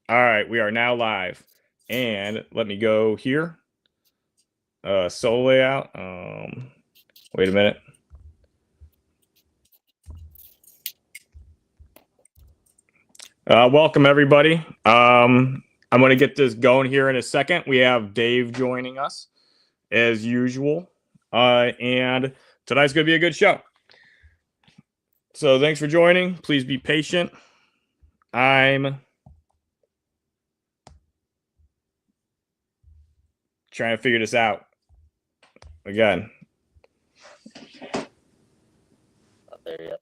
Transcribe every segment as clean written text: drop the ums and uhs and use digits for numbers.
All right, we are now live. And let me go here. Solo layout. Wait a minute. Welcome everybody. I'm going to get this going here in a second. We have Dave joining us as usual. And tonight's going to be a good show. So thanks for joining. Please be patient. I'm trying to figure this out again. Not there yet.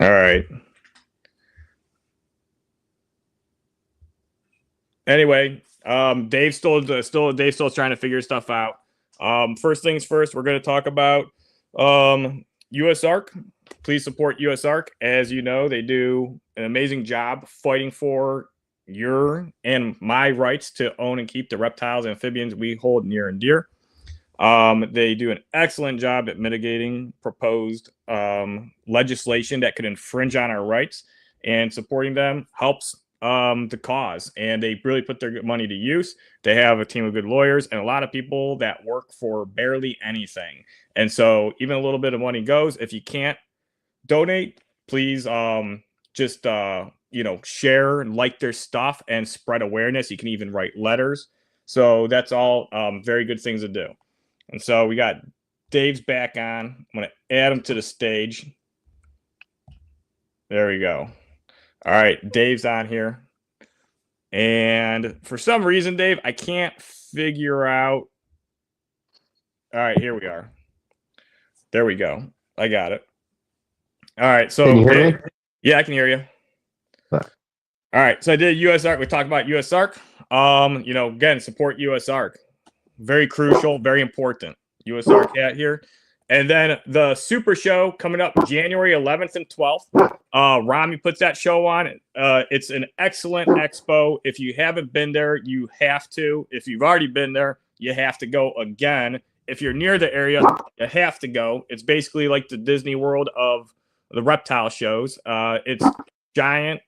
All right. Anyway, Dave's still trying to figure stuff out. First things first, we're going to talk about USARC. Please support USARC. As you know, they do an amazing job fighting for your and my rights to own and keep the reptiles and amphibians we hold near and dear. They do an excellent job at mitigating proposed legislation that could infringe on our rights, and supporting them helps the cause. And they really put their money to use. They have a team of good lawyers and a lot of people that work for barely anything. And so even a little bit of money goes. If you can't donate, please just share and like their stuff and spread awareness. You can even write letters. So that's all very good things to do. And so we got Dave's back on. I'm going to add him to the stage. There we go. All right, Dave's on here. And for some reason, Dave, I can't figure out. All right, here we are. There we go. I got it. All right, so can you hear me? Yeah, I can hear you. All right, so I did USARC. We talked about USARC. Again, support USARC. Very crucial, very important. USARC hat here. And then the Super Show coming up January 11th and 12th. Rami puts that show on. It's an excellent expo. If you haven't been there, you have to. If you've already been there, you have to go again. If you're near the area, you have to go. It's basically like the Disney World of the reptile shows. It's giant.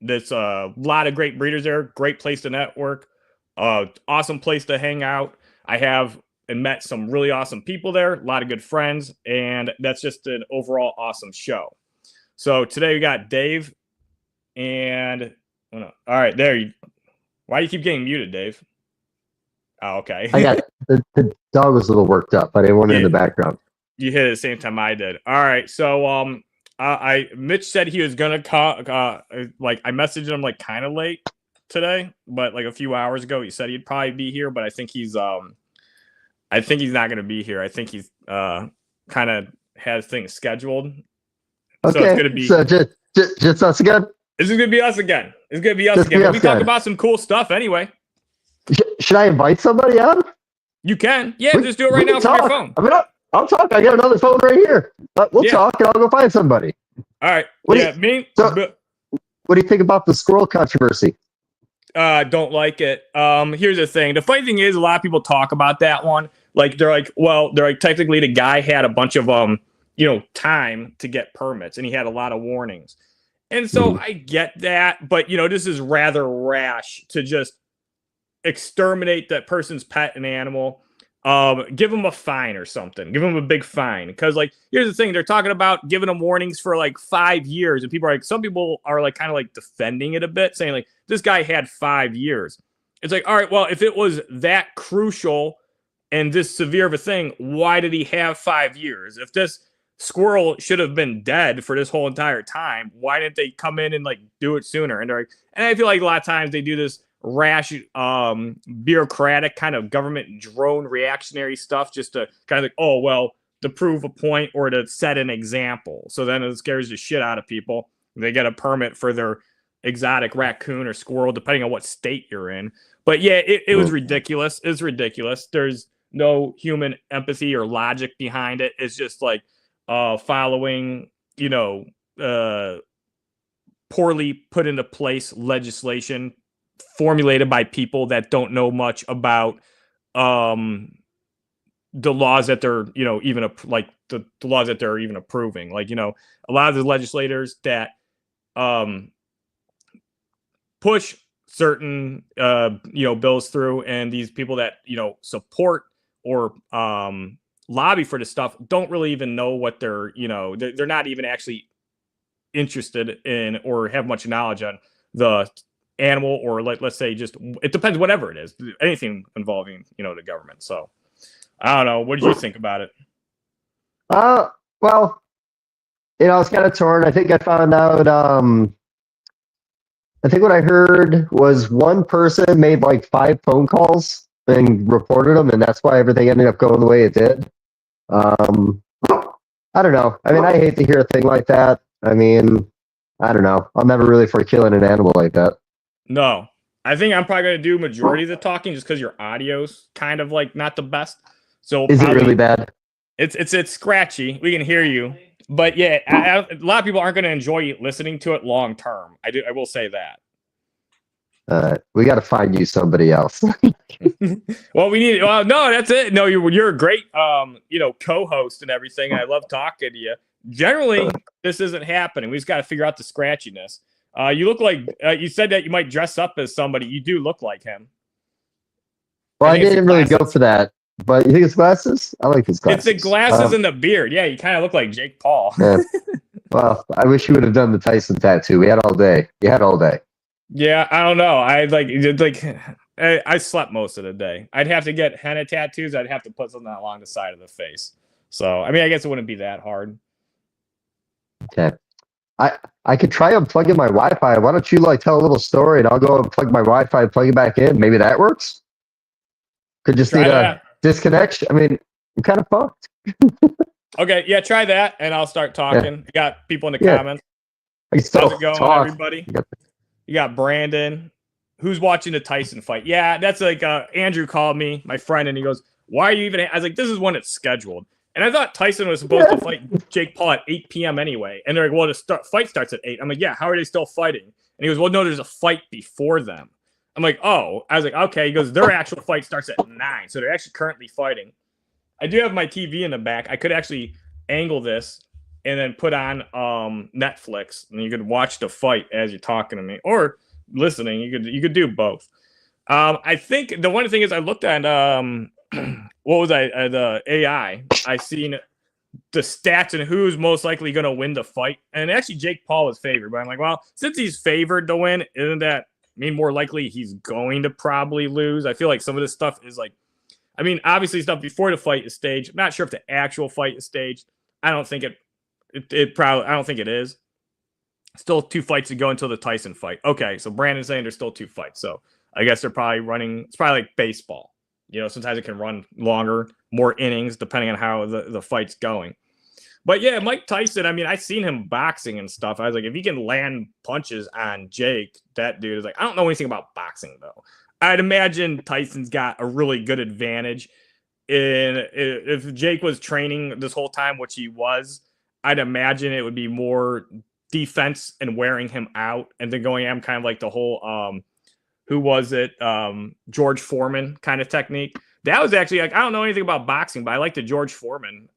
There's a lot of great breeders there. Great place to network. Awesome place to hang out. I have met some really awesome people there, a lot of good friends, and that's just an overall awesome show. So today we got Dave, and all right, there you. Why do you keep getting muted, Dave? Oh, okay. I got the dog was a little worked up, but I didn't want it in the background. You hit it at the same time I did. All right, so Mitch said he was gonna call. Like I messaged him like kind of late today, but like a few hours ago he said he'd probably be here, but I think he's not going to be here. I think he's kind of has things scheduled. Okay, so it's going to be just us again. This is going to be us again. It's going to be us again. But we talk about some cool stuff anyway. Should I invite somebody on? You can. Yeah, just do it right now from your phone. I mean, I'll talk. I got another phone right here. We'll talk, and I'll go find somebody. All right. What do you think about the squirrel controversy? Don't like it. Here's the thing. The funny thing is, a lot of people talk about that one. Like they're like technically the guy had a bunch of time to get permits, and he had a lot of warnings. And so I get that, but this is rather rash to just exterminate that person's pet and animal. Give them a fine or something. Give them a big fine. Because like here's the thing, they're talking about giving them warnings for like 5 years, and some people are like kind of like defending it a bit, saying like this guy had 5 years. It's like, all right, well, if it was that crucial and this severe of a thing, why did he have 5 years? If this squirrel should have been dead for this whole entire time, why didn't they come in and like do it sooner? And I feel like a lot of times they do this rash, bureaucratic kind of government drone reactionary stuff just to kind of like, oh, well, to prove a point or to set an example. So then it scares the shit out of people. They get a permit for their exotic raccoon or squirrel, depending on what state you're in. But yeah, it was ridiculous. It's ridiculous. There's no human empathy or logic behind it. It's just like following, poorly put into place legislation formulated by people that don't know much about the laws that they're, even like the laws that they're even approving. Like, a lot of the legislators that push certain bills through, and these people that support or lobby for this stuff don't really even know what they're not even actually interested in or have much knowledge on the animal, or let's say just, it depends, whatever it is, anything involving the government. So I don't know, what did you think about it? Well, it's kind of torn. I think I found out I think what I heard was one person made like 5 phone calls and reported them, and that's why everything ended up going the way it did. I don't know. I mean, I hate to hear a thing like that. I mean, I don't know. I'm never really for killing an animal like that. No, I think I'm probably going to do majority of the talking just because your audio's kind of like not the best. So is it really bad? It's scratchy. We can hear you, but yeah, a lot of people aren't going to enjoy listening to it long term. I will say that. We got to find you somebody else. Well, no, that's it. No, you're a great co-host and everything. I love talking to you. Generally, this isn't happening. We just got to figure out the scratchiness. You look like you said that you might dress up as somebody. You do look like him. Well, I didn't really go for that. But you think it's glasses? I like his glasses. It's the glasses and the beard. Yeah, you kind of look like Jake Paul. Yeah. Well, I wish you would have done the Tyson tattoo. We had all day. You had all day. Yeah, I don't know. I slept most of the day. I'd have to get henna tattoos. I'd have to put something along the side of the face. So, I mean, I guess it wouldn't be that hard. Okay. I could try unplugging my Wi-Fi. Why don't you tell a little story and I'll go unplug my Wi-Fi and plug it back in? Maybe that works. Could just need a disconnection. I mean, I'm kind of fucked. Okay, yeah, try that, and I'll start talking. Yeah. You got people in the comments. How's it going, everybody? You got Brandon, who's watching the Tyson fight. Yeah, that's like Andrew called me, my friend, and he goes, "Why are you even?" I was like, "This is when it's scheduled." And I thought Tyson was supposed to fight Jake Paul at 8 p.m. anyway. And they're like, "Well, the fight starts at 8." I'm like, "Yeah, how are they still fighting?" And he goes, "Well, no, there's a fight before them." I'm like, "Oh." I was like, "Okay." He goes, "Their actual fight starts at 9, so they're actually currently fighting." I do have my TV in the back. I could actually angle this and then put on Netflix, and you could watch the fight as you're talking to me or listening. You could do both. I think the one thing is I looked at what was the AI. I seen the stats and who's most likely going to win the fight, and actually Jake Paul was favored. But I'm like, well, since he's favored to win, isn't that mean more likely he's going to probably lose? I feel like some of this stuff is like, I mean, obviously stuff before the fight is staged. I'm not sure if the actual fight is staged. I don't think I don't think it is. Still 2 fights to go until the Tyson fight. Okay, so Brandon's saying there's still 2 fights. So I guess they're probably running. It's probably like baseball. Sometimes it can run longer, more innings, depending on how the fight's going. But yeah, Mike Tyson, I mean, I've seen him boxing and stuff. I was like, if he can land punches on Jake, that dude is like, I don't know anything about boxing, though. I'd imagine Tyson's got a really good advantage. If Jake was training this whole time, which he was, I'd imagine it would be more defense and wearing him out, and then going at him kind of like the whole who was it? George Foreman kind of technique. That was actually like, I don't know anything about boxing, but I like the George Foreman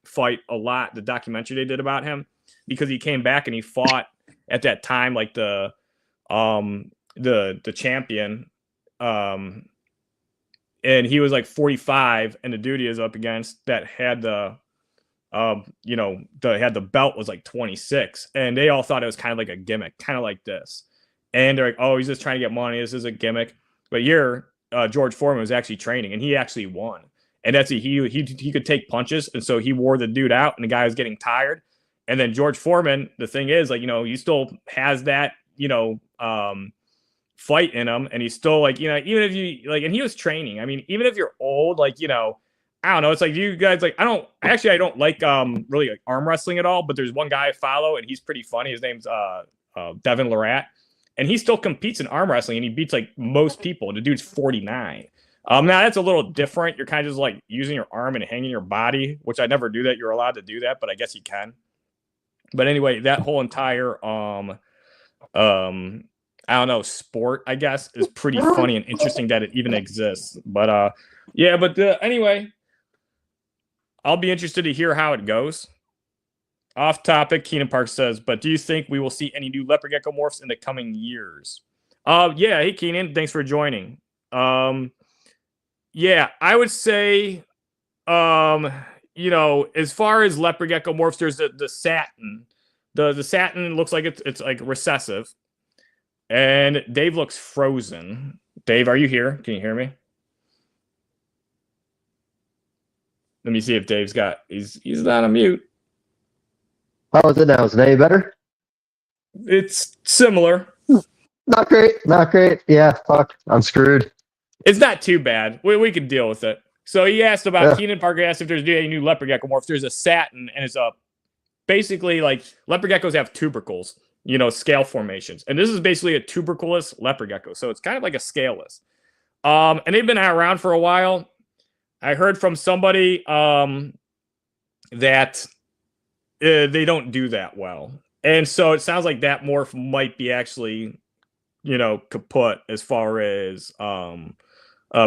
fight a lot. The documentary they did about him, because he came back and he fought at that time like the champion. And he was like 45, and the dude he was up against that had the belt was like 26, and they all thought it was kind of like a gimmick, kind of like this. And they're like, "Oh, he's just trying to get money. This is a gimmick." But George Foreman was actually training, and he actually won. And that's he could take punches, and so he wore the dude out, and the guy was getting tired. And then George Foreman, the thing is, like, he still has that, fight in him, and he's still like, even if you like, and he was training. I mean, even if you're old, like, I don't know. It's like you guys like, I don't like really like arm wrestling at all, but there's one guy I follow, and he's pretty funny. His name's Devin Lorette, and he still competes in arm wrestling, and he beats like most people. The dude's 49. Now that's a little different. You're kind of just like using your arm and hanging your body, which I never do that. You're allowed to do that, but I guess you can. But anyway, that whole entire I I don't know, sport, I guess, is pretty funny and interesting that it even exists. But yeah, but anyway, I'll be interested to hear how it goes. Off topic, Keenan Park says, but do you think we will see any new leopard gecko morphs in the coming years? Yeah, hey Keenan, thanks for joining. Yeah, I would say, you know, as far as leopard gecko morphs, there's the satin. The satin looks like it's like recessive. And Dave looks frozen. Dave, are you here? Can you hear me? Let me see if Dave's got he's not on mute. How is it now? Is it any better? It's similar. Not great. Not great. Yeah, fuck. I'm screwed. It's not too bad. We can deal with it. So he asked about Keenan Parker asked if there's any new leopard gecko morphs. There's a satin, and it's a basically like leopard geckos have tubercles, you know, scale formations, and this is basically a tuberculous leopard gecko. So it's kind of like a scaleless. And they've been around for a while. I heard from somebody that they don't do that well, and so it sounds like that morph might be actually, you know, kaput as far as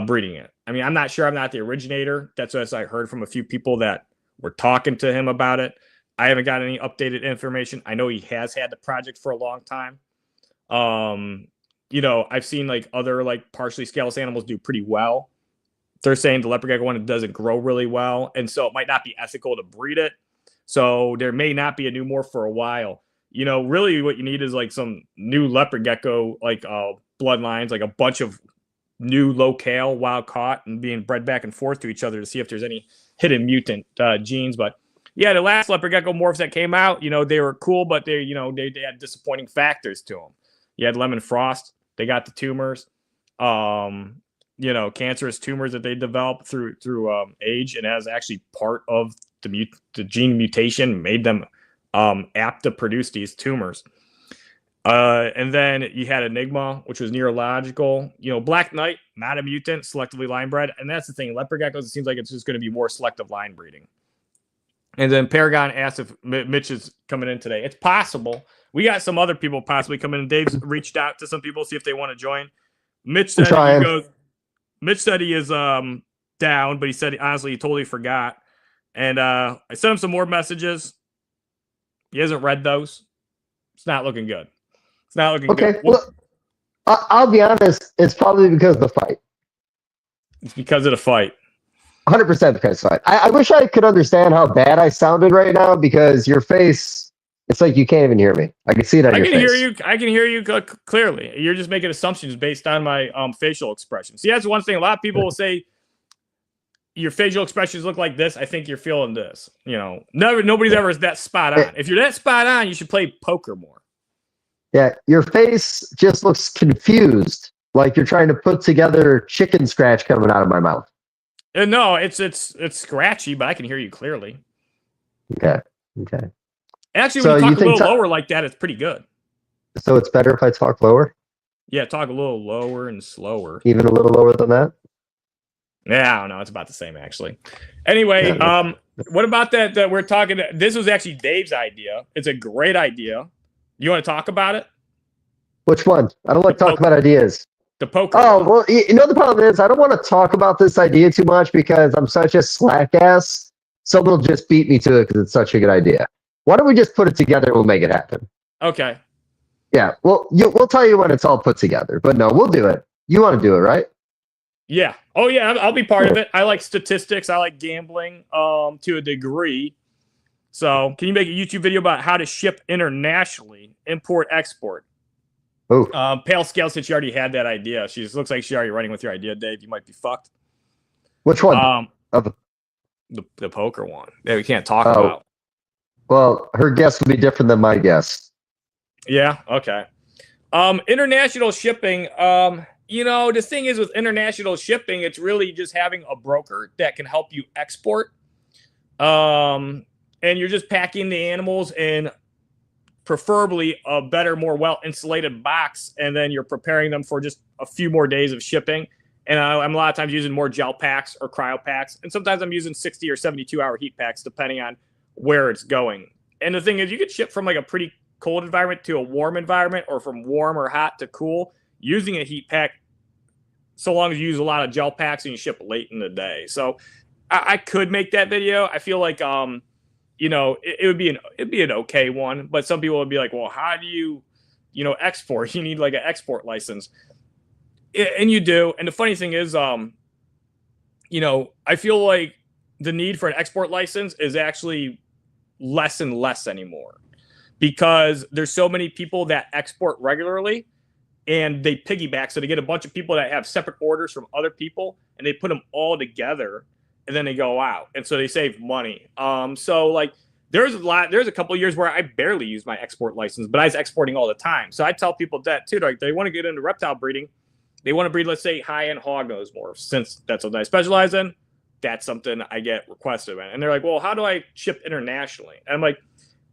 breeding it. I mean, I'm not sure. I'm not the originator. That's what I heard from a few people that were talking to him about it. I haven't got any updated information. I know he has had the project for a long time. You know, I've seen like other like partially scaleless animals do pretty well. They're saying the leopard gecko one doesn't grow really well, and so it might not be ethical to breed it. So there may not be a new morph for a while. You know, really what you need is like some new leopard gecko, like bloodlines, like a bunch of new locale wild caught and being bred back and forth to each other to see if there's any hidden mutant genes. But yeah, the last leopard gecko morphs that came out, you know, they were cool, but they, you know, they had disappointing factors to them. You had lemon frost, they got the tumors, you know, cancerous tumors that they developed through age, and as actually part of the gene mutation made them apt to produce these tumors. And then you had Enigma, which was neurological. You know, Black Knight, not a mutant, selectively line bred. And that's the thing. Leopard geckos, it seems like it's just going to be more selective line breeding. And then Paragon asked if Mitch is coming in today. It's possible. We got some other people possibly coming in. Dave's reached out to some people, see if they want to join. Mitch said Mitch said he is down, but he said honestly he totally forgot. And I sent him some more messages. He hasn't read those. It's not looking good. It's not looking good. Okay, well, I'll be honest. It's probably because of the fight. It's because of the fight. 100% because of the fight. I wish I could understand how bad I sounded right now because your face, it's like you can't even hear me. I can see it on your face. I can hear you clearly. You're just making assumptions based on my facial expression. See, that's one thing. A lot of people will say, your facial expressions look like this. I think you're feeling this. You know, nobody's ever that spot on. If you're that spot on, you should play poker more. Yeah, your face just looks confused, like you're trying to put together chicken scratch coming out of my mouth. No, it's scratchy, but I can hear you clearly. Okay. Actually, when you talk a little lower like that, it's pretty good. So it's better if I talk lower? Yeah, talk a little lower and slower. Even a little lower than that? Yeah, I don't know. It's about the same, actually. Anyway, what about that we're talking? This was actually Dave's idea. It's a great idea. You want to talk about it? Which one? I don't like to talk about ideas. The poker. Oh, well, you know, the problem is I don't want to talk about this idea too much because I'm such a slack ass. Someone will just beat me to it because it's such a good idea. Why don't we just put it together and we'll make it happen? Okay. Yeah, well, we'll tell you when it's all put together. But no, we'll do it. You want to do it, right? Yeah. Oh, yeah. I'll be part of it. I like statistics. I like gambling to a degree. So can you make a YouTube video about how to ship internationally, import, export? Oh. Pale Scale said she already had that idea. She looks like she's already running with your idea, Dave. You might be fucked. Which one? The poker one that we can't talk about. Well, her guess would be different than my guess. Yeah. Okay. International shipping. You know, the thing is with international shipping, it's really just having a broker that can help you export. And you're just packing the animals in preferably a better, more well-insulated box, and then you're preparing them for just a few more days of shipping. And I'm a lot of times using more gel packs or cryo packs, and sometimes I'm using 60 or 72-hour heat packs, depending on where it's going. And the thing is, you could ship from like a pretty cold environment to a warm environment, or from warm or hot to cool, using a heat pack, so long as you use a lot of gel packs and you ship late in the day. So I could make that video. I feel like you know, it'd be an okay one, but some people would be like, well, how do you export? You need like an export license. And you do. And the funny thing is, you know, I feel like the need for an export license is actually less and less anymore, because there's so many people that export regularly and they piggyback. So they get a bunch of people that have separate orders from other people and they put them all together and then they go out. And so they save money. So like there's a couple of years where I barely used my export license, but I was exporting all the time. So I tell people that too. Like they want to get into reptile breeding. They want to breed, let's say, high-end hognose morphs, since that's what I specialize in. That's something I get requested in. And they're like, well, how do I ship internationally? And I'm like,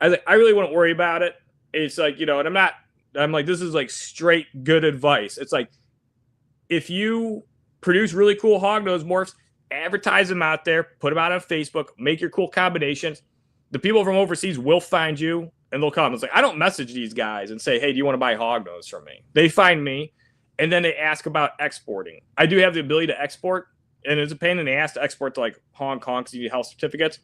I really wouldn't worry about it. It's like, you know, and I'm like, this is like straight good advice. It's like, if you produce really cool hognose morphs, advertise them out there, put them out on Facebook, make your cool combinations. The people from overseas will find you and they'll come. It's like, I don't message these guys and say, hey, do you want to buy hognose from me? They find me. And then they ask about exporting. I do have the ability to export, and it's a pain in the ass to export to like Hong Kong because you need health certificates.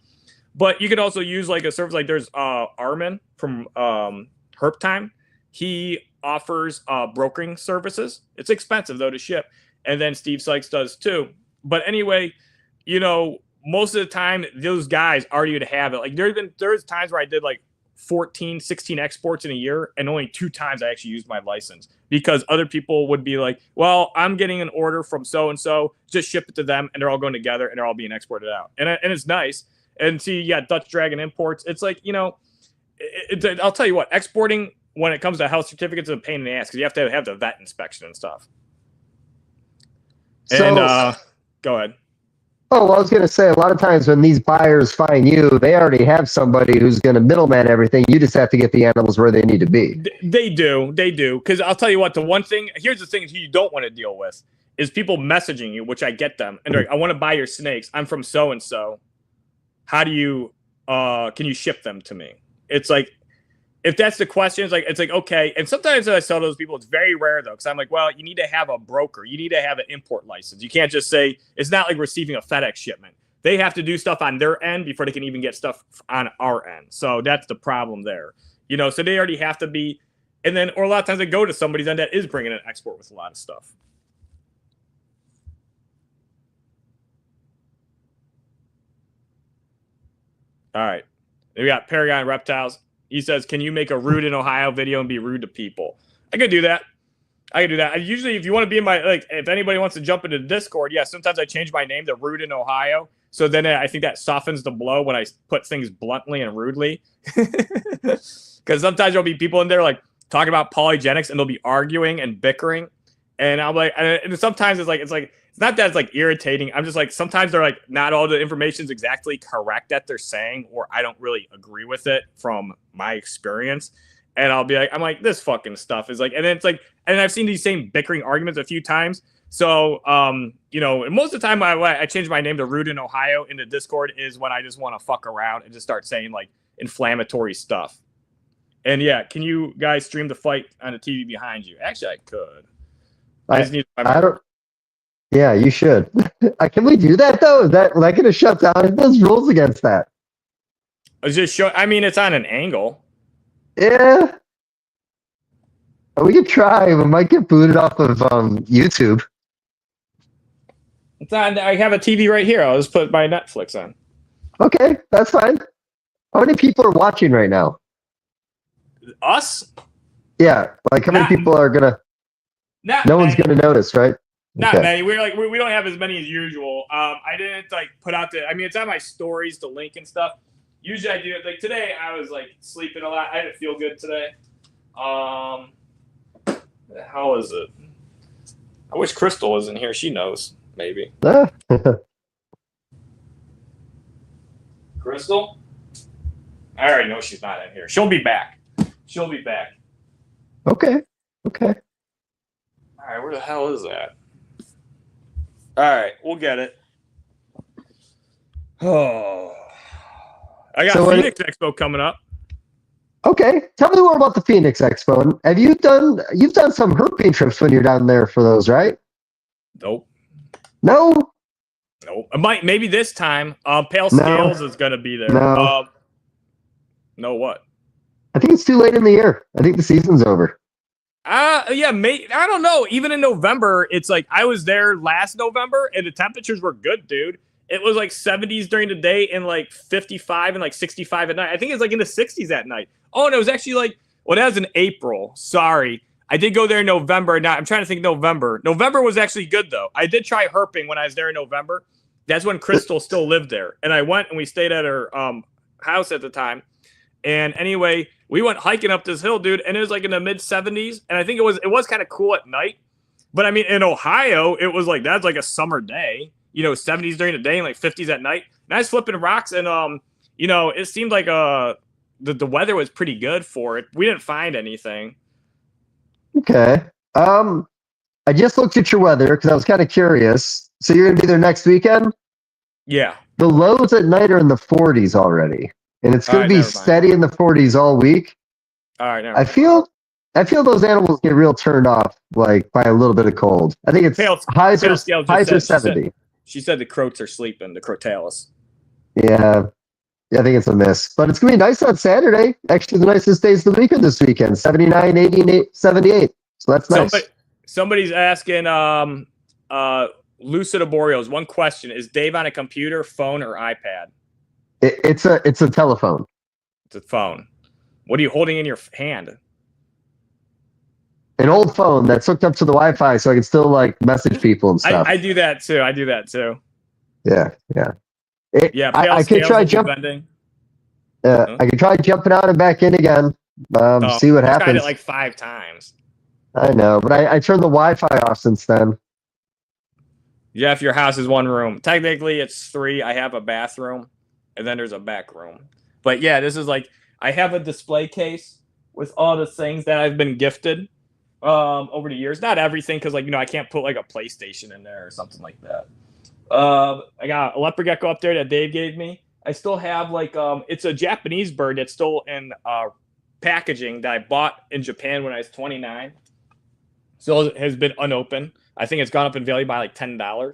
But you could also use like a service like there's Armin from Herp Time. He offers brokering services. It's expensive though to ship. And then Steve Sykes does too. But anyway, you know, most of the time those guys already would have it. Like there's times where I did like 14, 16 exports in a year, and only 2 times I actually used my license, because other people would be like, well, I'm getting an order from so-and-so, just ship it to them, and they're all going together, and they're all being exported out. And it's nice. And see, you got Dutch Dragon Imports. It's like, you know, I'll tell you what, exporting when it comes to health certificates is a pain in the ass, because you have to have the vet inspection and stuff. So, and go ahead. Oh, well, I was going to say, a lot of times when these buyers find you, they already have somebody who's going to middleman everything. You just have to get the animals where they need to be. They do. Because I'll tell you what, here's the thing you don't want to deal with is people messaging you, which I get them. And they're like, I want to buy your snakes. I'm from so-and-so. How do you, can you ship them to me? It's like, if that's the question, it's like, okay. And sometimes I tell those people, it's very rare though, because I'm like, well, you need to have a broker. You need to have an import license. You can't just say, it's not like receiving a FedEx shipment. They have to do stuff on their end before they can even get stuff on our end. So that's the problem there. You know, so they already have to be, and then, or a lot of times they go to somebody's end that is bringing an export with a lot of stuff. All right. We got Paragon Reptiles. He says, can you make a rude in Ohio video and be rude to people? I could do that. Usually, if you want to be in my, like, if anybody wants to jump into the Discord, yeah, sometimes I change my name to Rude in Ohio. So then I think that softens the blow when I put things bluntly and rudely. Because sometimes there'll be people in there, like, talking about polygenics, and they'll be arguing and bickering. And I'm like, and sometimes it's not that it's like irritating. I'm just like, sometimes they're like, not all the information is exactly correct that they're saying, or I don't really agree with it from my experience. And I'll be like, I'm like, this fucking stuff is like, and then it's like, and I've seen these same bickering arguments a few times. So, you know, and most of the time I change my name to Rude in Ohio in the Discord is when I just want to fuck around and just start saying like inflammatory stuff. And yeah, can you guys stream the fight on the TV behind you? Actually, I could. I don't. Yeah, you should. Can we do that though? Is that going to shut down? There's rules against that. It's just show. I mean, it's on an angle. Yeah. We could try. We might get booted off of YouTube. It's on. I have a TV right here. I'll just put my Netflix on. Okay, that's fine. How many people are watching right now? Us? Yeah, like how many people are gonna? No one's gonna notice, right? Not many. We're like we don't have as many as usual. I didn't like put out the. I mean, it's on my stories, the link and stuff. Usually I do it. Like today, I was like sleeping a lot. I didn't feel good today. How is it? I wish Crystal was in here. She knows. Maybe. Crystal? I already know she's not in here. She'll be back. She'll be back. Okay. Okay. All right, where the hell is that? All right, we'll get it. Oh. I got Phoenix Expo coming up. Okay, tell me more about the Phoenix Expo. And have you've done some herping trips when you're down there for those, right? Nope. No, Nope. I might maybe this time. Pale No. Scales is gonna be there. No. No what? I think it's too late in the year. I think the season's over. Yeah, I don't know. Even in November, it's like I was there last November and the temperatures were good, dude. It was like 70s during the day and like 55 and like 65 at night. I think it's like in the 60s at night. Oh, and it was actually like, well, that was in April. Sorry. I did go there in November. Now I'm trying to think November. November was actually good though. I did try herping when I was there in November. That's when Crystal still lived there. And I went and we stayed at her house at the time. And anyway, we went hiking up this hill, dude, and it was like in the mid 70s. And I think it was kind of cool at night. But I mean, in Ohio, it was like that's like a summer day, 70s during the day and like 50s at night. And I was flipping rocks, and it seemed like the weather was pretty good for it. We didn't find anything. Okay. I just looked at your weather because I was kind of curious. So you're gonna be there next weekend? Yeah. The lows at night are in the 40s already, and it's gonna be steady in the 40s all week. All right. I feel those animals get real turned off like by a little bit of cold. I think it's highs are 70. She said the croats are sleeping, the crotalis. Yeah, I think it's a miss. But it's going to be nice on Saturday. Actually, the nicest days of the weekend this weekend. 79, 80, 78. So that's nice. Somebody's asking Lucid Arboreals. One question. Is Dave on a computer, phone, or iPad? It's a telephone. It's a phone. What are you holding in your hand? An old phone that's hooked up to the Wi-Fi so I can still like message people and stuff. I do that too. Yeah. I could try jumping. I could try jumping out and back in again. See what happens. Tried it like 5 times. I know, but I turned the Wi-Fi off since then. Yeah, if your house is 1 room, technically it's 3. I have a bathroom, and then there's a back room. But yeah, this is like I have a display case with all the things that I've been gifted over the years. Not everything, because I can't put like a PlayStation in there or something like that. I got a leopard gecko up there that Dave gave me. I still have it's a Japanese bird that's still in packaging that I bought in Japan when I was 29. Still has been unopened. I think it's gone up in value by like $10.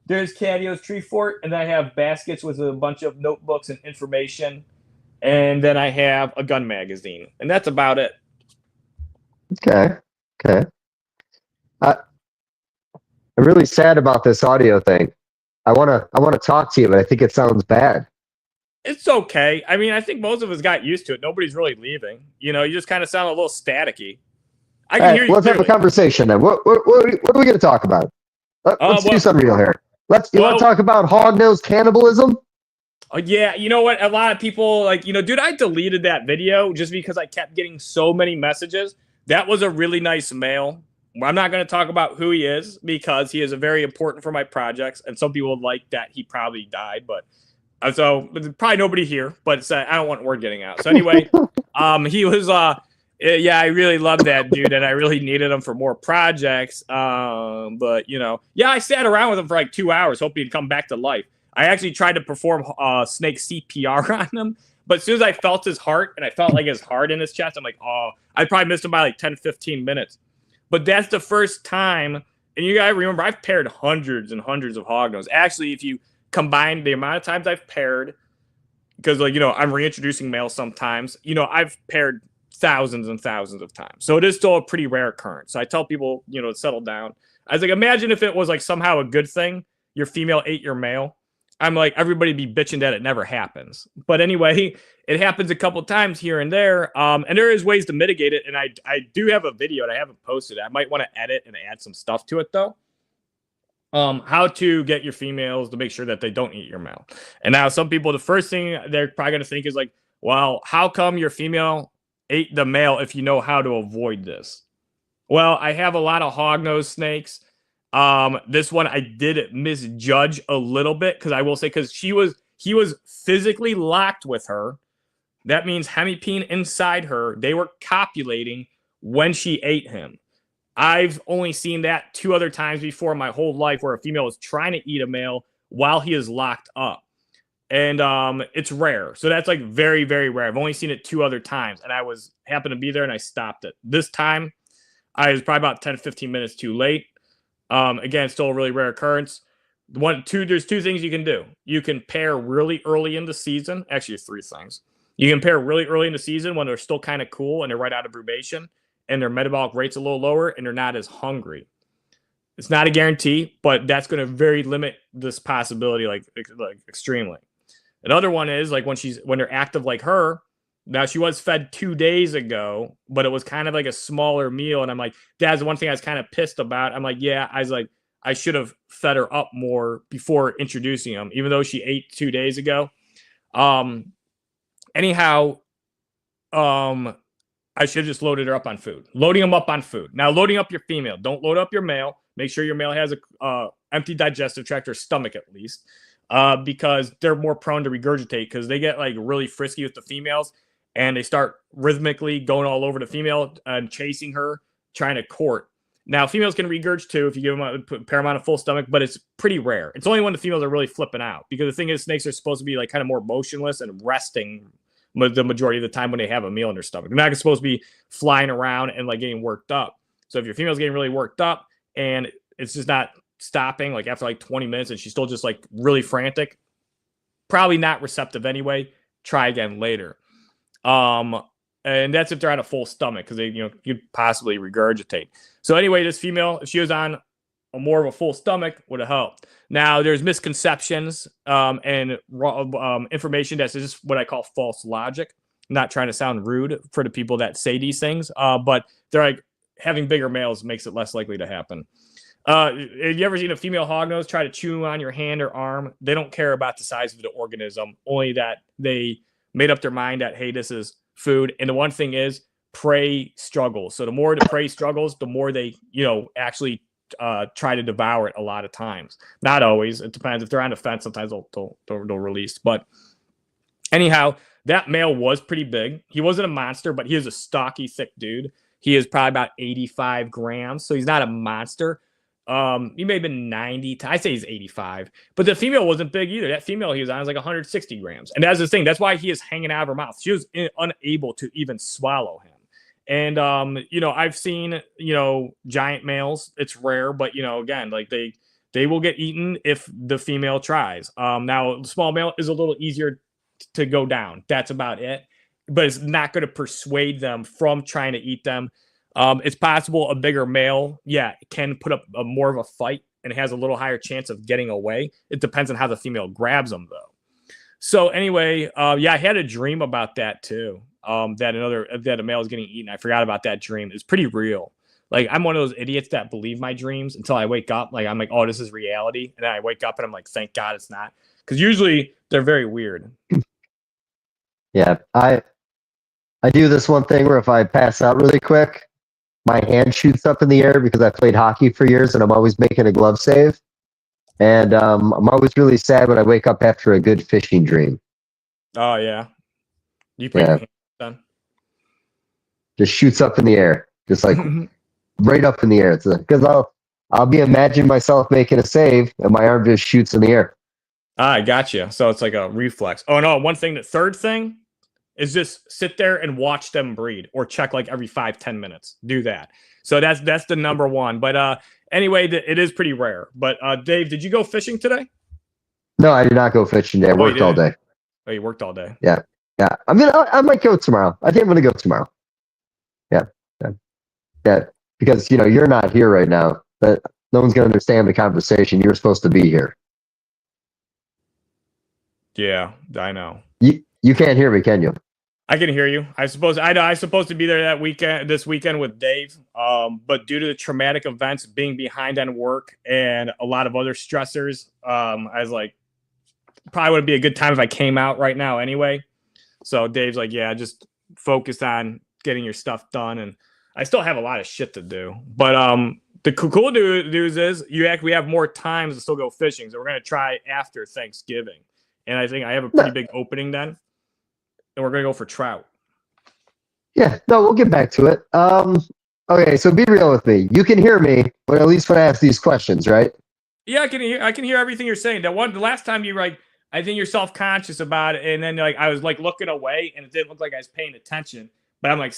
There's Cadio's tree fort, and then I have baskets with a bunch of notebooks and information, and then I have a gun magazine, and that's about it. Okay. I'm really sad about this audio thing. I wanna talk to you, but I think it sounds bad. It's okay. I mean, I think most of us got used to it. Nobody's really leaving. You just kind of sound a little staticky. I can hear you. Let's have a conversation then. What are we going to talk about? Let's do something real here. You want to talk about Hognose cannibalism? Yeah, you know what? A lot of people dude, I deleted that video just because I kept getting so many messages. That was a really nice male. I'm not going to talk about who he is because he is very important for my projects, and some people like that he probably died, but so probably nobody here, but I don't want word getting out. So anyway, he was yeah, I really love that dude, and I really needed him for more projects. But I sat around with him for like 2 hours, hoping he'd come back to life. I actually tried to perform snake CPR on him, but as soon as I felt his heart and I felt like his heart in his chest, I'm like, oh, I probably missed him by like 10, 15 minutes. But that's the first time, and you gotta remember, I've paired hundreds and hundreds of hognose. Actually, if you combine the amount of times I've paired, because I'm reintroducing males sometimes, I've paired thousands and thousands of times. So it is still a pretty rare occurrence. So I tell people, to settle down. I was like, imagine if it was like somehow a good thing, your female ate your male. I'm like, everybody be bitching that it never happens. But anyway, it happens a couple times here and there. And there is ways to mitigate it. And I do have a video and I haven't posted it. I might want to edit and add some stuff to it though. How to get your females to make sure that they don't eat your male. And now some people, the first thing they're probably going to think is like, well, how come your female ate the male if you know how to avoid this? Well, I have a lot of hognose snakes. This one I did misjudge a little bit, because I will say, because he was physically locked with her. That means hemipene inside her. They were copulating when she ate him. I've only seen that 2 other times before in my whole life where a female is trying to eat a male while he is locked up. and it's rare. So that's like very, very rare. I've only seen it 2 other times, and I happened to be there and I stopped it. This time, I was probably about 10 15 minutes too late. Again, still a really rare occurrence. There's 2 things you can do. You can pair really early in the season. Actually, there's 3 things. You can pair really early in the season when they're still kind of cool and they're right out of brumation and their metabolic rate's a little lower and they're not as hungry. It's not a guarantee, but that's going to very limit this possibility, like extremely. Another one is like when they're active like her. Now she was fed 2 days ago, but it was kind of like a smaller meal. And I'm like, that's one thing I was kind of pissed about. I'm like, yeah, I should have fed her up more before introducing him, even though she ate 2 days ago. Anyhow, I should have just loaded her up on food. Loading them up on food. Now, loading up your female. Don't load up your male. Make sure your male has a empty digestive tract or stomach at least, because they're more prone to regurgitate because they get like really frisky with the females and they start rhythmically going all over the female and chasing her, trying to court. Now, females can regurgitate too if you give them pair them on a full stomach, but it's pretty rare. It's only when the females are really flipping out because the thing is, snakes are supposed to be like kind of more motionless and resting the majority of the time when they have a meal in their stomach. They're not supposed to be flying around and like getting worked up. So if your female's getting really worked up and it's just not stopping, like after like 20 minutes and she's still just like really frantic, probably not receptive anyway. Try again later. And that's if they're on a full stomach because they, could possibly regurgitate. So anyway, this female, if she was on more of a full stomach, would have helped. Now, there's misconceptions and information that's just what I call false logic. I'm not trying to sound rude for the people that say these things, but they're like having bigger males makes it less likely to happen. Have you ever seen a female hognose try to chew on your hand or arm? They don't care about the size of the organism, only that they made up their mind that, hey, this is food. And the one thing is prey struggles. So the more the prey struggles, the more they, actually try to devour it a lot of times. Not always. It depends. If they're on the fence, sometimes they'll release. But anyhow, that male was pretty big. He wasn't a monster, but he is a stocky, thick dude. He is probably about 85 grams. So he's not a monster. He may have been 90. I say he's 85. But the female wasn't big either. That female he was on was like 160 grams. And that's the thing. That's why he is hanging out of her mouth. She was unable to even swallow him. And, I've seen, giant males. It's rare, but, again, like they will get eaten if the female tries. Now, the small male is a little easier to go down. That's about it. But it's not going to persuade them from trying to eat them. It's possible a bigger male, can put up more of a fight and has a little higher chance of getting away. It depends on how the female grabs them, though. So anyway, I had a dream about that too. That a male is getting eaten. I forgot about that dream. It's pretty real. Like I'm one of those idiots that believe my dreams until I wake up. Like I'm like, oh, this is reality, and then I wake up and I'm like, thank God it's not, because usually they're very weird. Yeah, I do this one thing where if I pass out really quick, my hand shoots up in the air because I played hockey for years and I'm always making a glove save. And I'm always really sad when I wake up after a good fishing dream. Oh, yeah. You put your hand down? Just shoots up in the air. Just like right up in the air. Because I'll be imagining myself making a save and my arm just shoots in the air. I gotcha. So it's like a reflex. Oh, no. The third thing is just sit there and watch them breed or check like every 5-10 minutes. Do that. So that's the number one. But anyway, it is pretty rare. But Dave, did you go fishing today? No, I did not go fishing today. I worked all day. Oh, you worked all day? Yeah. Yeah. I might go tomorrow. I think I'm going to go tomorrow. Yeah. Because, you're not here right now. But no one's going to understand the conversation. You're supposed to be here. Yeah, I know. You can't hear me, can you? I can hear you. I'm supposed to be there this weekend with Dave. But due to the traumatic events, being behind on work and a lot of other stressors, I was like, probably would be a good time if I came out right now anyway. So Dave's like, yeah, just focus on getting your stuff done. And I still have a lot of shit to do. But the cool news is we have more times to still go fishing. So we're going to try after Thanksgiving. And I think I have a pretty big opening then. And we're going to go for trout. Yeah, no, we'll get back to it. Okay, so be real with me. You can hear me, but at least when I ask these questions, right? Yeah, I can hear everything you're saying. The last time you I think you're self-conscious about it. And then like I was like looking away and it didn't look like I was paying attention. But I'm like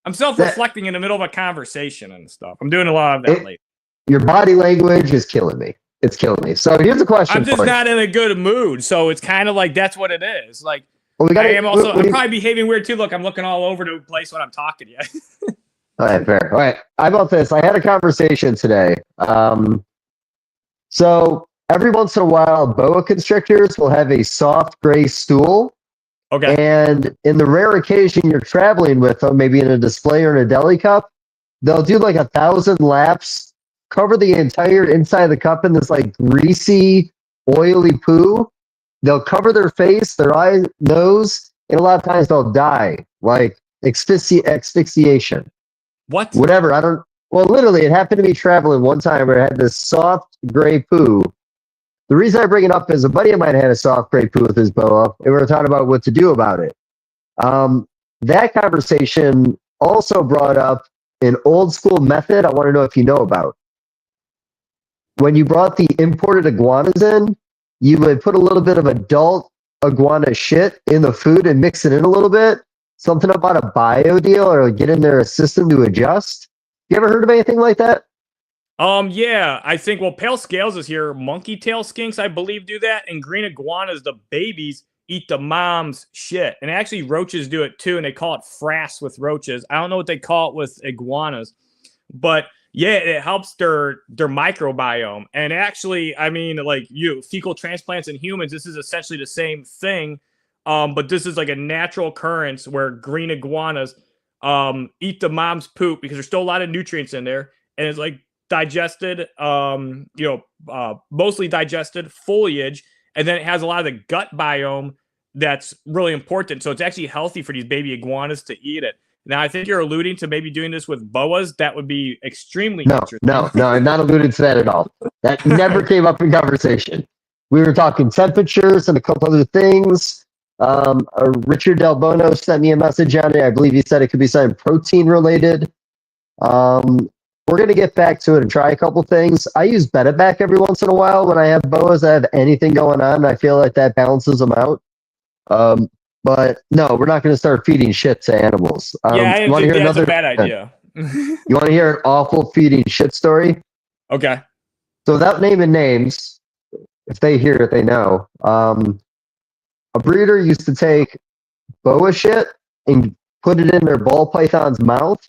I'm self-reflecting in the middle of a conversation and stuff. I'm doing a lot of that lately. Your body language is killing me. It's killing me. So here's a question. I'm just not in a good mood. So it's kind of like that's what it is. Like well, I'm probably behaving weird too. Look, I'm looking all over the place when I'm talking to you. All right, fair. All right. How about this? I had a conversation today. So every once in a while, boa constrictors will have a soft gray stool. Okay. And in the rare occasion you're traveling with them, maybe in a display or in a deli cup, they'll do like 1,000 laps, cover the entire inside of the cup in this like greasy, oily poo. They'll cover their face, their eyes, nose, and a lot of times they'll die, like asphyxiation. What? Whatever. Well, literally, it happened to me traveling one time where I had this soft gray poo. The reason I bring it up is a buddy of mine had a soft gray poo with his boa, and we were talking about what to do about it. That conversation also brought up an old school method I want to know if you know about. When you brought the imported iguanas in, you would put a little bit of adult iguana shit in the food and mix it in a little bit. Something about a bio deal or get in their system to adjust. You ever heard of anything like that? Yeah, I think, pale scales is here. Monkey tail skinks, I believe, do that. And green iguanas, the babies, eat the mom's shit. And actually, roaches do it too, and they call it frass with roaches. I don't know what they call it with iguanas. But yeah, it helps their microbiome. And actually, I mean, like fecal transplants in humans, this is essentially the same thing. But this is like a natural occurrence where green iguanas eat the mom's poop because there's still a lot of nutrients in there. And it's like digested, mostly digested foliage. And then it has a lot of the gut biome that's really important. So it's actually healthy for these baby iguanas to eat it. Now, I think you're alluding to maybe doing this with boas. That would be extremely interesting. No, I'm not alluding to that at all. That never came up in conversation. We were talking temperatures and a couple other things. Richard Del Bono sent me a message on it. I believe he said it could be something protein related. We're going to get back to it and try a couple things. I use Betabac every once in a while when I have boas that have anything going on. I feel like that balances them out. But no, we're not going to start feeding shit to animals. I think that's a bad idea. You want to hear an awful feeding shit story? Okay. So without naming names, if they hear it, they know. A breeder used to take boa shit and put it in their ball python's mouth.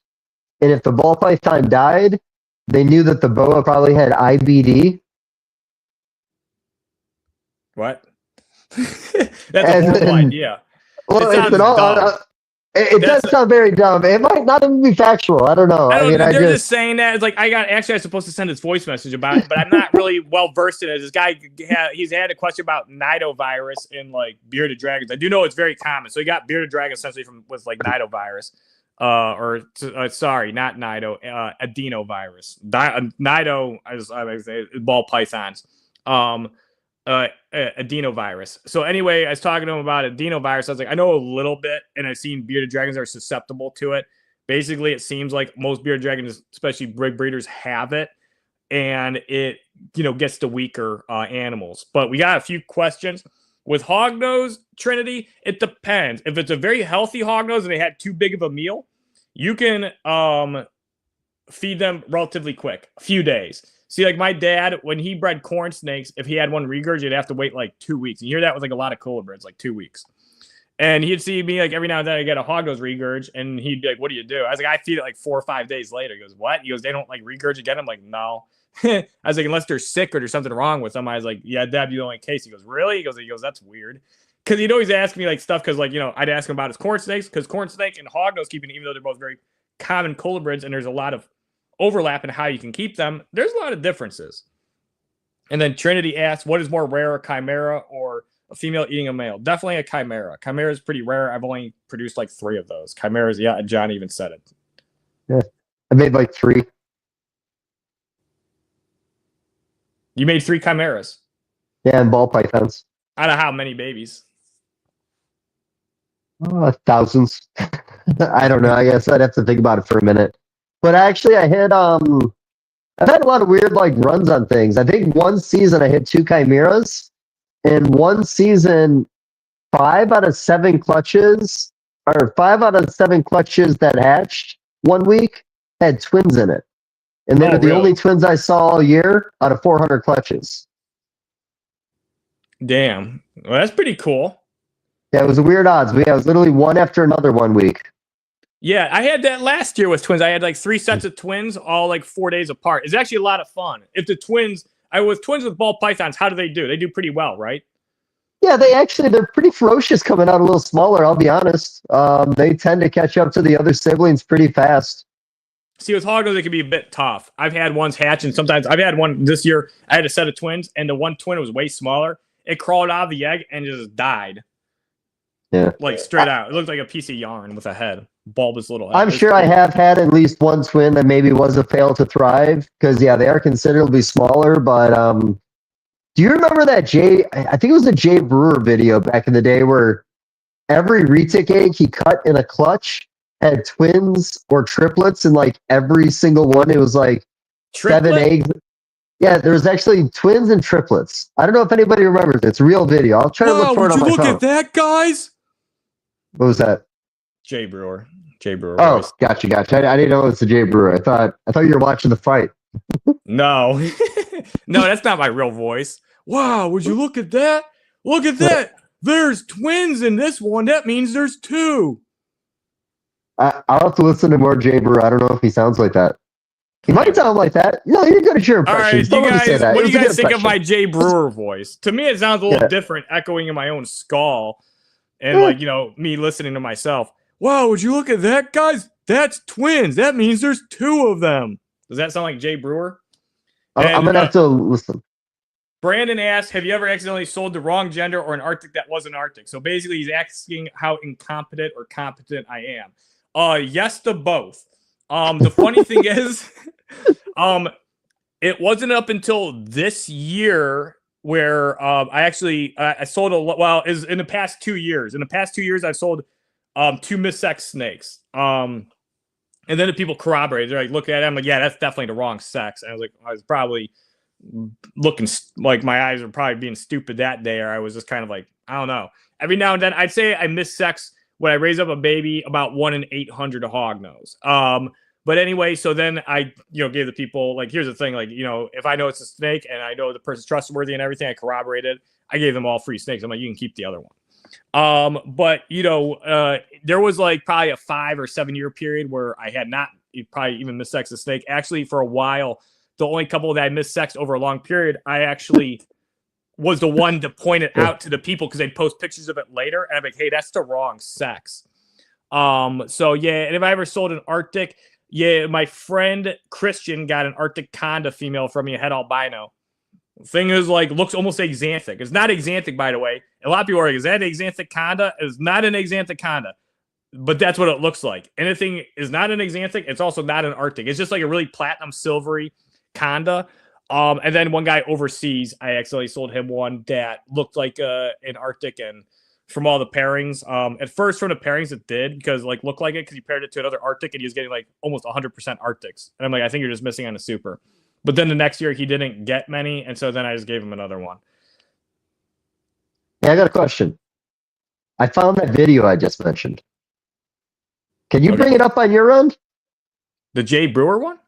And if the ball python died, they knew that the boa probably had IBD. What? That's a horrible idea. Well, it does sound very dumb. It might not even be factual. I don't know. They're just saying that. It's like I was supposed to send his voice message about it, but I'm not really well versed in it. This guy, he's had a question about nidovirus in like bearded dragons. I do know it's very common. So he got bearded dragon essentially with like nidovirus, sorry, not nido, adenovirus. Nido, I would say ball pythons. Adenovirus. So anyway, I was talking to him about adenovirus. I was like, I know a little bit, and I've seen bearded dragons are susceptible to it. Basically, it seems like most bearded dragons, especially big breeders, have it, and it gets to weaker animals. But we got a few questions with hognose. Trinity, it depends. If it's a very healthy hognose and they had too big of a meal, you can feed them relatively quick, a few days. See, like my dad, when he bred corn snakes, if he had one regurg, you'd have to wait like 2 weeks. And you hear that with like a lot of colubrids, like 2 weeks. And he'd see me like every now and then I get a hognose regurg, and he'd be like, "What do you do?" I was like, "I feed it like 4 or 5 days later." He goes, "What?" He goes, "They don't like regurg again." I'm like, "No." I was like, "Unless they're sick or there's something wrong with them." I was like, "Yeah, that'd be the only case." He goes, "Really?" He goes, "That's weird." Because he'd always ask me like stuff because like I'd ask him about his corn snakes because corn snake and hognose keeping, even though they're both very common colubrids and there's a lot of overlap in how you can keep them, there's a lot of differences. And then Trinity asks, what is more rare, a chimera or a female eating a male? Definitely a chimera. Chimera is pretty rare. I've only produced like 3 of those. Chimeras, yeah, John even said it. Yeah, I made like 3. You made 3 chimeras? Yeah, and ball pythons. Out of how many babies? Thousands. I don't know. I guess I'd have to think about it for a minute. But actually, I've had a lot of weird like runs on things. I think one season I hit 2 chimeras, in one season, 5 out of 7 clutches, or 5 out of 7 clutches that hatched one week had twins in it. And they were the only twins I saw all year out of 400 clutches. Damn. Well, that's pretty cool. Yeah, it was a weird odds. But yeah, it was literally one after another one week. Yeah, I had that last year with twins. I had like 3 sets of twins, all like 4 days apart. It's actually a lot of fun. If the twins, I was twins with ball pythons, how do they do? They do pretty well, right? Yeah, they're pretty ferocious coming out a little smaller, I'll be honest. They tend to catch up to the other siblings pretty fast. See, with Hognose, it can be a bit tough. I've had ones hatch, and sometimes I've had one this year. I had a set of twins, and the one twin was way smaller. It crawled out of the egg and just died. Yeah. Like straight out. It looked like a piece of yarn with a head. Bulbous little head. I'm sure I have had at least one twin that maybe was a fail to thrive, because, yeah, they are considerably smaller, but do you remember that I think it was a Jay Brewer video back in the day where every retic egg he cut in a clutch had twins or triplets, and like every single one, it was like Triplet? 7 eggs. Yeah, there was actually twins and triplets. I don't know if anybody remembers it. It's a real video. I'll try to look for it on my phone. Would you look at that, guys? What was that? Jay Brewer. Oh, gotcha. I didn't know it was the Jay Brewer. I thought you were watching the fight. No. No, that's not my real voice. Wow, would you look at that? Look at that. There's twins in this one. That means there's 2. I'll have to listen to more Jay Brewer. I don't know if he sounds like that. He might sound like that. No, you're good at your impressions. All right, you guys, what do you guys think of my Jay Brewer voice? To me, it sounds a little different, echoing in my own skull, and like, you know, me listening to myself. Wow, would you look at that, guys? That's twins. That means there's 2 of them. Does that sound like Jay Brewer? I'm gonna have to listen. Brandon asked, have you ever accidentally sold the wrong gender or an Arctic that wasn't Arctic? So basically, he's asking how incompetent or competent I am. Yes to both. The funny thing is, it wasn't up until this year where I sold is in the past 2 years. In the past 2 years, I've sold 2 missexed snakes. And then the people corroborate. They're like, look at it. I'm like, yeah, that's definitely the wrong sex. And I was like, I was probably looking like my eyes were probably being stupid that day, or I was just kind of like, I don't know. Every now and then, I'd say I miss sex when I raise up a baby about 1 in 800 to Hognose. But anyway, so then I, gave the people, like, here's the thing, like, if I know it's a snake and I know the person's trustworthy and everything, I corroborated, I gave them all free snakes. I'm like, you can keep the other one. But there was like probably a 5 or 7 year period where I had not probably even missexed a snake. Actually, for a while, the only couple that I missexed over a long period, I actually was the one to point it out to the people because they'd post pictures of it later, and I'm like, hey, that's the wrong sex. So yeah, and if I ever sold an Arctic, yeah, my friend Christian got an Arctic Conda female from me, a head albino. The thing is, like, looks almost axanthic. It's not axanthic, by the way. A lot of people are like, is that an axanthic Conda? It's not an axanthic Conda, but that's what it looks like. Anything is not an axanthic. It's also not an Arctic. It's just like a really platinum silvery Conda. And then one guy overseas, I accidentally sold him one that looked like an Arctic, and from all the pairings, at first from the pairings it did because looked like it because he paired it to another Arctic and he was getting like almost 100% Arctics, and I'm like, I think you're just missing on a super. But then the next year he didn't get many, and so then I just gave him another one. Hey, I got a question. I found that video I just mentioned. Can you bring it up on your end? The Jay Brewer one?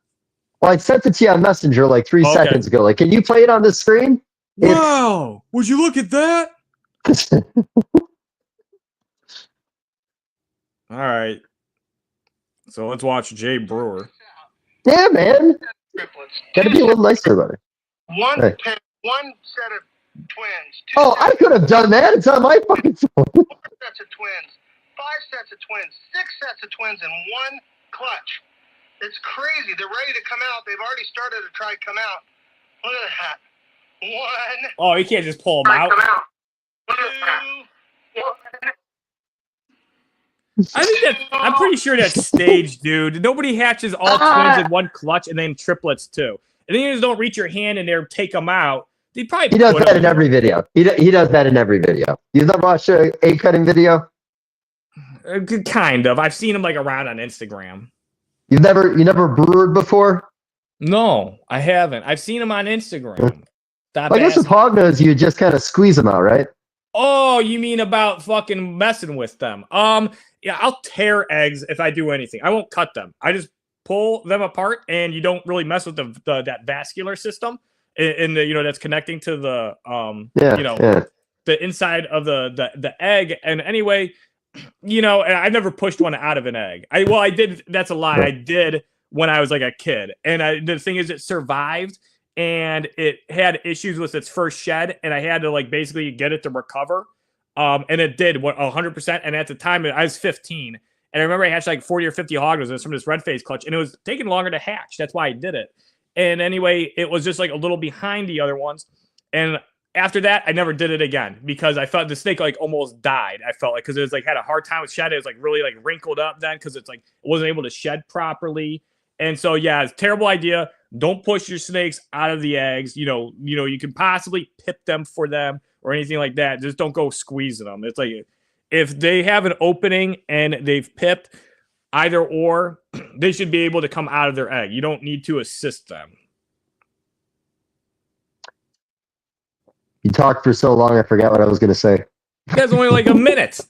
Well, I sent it to you on Messenger like 3 seconds ago. Like, can you play it on the screen? Wow! Would you look at that? All right. So let's watch Jay Brewer. Yeah, man. Gotta be a little nicer about it. One set of twins. Oh, I could have done that. It's on my fucking phone. 4 sets of twins. 5 sets of twins. 6 sets of twins in one clutch. It's crazy. They're ready to come out. They've already started to try to come out. Look at that. 1. Oh, you can't just pull them out. Come out. 2. I think I'm pretty sure that's staged, dude. Nobody hatches all twins in one clutch and then triplets too. And then you just don't reach your hand in there, take them out. He does that in every video. He does that in every video. You've never watched an egg cutting video? Kind of. I've seen him like around on Instagram. You never brewered before? No, I haven't. I've seen him on Instagram. Stop I guess with asking. Hognose, you just kind of squeeze them out, right? Oh, you mean about fucking messing with them? Yeah, I'll tear eggs if I do anything. I won't cut them. I just pull them apart, and you don't really mess with that vascular system in the that's connecting to the the inside of the egg. And anyway, and I never pushed one out of an egg. I did. That's a lie. I did when I was like a kid, and the thing is, it survived. And it had issues with its first shed, and I had to like basically get it to recover. And it did 100%. And at the time, I was 15, and I remember I hatched like 40 or 50 hognoses from this red face clutch, and it was taking longer to hatch. That's why I did it. And anyway, it was just like a little behind the other ones. And after that, I never did it again because I felt the snake like almost died. I felt like because it was like had a hard time with shed. It was like really like wrinkled up then because it's like it wasn't able to shed properly. And so yeah, it's a terrible idea. Don't push your snakes out of the eggs. You can possibly pip them for them or anything like that. Just don't go squeezing them. It's like if they have an opening and they've pipped either or, they should be able to come out of their egg. You don't need to assist them. You talked for so long, I forgot what I was going to say. That's only like a minute.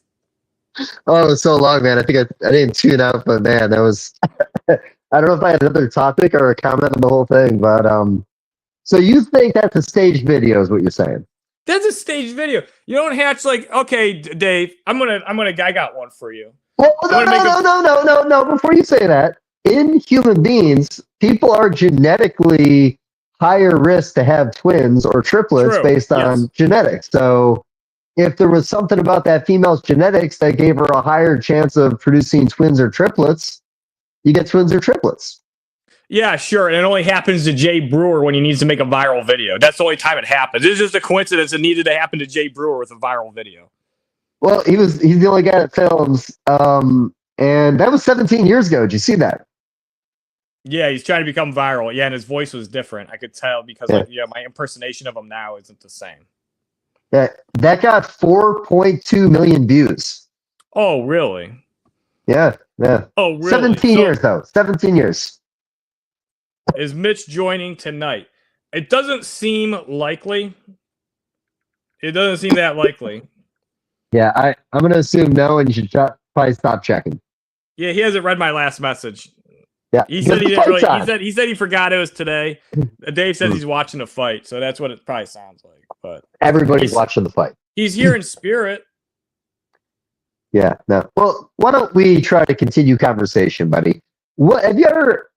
Oh, it was so long, man. I think I didn't tune out, but man, that was... I don't know if I had another topic or a comment on the whole thing, but so you think that's a staged video is what you're saying? That's a staged video. You don't hatch like, okay, Dave, I got one for you. Well, no. Before you say that, in human beings, people are genetically higher risk to have twins or triplets based on genetics. So if there was something about that female's genetics that gave her a higher chance of producing twins or triplets, you get twins or triplets. Yeah, sure. And it only happens to Jay Brewer when he needs to make a viral video. That's the only time it happens. It's just a coincidence it needed to happen to Jay Brewer with a viral video. Well, he's the only guy that films. And that was 17 years ago. Did you see that? Yeah, he's trying to become viral. Yeah, and his voice was different. I could tell because my impersonation of him now isn't the same. Yeah, that got 4.2 million views. Oh, really? Yeah. Oh, really? 17 years, though. 17 years. Is Mitch joining tonight? It doesn't seem likely. It doesn't seem that likely. Yeah, I'm going to assume no, and you should probably stop checking. Yeah, he hasn't read my last message. Yeah, he said he didn't really. He said he forgot it was today. Dave says he's watching the fight, so that's what it probably sounds like. But everybody's watching the fight. He's here in spirit. Yeah, no. Well, why don't we try to continue conversation, buddy? What have you ever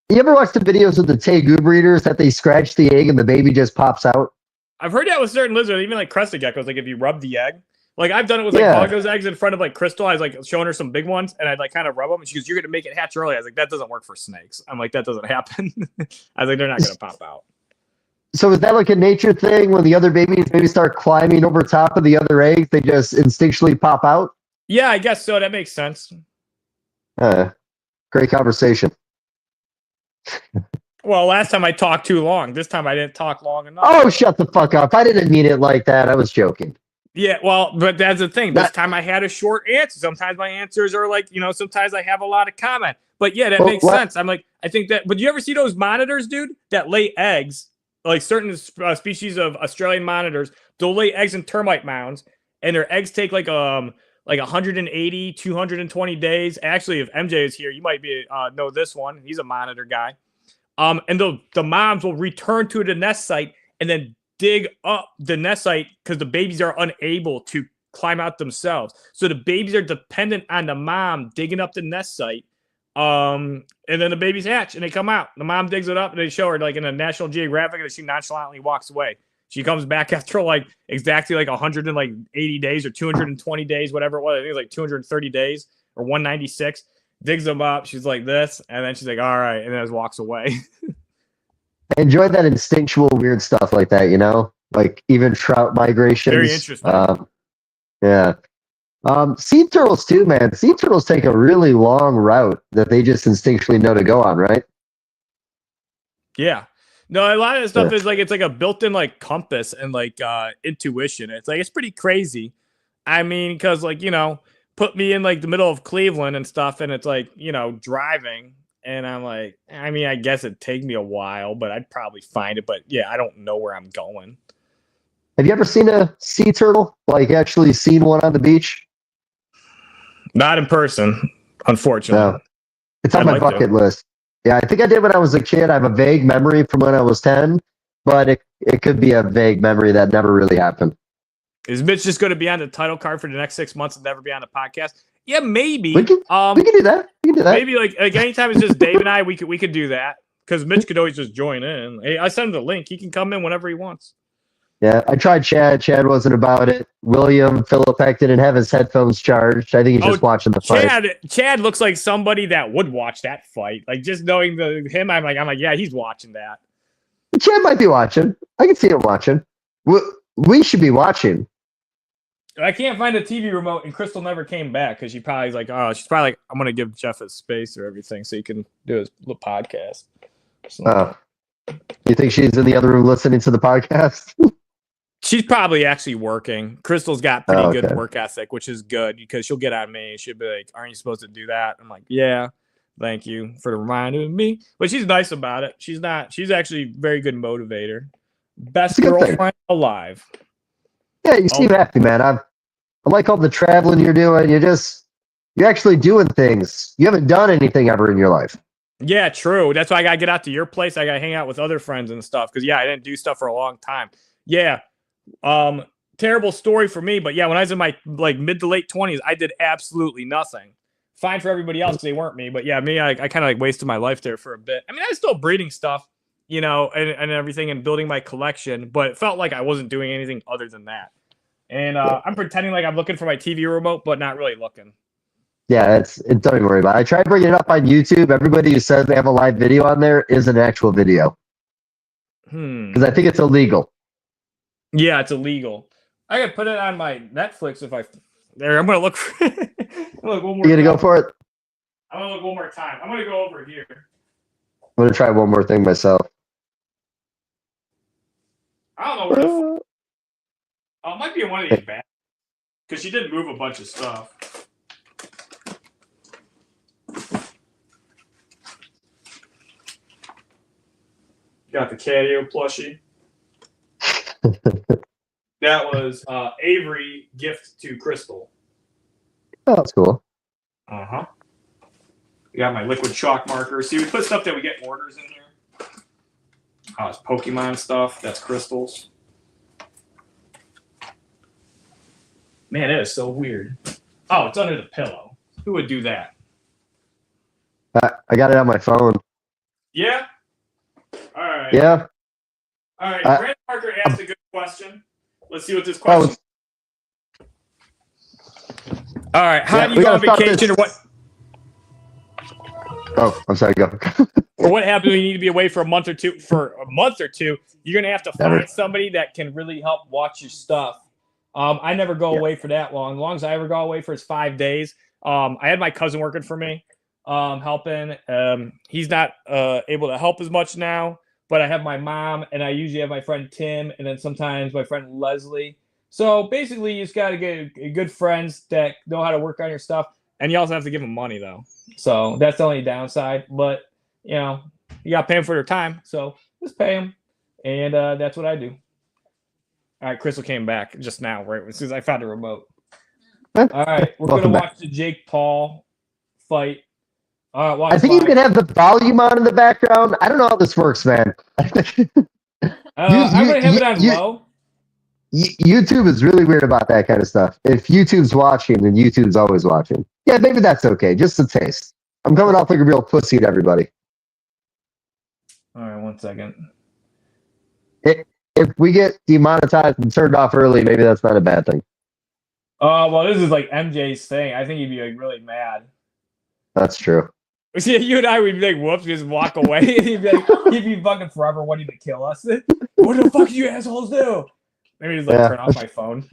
watched the videos of the Tegu breeders that they scratch the egg and the baby just pops out? I've heard that with certain lizards, even like crested geckos. Like if you rub the egg, like I've done it with like Hognose eggs in front of like Crystal. I was like showing her some big ones, and I'd like kind of rub them, and she goes, "You're gonna make it hatch early." I was like, "That doesn't work for snakes." I'm like, "That doesn't happen." I was like, "They're not gonna pop out." So is that like a nature thing when the other babies maybe start climbing over top of the other eggs, they just instinctually pop out? Yeah, I guess so. That makes sense. Great conversation. Well, last time I talked too long. This time I didn't talk long enough. Oh, shut the fuck up. I didn't mean it like that. I was joking. Yeah, well, but that's the thing. This time I had a short answer. Sometimes my answers are like, sometimes I have a lot of comment. But yeah, that makes sense. I'm like, I think that, but you ever see those monitors, dude, that lay eggs? Like certain species of Australian monitors, they'll lay eggs in termite mounds, and their eggs take like 180, 220 days. Actually, if MJ is here, you might know this one. He's a monitor guy. And the moms will return to the nest site and then dig up the nest site because the babies are unable to climb out themselves. So the babies are dependent on the mom digging up the nest site. And then the babies hatch and they come out. The mom digs it up and they show her like in a National Geographic and she nonchalantly walks away. She comes back after like exactly like 180 days or 220 days, whatever it was. I think it was like 230 days or 196. Digs them up. She's like this, and then she's like, "All right," and then just walks away. I enjoy that instinctual weird stuff like that, like even trout migrations. Very interesting. Yeah. Sea turtles too, man. Sea turtles take a really long route that they just instinctually know to go on, right? Yeah. No, a lot of the stuff is like it's like a built-in like compass and like intuition. It's pretty crazy. I mean, because like put me in like the middle of Cleveland and stuff, and it's like driving, And I'm like, I mean, I guess it'd take me a while, but I'd probably find it. But yeah, I don't know where I'm going. Have you ever seen a sea turtle? Like actually seen one on the beach? Not in person, unfortunately. No. It's on my bucket list. Yeah, I think I did when I was a kid. I have a vague memory from when I was 10, but it could be a vague memory that never really happened. Is Mitch just going to be on the title card for the next 6 months and never be on the podcast? Yeah, maybe. We can do that. We can do that. Maybe like anytime it's just Dave and I, we could do that because Mitch could always just join in. Hey, I send him the link. He can come in whenever he wants. Yeah, I tried Chad. Chad wasn't about it. Philip Peck didn't have his headphones charged. I think he's just watching the fight. Chad looks like somebody that would watch that fight. Like just knowing him, I'm like, yeah, he's watching that. Chad might be watching. I can see him watching. We should be watching. I can't find a TV remote, and Crystal never came back because she's probably like, I'm gonna give Jeff his space or everything so he can do his little podcast. So. You think she's in the other room listening to the podcast? She's probably actually working. Crystal's got pretty good work ethic, which is good because she'll get on me. She'll be like, "Aren't you supposed to do that?" I'm like, "Yeah, thank you for the reminder of me." But she's nice about it. She's not. She's actually a very good motivator. Best girlfriend alive. Yeah, you seem happy, man. I like all the traveling you're doing. You're actually doing things. You haven't done anything ever in your life. Yeah, true. That's why I gotta get out to your place. I gotta hang out with other friends and stuff. Because I didn't do stuff for a long time. Yeah. Terrible story for me, but yeah, when I was in my like mid to late 20s, I did absolutely nothing. Fine for everybody else because they weren't me, but yeah, me, I kind of like wasted my life there for a bit. I mean, I was still breeding stuff, and everything and building my collection, but it felt like I wasn't doing anything other than that. And I'm pretending like I'm looking for my TV remote, but not really looking. Yeah, don't even worry about it. I tried bringing it up on YouTube. Everybody who says they have a live video on there is an actual video. Because I think it's illegal. Yeah, it's illegal. I could put it on my Netflix if I'm gonna look for it. Look one more. You gonna go for it? I'm gonna look one more time. I'm gonna go over here. I'm gonna try one more thing myself. I don't know where the it might be in one of these bags. Because she did move a bunch of stuff. Got the Catio plushie. That was Avery gift to Crystal. Oh, that's cool. Uh-huh. We got my liquid chalk markers. See, we put stuff that we get in orders in here. Oh, it's Pokemon stuff. That's crystals. Man, that is so weird. Oh, it's under the pillow. Who would do that? I got it on my phone. Yeah? All right. Yeah. All right. Grant Parker asked a good question. Let's see what this question is. All right. How do you go on vacation or what? Oh, I'm sorry. Go. Or what happens when you need to be away for a month or two? For a month or two, you're going to have to find somebody that can really help watch your stuff. I never go away for that long. The longest I ever go away for is 5 days. I had my cousin working for me, helping. He's not able to help as much now. But I have my mom, and I usually have my friend Tim, and then sometimes my friend Leslie. So basically, you just got to get good friends that know how to work on your stuff, and you also have to give them money, though. So that's the only downside. But, you got to pay them for their time, so just pay them, and that's what I do. All right, Crystal came back just now, right as soon as I found the remote. All right, we're going to watch the Jake Paul fight. I think you can have the volume on in the background. I don't know how this works, man. I'm going to have it on low. YouTube is really weird about that kind of stuff. If YouTube's watching, then YouTube's always watching. Yeah, maybe that's okay. Just a taste. I'm coming off like a real pussy to everybody. All right, 1 second. If we get demonetized and turned off early, maybe that's not a bad thing. Well, this is like MJ's thing. I think he'd be like really mad. That's true. See, you and I would be like, whoops, just walk away. And he'd be fucking forever wanting to kill us. What the fuck do you assholes do? Maybe just turn off my phone.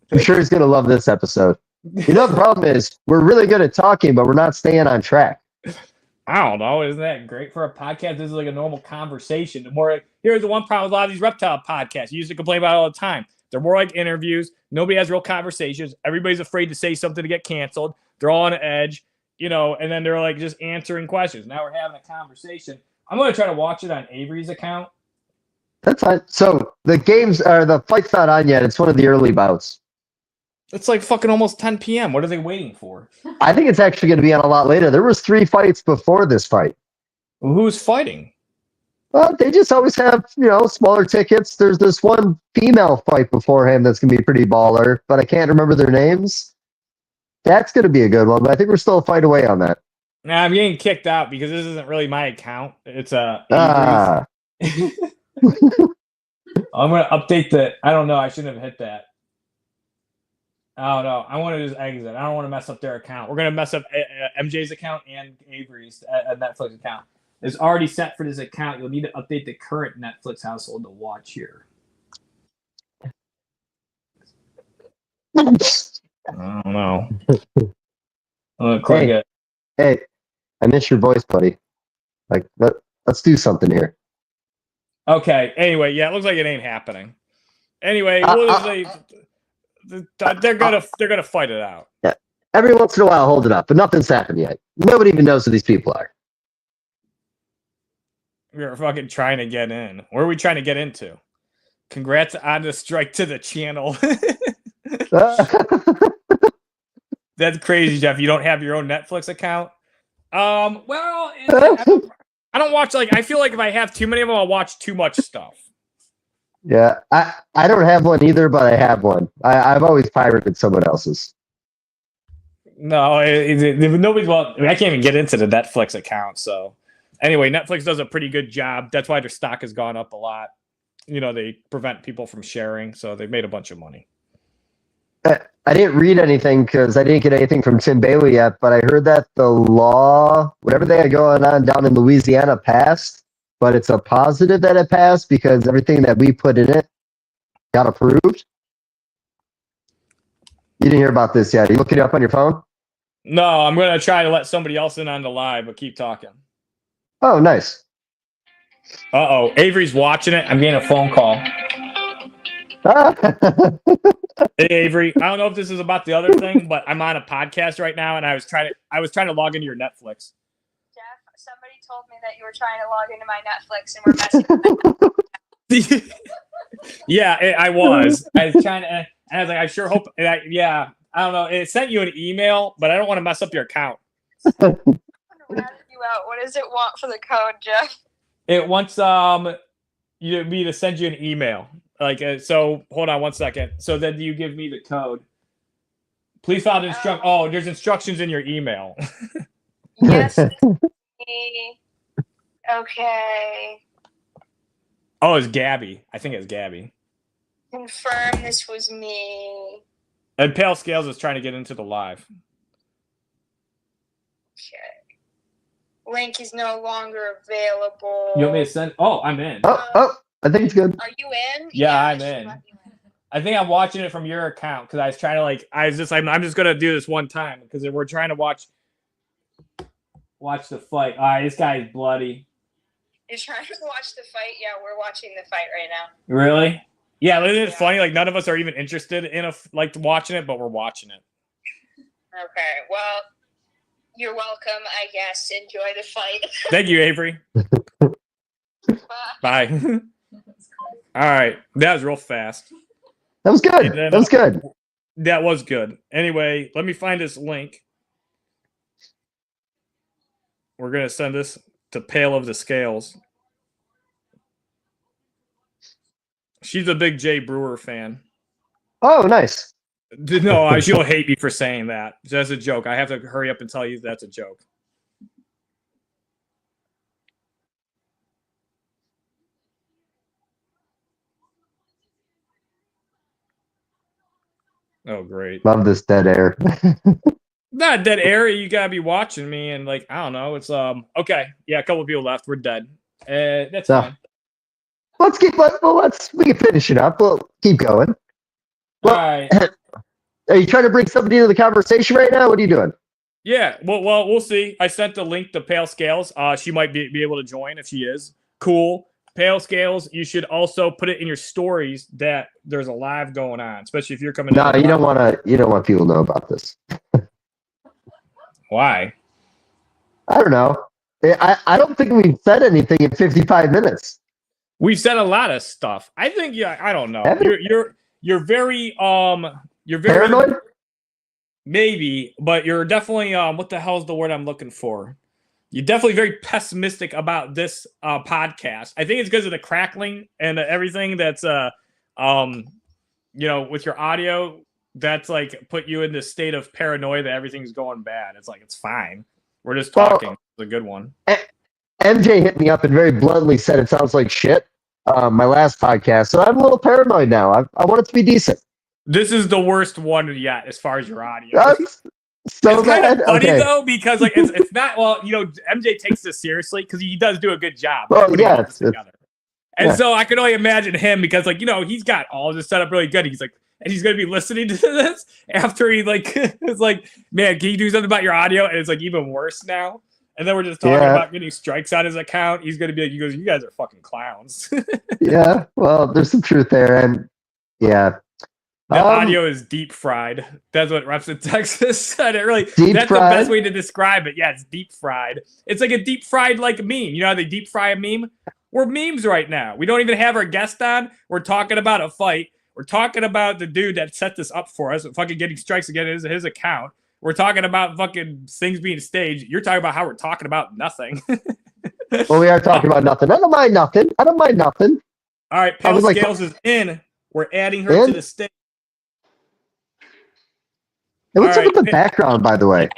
I'm sure he's going to love this episode. The problem is we're really good at talking, but we're not staying on track. I don't know. Isn't that great for a podcast? This is like a normal conversation. Here's the one problem with a lot of these reptile podcasts. You used to complain about it all the time. They're more like interviews. Nobody has real conversations. Everybody's afraid to say something to get canceled. They're all on edge. you know, and then they're like just answering questions. Now we're having a conversation. I'm gonna try to watch it on Avery's account. That's fine. So the fight's not on yet. It's one of the early bouts. It's like fucking almost 10 p.m. What are they waiting for? I think it's actually going to be on a lot later. There was 3 fights before this fight. Well, who's fighting? Well, they just always have, smaller tickets. There's this one female fight beforehand that's going to be pretty baller, but I can't remember their names. That's going to be a good one, but I think we're still a fight away on that. Nah, I'm getting kicked out because this isn't really my account. It's a. I'm gonna update the. I don't know. I shouldn't have hit that. Oh no! I want to just exit. I don't want to mess up their account. We're gonna mess up MJ's account and Avery's Netflix account. It's already set for this account. You'll need to update the current Netflix household to watch here. I don't know. Hey, I miss your voice, buddy. Like, let's do something here. Okay. Anyway, yeah, it looks like it ain't happening. Anyway, they're gonna fight it out. Yeah. Every once in a while, hold it up, but nothing's happened yet. Nobody even knows who these people are. We're fucking trying to get in. Where are we trying to get into? Congrats on the strike to the channel. That's crazy, Jeff. You don't have your own Netflix account? Well, I don't watch, I feel like if I have too many of them, I'll watch too much stuff. Yeah, I don't have one either, but I have one. I've always pirated someone else's. No, nobody's, well, I can't even get into the Netflix account, so. Anyway, Netflix does a pretty good job. That's why their stock has gone up a lot. They prevent people from sharing, so they've made a bunch of money. I didn't read anything because I didn't get anything from Tim Bailey yet, but I heard that the law, whatever they had going on down in Louisiana, passed, but it's a positive that it passed because everything that we put in it got approved. You didn't hear about this yet. Are you looking it up on your phone? No, I'm going to try to let somebody else in on the live, but keep talking. Oh, nice. Uh-oh. Avery's watching it. I'm getting a phone call. Hey, Avery. I don't know if this is about the other thing, but I'm on a podcast right now, and I was trying to log into your Netflix. Jeff, somebody told me that you were trying to log into my Netflix and we're messing with it. Yeah, I was. I was trying to, and I was like, I sure hope. Yeah, I don't know. It sent you an email, but I don't want to mess up your account. Ratted you out. What does it want for the code, Jeff? It wants me to send you an email. So hold on one second. So then you give me the code. Please follow the instruction. Oh, there's instructions in your email. Yes. Okay. Oh, it's Gabby. I think it's Gabby. Confirm this was me. And Pale Scales is trying to get into the live. Okay. Link is no longer available. You want me to send? Oh, I'm in. Oh, I think it's good. Are you in? Yeah, I'm in. I think I'm watching it from your account because I was trying to I'm just gonna do this one time because we're trying to watch the fight. All right, this guy is bloody. You're trying to watch the fight? Yeah, we're watching the fight right now. Really? Yeah, isn't it funny? None of us are even interested in watching it, but we're watching it. Okay, well, you're welcome, I guess. Enjoy the fight. Thank you, Avery. Bye. All right, that was real fast. That was good. That was good. That was good. Anyway, let me find this link. We're gonna send this to Pale of the Scales. She's a big Jay Brewer fan. Oh, nice. No, she'll hate me for saying that. That's a joke. I have to hurry up and tell you that's a joke. Oh, great. Love this dead air. Not dead air. You gotta be watching me, and I don't know. It's okay. Yeah, a couple of people left. We're dead. That's fine. We can finish it up. We'll keep going. Well, all right. Are you trying to bring somebody into the conversation right now? What are you doing? Yeah. Well, we'll see. I sent the link to Pale Scales. She might be able to join if she is. Cool. Pale Scales, you should also put it in your stories that there's a live going on, especially if you're coming. No, you don't want people to know about this. Why? I don't know. I don't think we've said anything in 55 minutes. We've said a lot of stuff. I think, yeah, I don't know. You're very Paranoid? Maybe, but you're definitely what the hell is the word I'm looking for? You're definitely very pessimistic about this podcast. I think it's because of the crackling and everything that's with your audio, that's like put you in this state of paranoia that everything's going bad. It's like, it's fine. We're just talking. It's a good one. MJ hit me up and very bluntly said it sounds like shit. My last podcast, so I'm a little paranoid now. I want it to be decent. This is the worst one yet as far as your audio. So it's kind of funny though, because like it's not, well, MJ takes this seriously because he does do a good job. Well, yeah, and so I can only imagine him because like he's got all this set up really good. He's like, and he's gonna be listening to this after he like is like, man, can you do something about your audio? And it's like even worse now. And then we're just talking about getting strikes on his account. He's gonna be like, he goes, you guys are fucking clowns. Yeah, well, there's some truth there, and yeah. The audio is deep fried. That's what Reps in Texas said. That's fried? the best way to describe it. Yeah, it's deep fried. It's like a deep fried like meme. You know how they deep fry a meme? We're memes right now. We don't even have our guest on. We're talking about a fight. We're talking about the dude that set this up for us, fucking getting strikes again his account. We're talking about fucking things being staged. You're talking about how we're talking about nothing. Well, we are talking about nothing. I don't mind nothing. All right, Pale Scales is in. We're adding her to the stage. Hey, what's up with the background, by the way?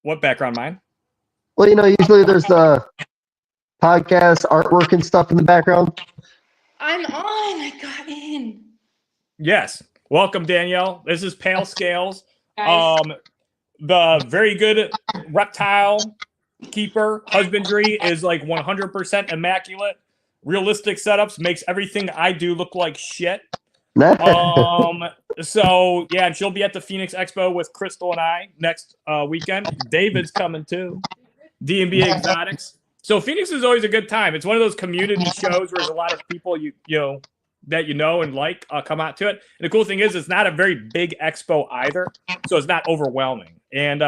What background, mine? Well, usually there's the podcast, artwork, and stuff in the background. I'm on. I got in. Yes. Welcome, Danielle. This is Pale Scales. Guys. The very good reptile keeper husbandry is like 100% immaculate. Realistic setups makes everything I do look like shit. So yeah, and she'll be at the Phoenix Expo with Crystal and I next weekend. David's coming too. D&B Exotics. So Phoenix is always a good time. It's one of those community shows where there's a lot of people that and like come out to it. And the cool thing is it's not a very big expo either, so it's not overwhelming. And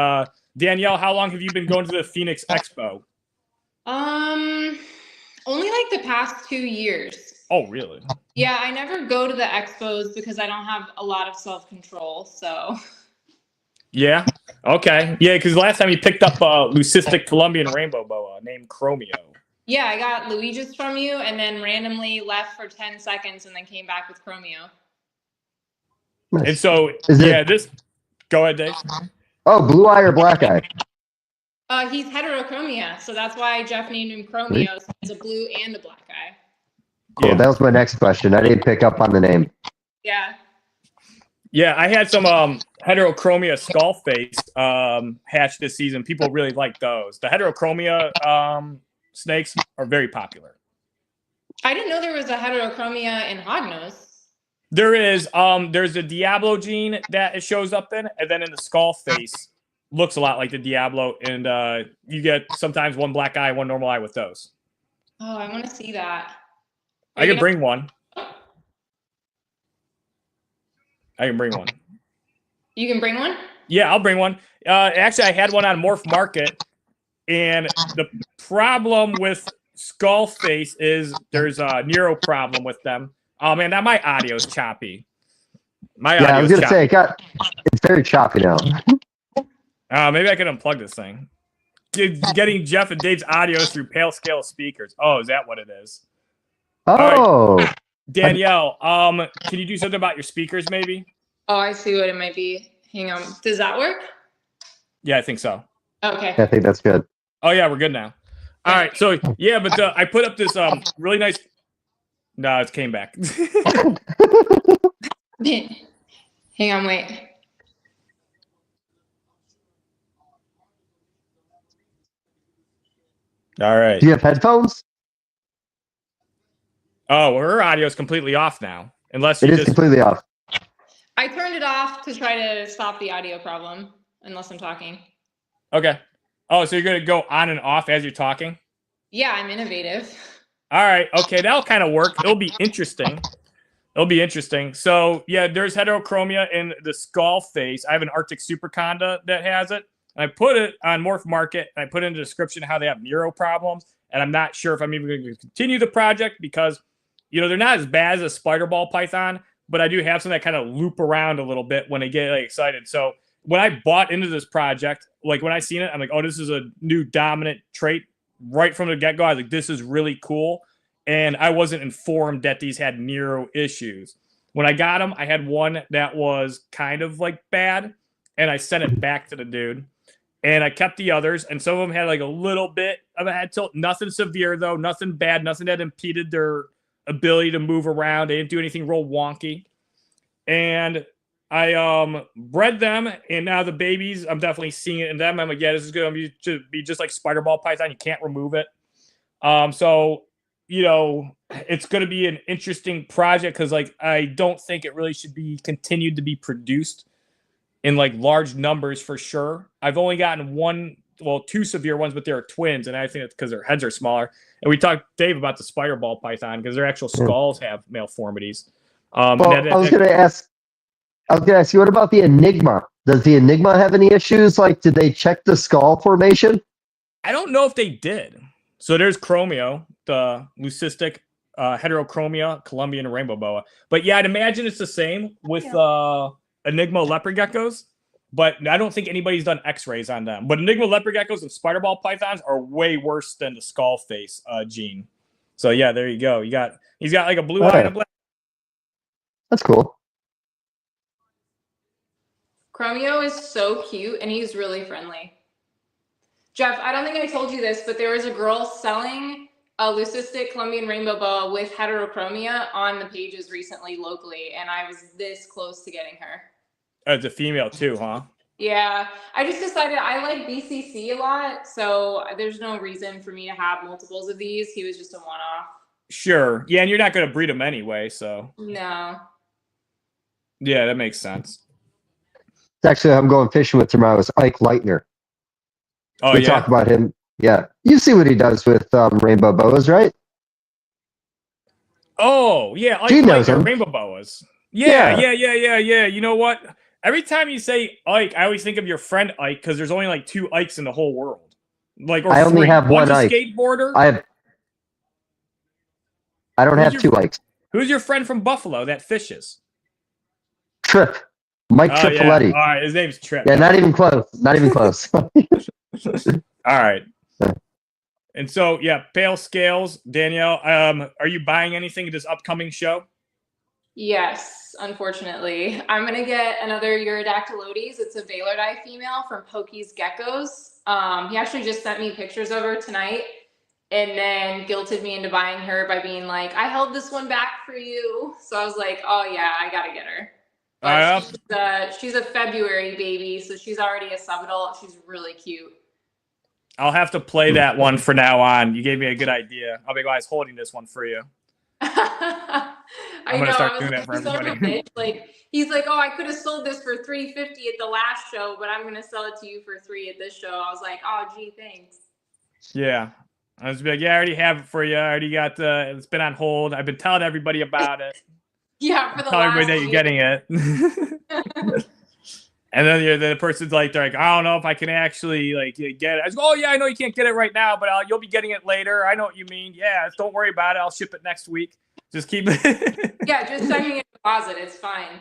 Danielle, how long have you been going to the Phoenix Expo? Only like the past 2 years. Oh, really? Yeah, I never go to the expos because I don't have a lot of self-control, so. Yeah. Okay. Yeah, because last time you picked up a leucistic Colombian rainbow boa named Chromio. Yeah, I got Luigi's from you and then randomly left for 10 seconds and then came back with Chromio. Nice. And so, go ahead, Dave. Oh, blue eye or black eye? He's heterochromia, so that's why Jeff named him Chromio. So he's a blue and a black eye. Cool. Yeah. That was my next question. I didn't pick up on the name. Yeah. Yeah, I had some heterochromia skull face hatched this season. People really like those. The heterochromia snakes are very popular. I didn't know there was a heterochromia in Hognose. There is. There's a Diablo gene that it shows up in, and then in the skull face looks a lot like the Diablo, and you get sometimes one black eye, one normal eye with those. Oh, I want to see that. I can bring one. You can bring one? Yeah, I'll bring one. Actually, I had one on Morph Market, and the problem with skull face is there's a neuro problem with them. Oh man, now my audio's choppy. I was gonna say it's very choppy now. Maybe I can unplug this thing. Getting Jeff and Dave's audio through Pale Scale speakers. Oh, is that what it is? Oh, right. Danielle, can you do something about your speakers, maybe? Oh, I see what it might be. Hang on. Does that work? Yeah, I think so. Okay. I think that's good. Oh yeah, we're good now. All right. So yeah, but I put up this really nice. No, it came back. Hang on, wait. All right. Do you have headphones? Oh, her audio is completely off now. Unless it is completely off. I turned it off to try to stop the audio problem, unless I'm talking. Okay. Oh, so you're going to go on and off as you're talking? Yeah, I'm innovative. All right. Okay, that'll kind of work. It'll be interesting. So, yeah, there's heterochromia in the skull face. I have an Arctic Superconda that has it. and I put it on Morph Market, and I put in the description how they have neuro problems, and I'm not sure if I'm even going to continue the project because, you know, they're not as bad as a spider ball python, but I do have some that kind of loop around a little bit when they get like, excited. So when I bought into this project, like when I seen it, I'm like, oh, this is a new dominant trait right from the get-go. I was like, this is really cool. And I wasn't informed that these had neuro issues. When I got them, I had one that was kind of like bad, and I sent it back to the dude. And I kept the others, and some of them had like a little bit of a head tilt. Nothing severe, though. Nothing bad. Nothing that impeded their ability to move around. They didn't do anything real wonky. And I bred them, and now the babies, I'm definitely seeing it in them. I'm like, yeah, this is going to be just like spider ball python. You can't remove it. So, you know, it's going to be an interesting project because, like, I don't think it really should be continued to be produced in like large numbers for sure. I've only gotten two severe ones, but they're twins, and I think it's because their heads are smaller. And we talked, Dave, about the spider ball python because their actual skulls have malformities. I was going to ask you, what about the Enigma? Does the Enigma have any issues? Like, did they check the skull formation? I don't know if they did. So there's Chromio, the leucistic heterochromia, Colombian rainbow boa. But yeah, I'd imagine it's the same with Enigma leopard geckos, but I don't think anybody's done x-rays on them. But Enigma leopard geckos and spider ball pythons are way worse than the skull face gene. So yeah, there you go. He's got like a blue eye and a black. That's cool. Chromio is so cute, and he's really friendly. Jeff, I don't think I told you this, but there was a girl selling a leucistic Colombian rainbow boa with heterochromia on the pages recently locally, and I was this close to getting her. It's a female too, huh? Yeah, I just decided I like BCC a lot, so there's no reason for me to have multiples of these. He was just a one-off. Sure. Yeah, and you're not going to breed them anyway, so. No. Yeah, that makes sense. Actually, I'm going fishing with tomorrow is Ike Leitner. Oh, we talk about him. Yeah. You see what he does with rainbow boas, right? Oh, yeah. Ike knows Leitner, him. rainbow boas. Yeah. You know what? Every time you say Ike, I always think of your friend Ike because there's only like 2 Ikes in the whole world. Like, or I only 3. have One's one a Ike. skateboarder. I don't have 2 Ikes. Who's your friend from Buffalo that fishes? Trip. Mike Tripoletti. Yeah. All right, his name's Trip. Yeah, not even close. Not even close. All right. And so, yeah, pale scales, Danielle. Are you buying anything at this upcoming show? Yes, unfortunately. I'm going to get another Urodactylotes. It's a Velardi female from Pokey's Geckos. He actually just sent me pictures of her tonight and then guilted me into buying her by being like, I held this one back for you. So I was like, oh, yeah, I got to get her. But she's a February baby, so she's already a subadult. She's really cute. I'll have to play that one for now on. You gave me a good idea. I'll be guys holding this one for you. I'm gonna start doing that for everybody. Like he's like, oh, I could have sold this for $350 at the last show, but I'm gonna sell it to you for $3 at this show. I was like, oh, gee, thanks. Yeah, I was like, yeah, I already have it for you. I already got it's been on hold. I've been telling everybody about it. Yeah, for the telling last everybody that you're getting it. And then the person's like, they're like, I don't know if I can actually like get it. I go, oh yeah, I know you can't get it right now, but you'll be getting it later. I know what you mean. Yeah, don't worry about it. I'll ship it next week. Just keep it. Yeah, just send me a deposit. It's fine.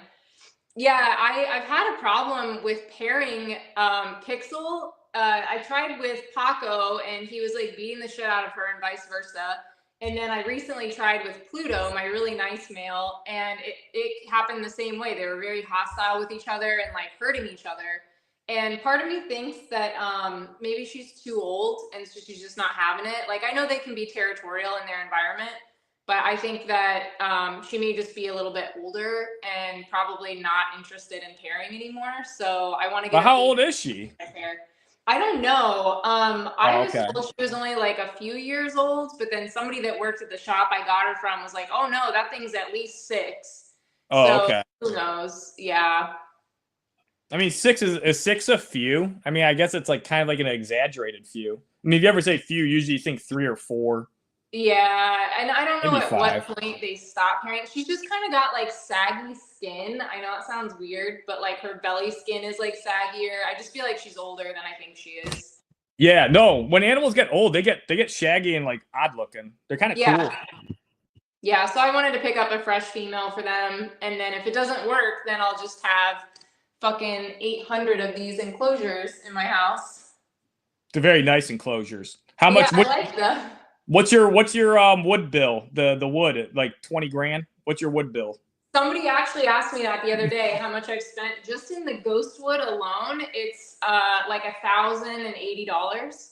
Yeah, I've had a problem with pairing Pixel. I tried with Paco, and he was like beating the shit out of her, and vice versa. And then I recently tried with Pluto, my really nice male, and it happened the same way. They were very hostile with each other and like hurting each other. And part of me thinks that maybe she's too old and so she's just not having it. Like, I know they can be territorial in their environment, but I think that she may just be a little bit older and probably not interested in pairing anymore. So I want to get. But how old is she? I don't know. I was okay. told she was only like a few years old, but then somebody that worked at the shop I got her from was like, oh no, that thing's at least 6. Oh, so, okay. Who knows? Yeah. I mean, 6 is 6 a few? I mean, I guess it's like kind of like an exaggerated few. I mean, if you ever say few, usually you think 3 or 4. Yeah, and I don't know Maybe at what 5. point they stop pairing. She's just kind of got like saggy skin. I know it sounds weird, but like her belly skin is like saggier. I just feel like she's older than I think she is. Yeah, no. When animals get old, they get shaggy and like odd looking. They're kind of cool. Yeah, so I wanted to pick up a fresh female for them, and then if it doesn't work, then I'll just have fucking 800 of these enclosures in my house. They're very nice enclosures. How much? I like them. What's your wood bill? The wood, like 20 grand. What's your wood bill? Somebody actually asked me that the other day, how much I've spent just in the ghost wood alone. It's like $1,080.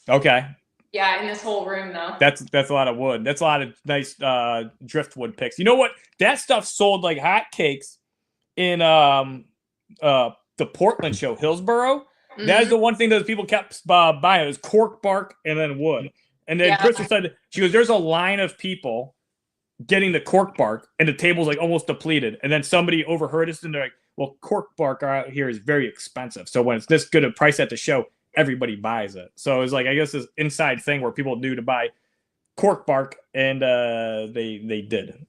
Okay. Yeah, in this whole room though. That's a lot of wood. That's a lot of nice driftwood picks. You know what? That stuff sold like hotcakes in the Portland show, Hillsboro. Mm-hmm. That is the one thing that people kept buying. It was cork bark and then wood. And then Crystal said, she goes, there's a line of people getting the cork bark and the table's like almost depleted. And then somebody overheard us and they're like, well, cork bark out here is very expensive. So when it's this good a price at the show, everybody buys it. So it's like, I guess this inside thing where people do to buy cork bark, and they did.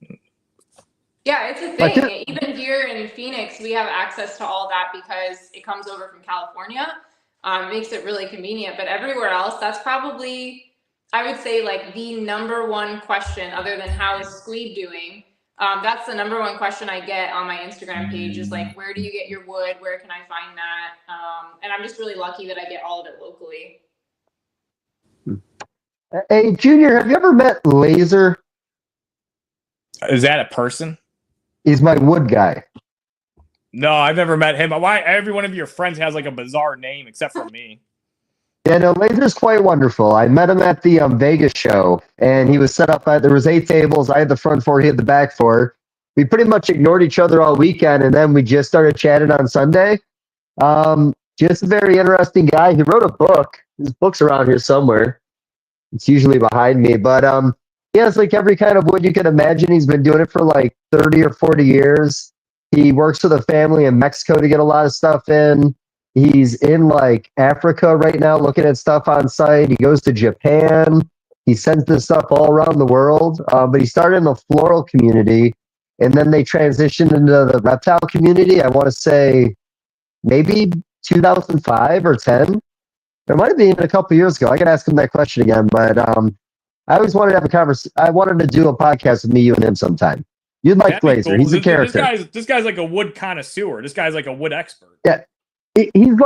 Yeah, it's a thing. Even here in Phoenix, we have access to all that because it comes over from California. Makes it really convenient. But everywhere else, that's probably, I would say, like the #1 question, other than how is Squeeb doing? That's the #1 question I get on my Instagram page is like, where do you get your wood? Where can I find that? And I'm just really lucky that I get all of it locally. Hey, Junior, have you ever met Laser? Is that a person? He's my wood guy. No, I've never met him. Why? Every one of your friends has like a bizarre name except for me. Yeah, no, Laser's quite wonderful. I met him at the Vegas show, and he was set up there was 8 tables. I had the front 4, he had the back 4. We pretty much ignored each other all weekend, and then we just started chatting on Sunday. Just a very interesting guy. He wrote a book. His book's around here somewhere. It's usually behind me, but he has like every kind of wood you can imagine. He's been doing it for like 30 or 40 years. He works with a family in Mexico to get a lot of stuff in. He's in like Africa right now looking at stuff on site. He goes to Japan. He sends this stuff all around the world. But he started in the floral community, and then they transitioned into the reptile community. I want to say maybe 2005 or 10. It might have been a couple years ago. I can ask him that question again. But I always wanted to have a conversation. I wanted to do a podcast with me, you, and him sometime. You'd like Laser. Cool. He's a character. This guy's like a wood connoisseur. This guy's like a wood expert. Yeah. He's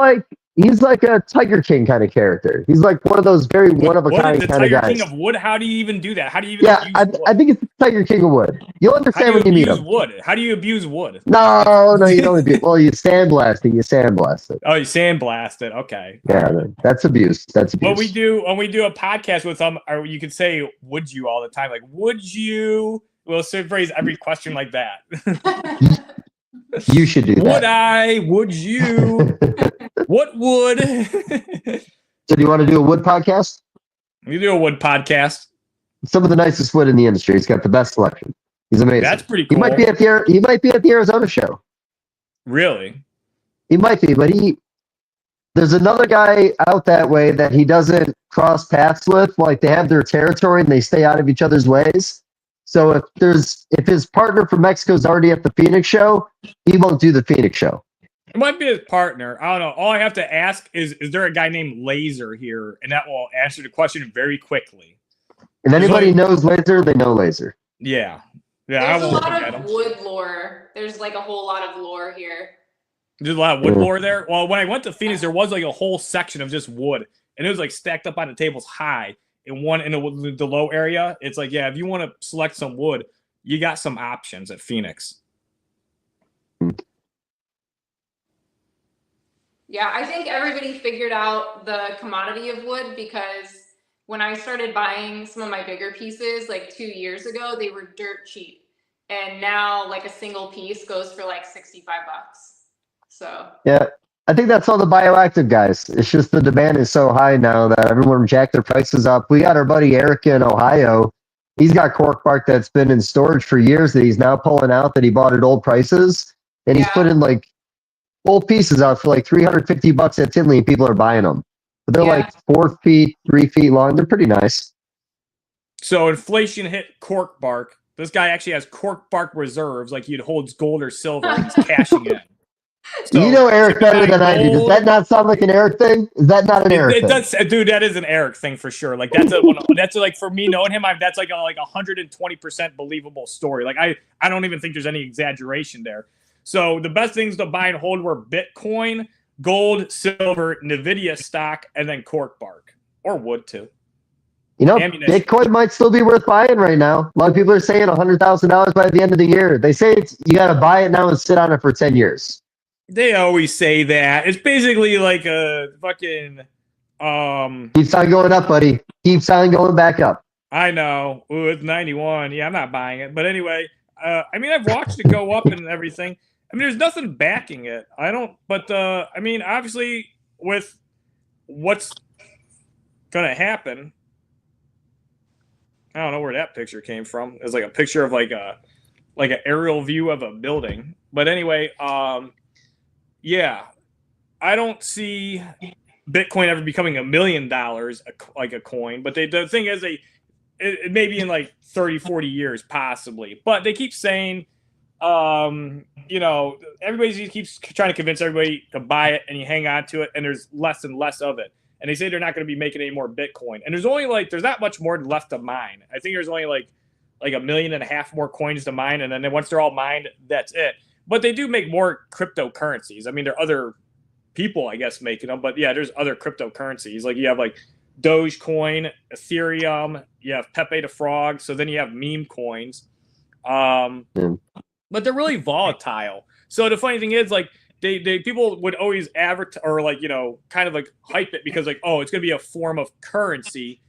like a Tiger King kind of character. He's like one of those very one of a kind of guys. Tiger King of wood. How do you even do that? How do you even? I think it's the Tiger King of wood. You'll understand when you meet him. Wood. How do you abuse wood? No, you don't abuse. Well, you sandblast it. You sandblast it. Oh, you sandblast it. Okay. Yeah, that's abuse. That's abuse. When we do a podcast with them, or you could say "would you" all the time. Like, would you? We'll phrase every question like that. You should do that. Would I? Would you? What would? So do you want to do a wood podcast? You do a wood podcast. Some of the nicest wood in the industry. He's got the best selection. He's amazing. That's pretty cool. He might be at the Arizona show. Really? He might be, but there's another guy out that way that he doesn't cross paths with. Like they have their territory and they stay out of each other's ways. So if his partner from Mexico is already at the Phoenix show, he won't do the Phoenix show. It might be his partner. I don't know. All I have to ask is there a guy named Laser here? And that will answer the question very quickly. If anybody knows Laser, they know Laser. Yeah. There's a lot of wood lore. There's like a whole lot of lore here. There's a lot of wood lore there. Well, when I went to Phoenix, there was like a whole section of just wood. And it was like stacked up on the tables high. And one in the low area, it's like, yeah, if you want to select some wood, you got some options at Phoenix. Yeah, I think everybody figured out the commodity of wood because when I started buying some of my bigger pieces like 2 years ago, they were dirt cheap. And now like a single piece goes for like $65. So yeah. I think that's all the bioactive guys. It's just the demand is so high now that everyone jacked their prices up. We got our buddy Eric in Ohio. He's got cork bark that's been in storage for years that he's now pulling out that he bought at old prices. And he's putting like old pieces out for like $350 at Tinley and people are buying them. But they're like 4 feet, 3 feet long. They're pretty nice. So inflation hit cork bark. This guy actually has cork bark reserves, like he holds gold or silver, and he's cashing in. So, you know Eric better than I do. Does gold- that not sound like an Eric thing? Is that not an Eric It thing? does, dude. That is an Eric thing for sure. Like that's a one. That's like for me knowing him, that's like a 120% believable story. Like I don't even think there's any exaggeration there. So the best things to buy and hold were Bitcoin, gold, silver, Nvidia stock, and then cork bark or wood too. You know, ammunition. Bitcoin might still be worth buying right now. A lot of people are saying $100,000 by the end of the year. They say you got to buy it now and sit on it for 10 years. They always say that. It's basically like a fucking Keeps on going up, buddy. Keeps on going back up. I know. Ooh, it's 91. Yeah, I'm not buying it. But anyway, I mean, I've watched it go up and everything. I mean, there's nothing backing it. I don't, but I mean, obviously, with what's gonna happen, I don't know where that picture came from. It's like a picture of like an aerial view of a building. But anyway, yeah, I don't see Bitcoin ever becoming $1 million like a coin. But the thing is, it may be in like 30, 40 years possibly. But they keep saying, you know, everybody keeps trying to convince everybody to buy it, and you hang on to it, and there's less and less of it. And they say they're not going to be making any more Bitcoin. And there's not much more left to mine. I think there's only like 1.5 million more coins to mine. And then once they're all mined, that's it. But they do make more cryptocurrencies. I mean, there are other people, I guess, making them. But yeah, there's other cryptocurrencies. Like you have like Dogecoin, Ethereum, you have Pepe the Frog. So then you have meme coins. But they're really volatile. So the funny thing is, like, they people would always advertise or like, you know, kind of like hype it because like, oh, it's going to be a form of currency.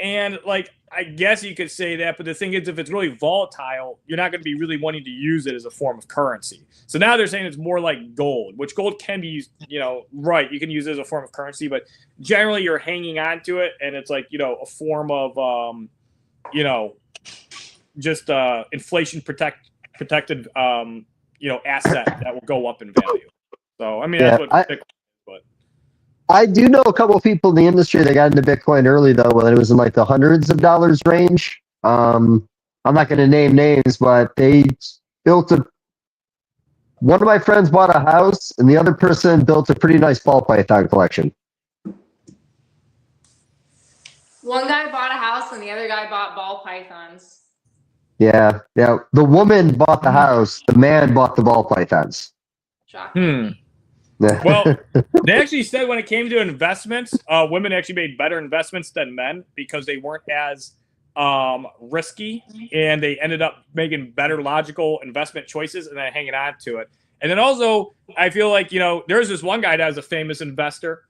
And like, I guess you could say that. But the thing is, if it's really volatile, you're not going to be really wanting to use it as a form of currency. So now they're saying it's more like gold, which gold can be used, you know, right. You can use it as a form of currency, but generally you're hanging on to it. And it's like, you know, a form of, you know, just inflation protected, you know, asset that will go up in value. So, I mean, that's what Bitcoin is, but I do know a couple of people in the industry that got into Bitcoin early, though, when it was in like the hundreds of dollars range. I'm not going to name names, but they built one of my friends bought a house, and the other person built a pretty nice ball python collection. One guy bought a house and the other guy bought ball pythons. Yeah. The woman bought the house. The man bought the ball pythons. Shocking. Well, they actually said when it came to investments, women actually made better investments than men because they weren't as risky, and they ended up making better logical investment choices and then hanging on to it. And then also, I feel like, you know, there's this one guy that was a famous investor,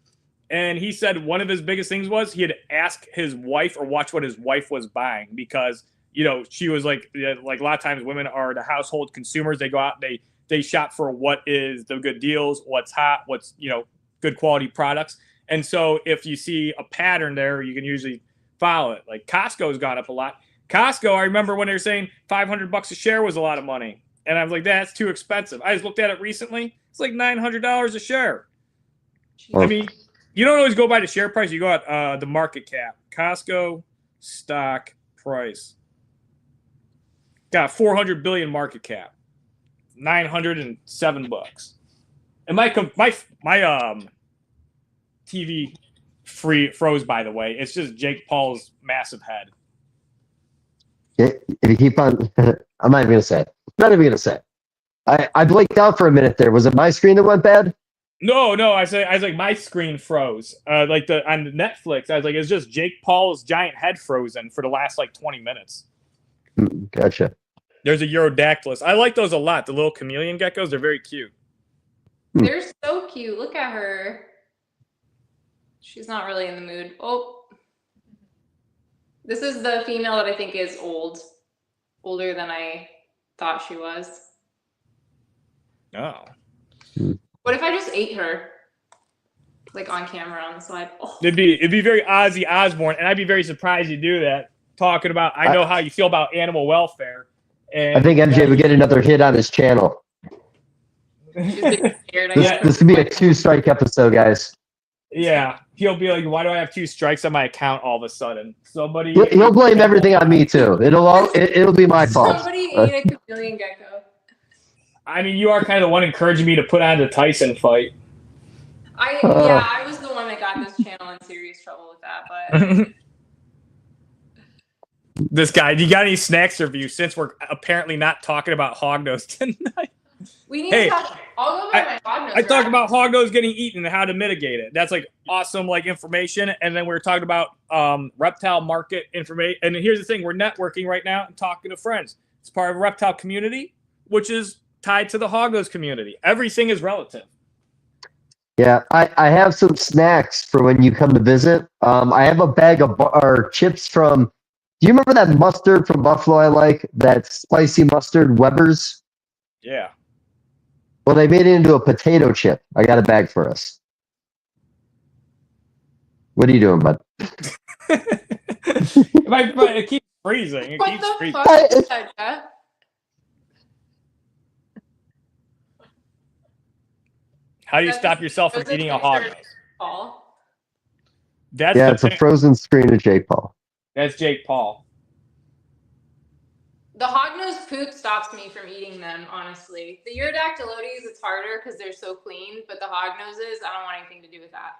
and he said one of his biggest things was he had asked his wife or watch what his wife was buying because, you know, she was like a lot of times women are the household consumers. They go out, they shop for what is the good deals, what's hot, what's, you know, good quality products. And so if you see a pattern there, you can usually follow it. Like Costco's gone up a lot. Costco, I remember when they were saying $500 a share was a lot of money. And I was like, that's too expensive. I just looked at it recently. It's like $900 a share. I mean, you don't always go by the share price. You go at the market cap. Costco stock price. Got 400 billion market cap. $907. And my TV froze, by the way. It's just Jake Paul's massive head. If you keep on, I'm not even gonna say it. Not even gonna say it. I blanked out for a minute there. Was it my screen that went bad? No. I was like, my screen froze. Like on Netflix, I was like, it's just Jake Paul's giant head frozen for the last like 20 minutes. Gotcha. There's a Eurodactylus. I like those a lot. The little chameleon geckos, they're very cute. They're so cute. Look at her. She's not really in the mood. Oh. This is the female that I think is older than I thought she was. Oh. What if I just ate her? Like on camera on the side. Oh. It'd be very Ozzy Osbourne, and I'd be very surprised you do that. Talking about, I know how you feel about animal welfare. And I think MJ would get another hit on his channel. She's getting scared, This could be a 2-strike episode, guys. Yeah, he'll be like, "Why do I have 2 strikes on my account all of a sudden?" Somebody. He'll blame everything on me too. It'll be my fault. Somebody ate a chameleon gecko. I mean, you are kind of the one encouraging me to put on the Tyson fight. I was the one that got this channel in serious trouble with that, but. This guy, do you got any snacks reviews since we're apparently not talking about Hognose tonight? We need to talk. I'll go by my Hognose. I talked about Hognose getting eaten and how to mitigate it. That's like awesome, like information. And then we were talking about reptile market information. And here's the thing: we're networking right now and talking to friends. It's part of a reptile community, which is tied to the Hognose community. Everything is relative. Yeah, I have some snacks for when you come to visit. I have a bag of chips from. Do you remember that mustard from Buffalo I like? That spicy mustard, Weber's? Yeah. Well, they made it into a potato chip. I got a bag for us. What are you doing, bud? It keeps freezing. It What keeps the freezing. fuck is that, Jeff? How do you stop yourself from eating a Hognose? Paul. It's a frozen screen of Jake Paul. That's Jake Paul. The Hognose poop stops me from eating them, honestly. The Urodactylotes, it's harder because they're so clean, but the Hognoses, I don't want anything to do with that.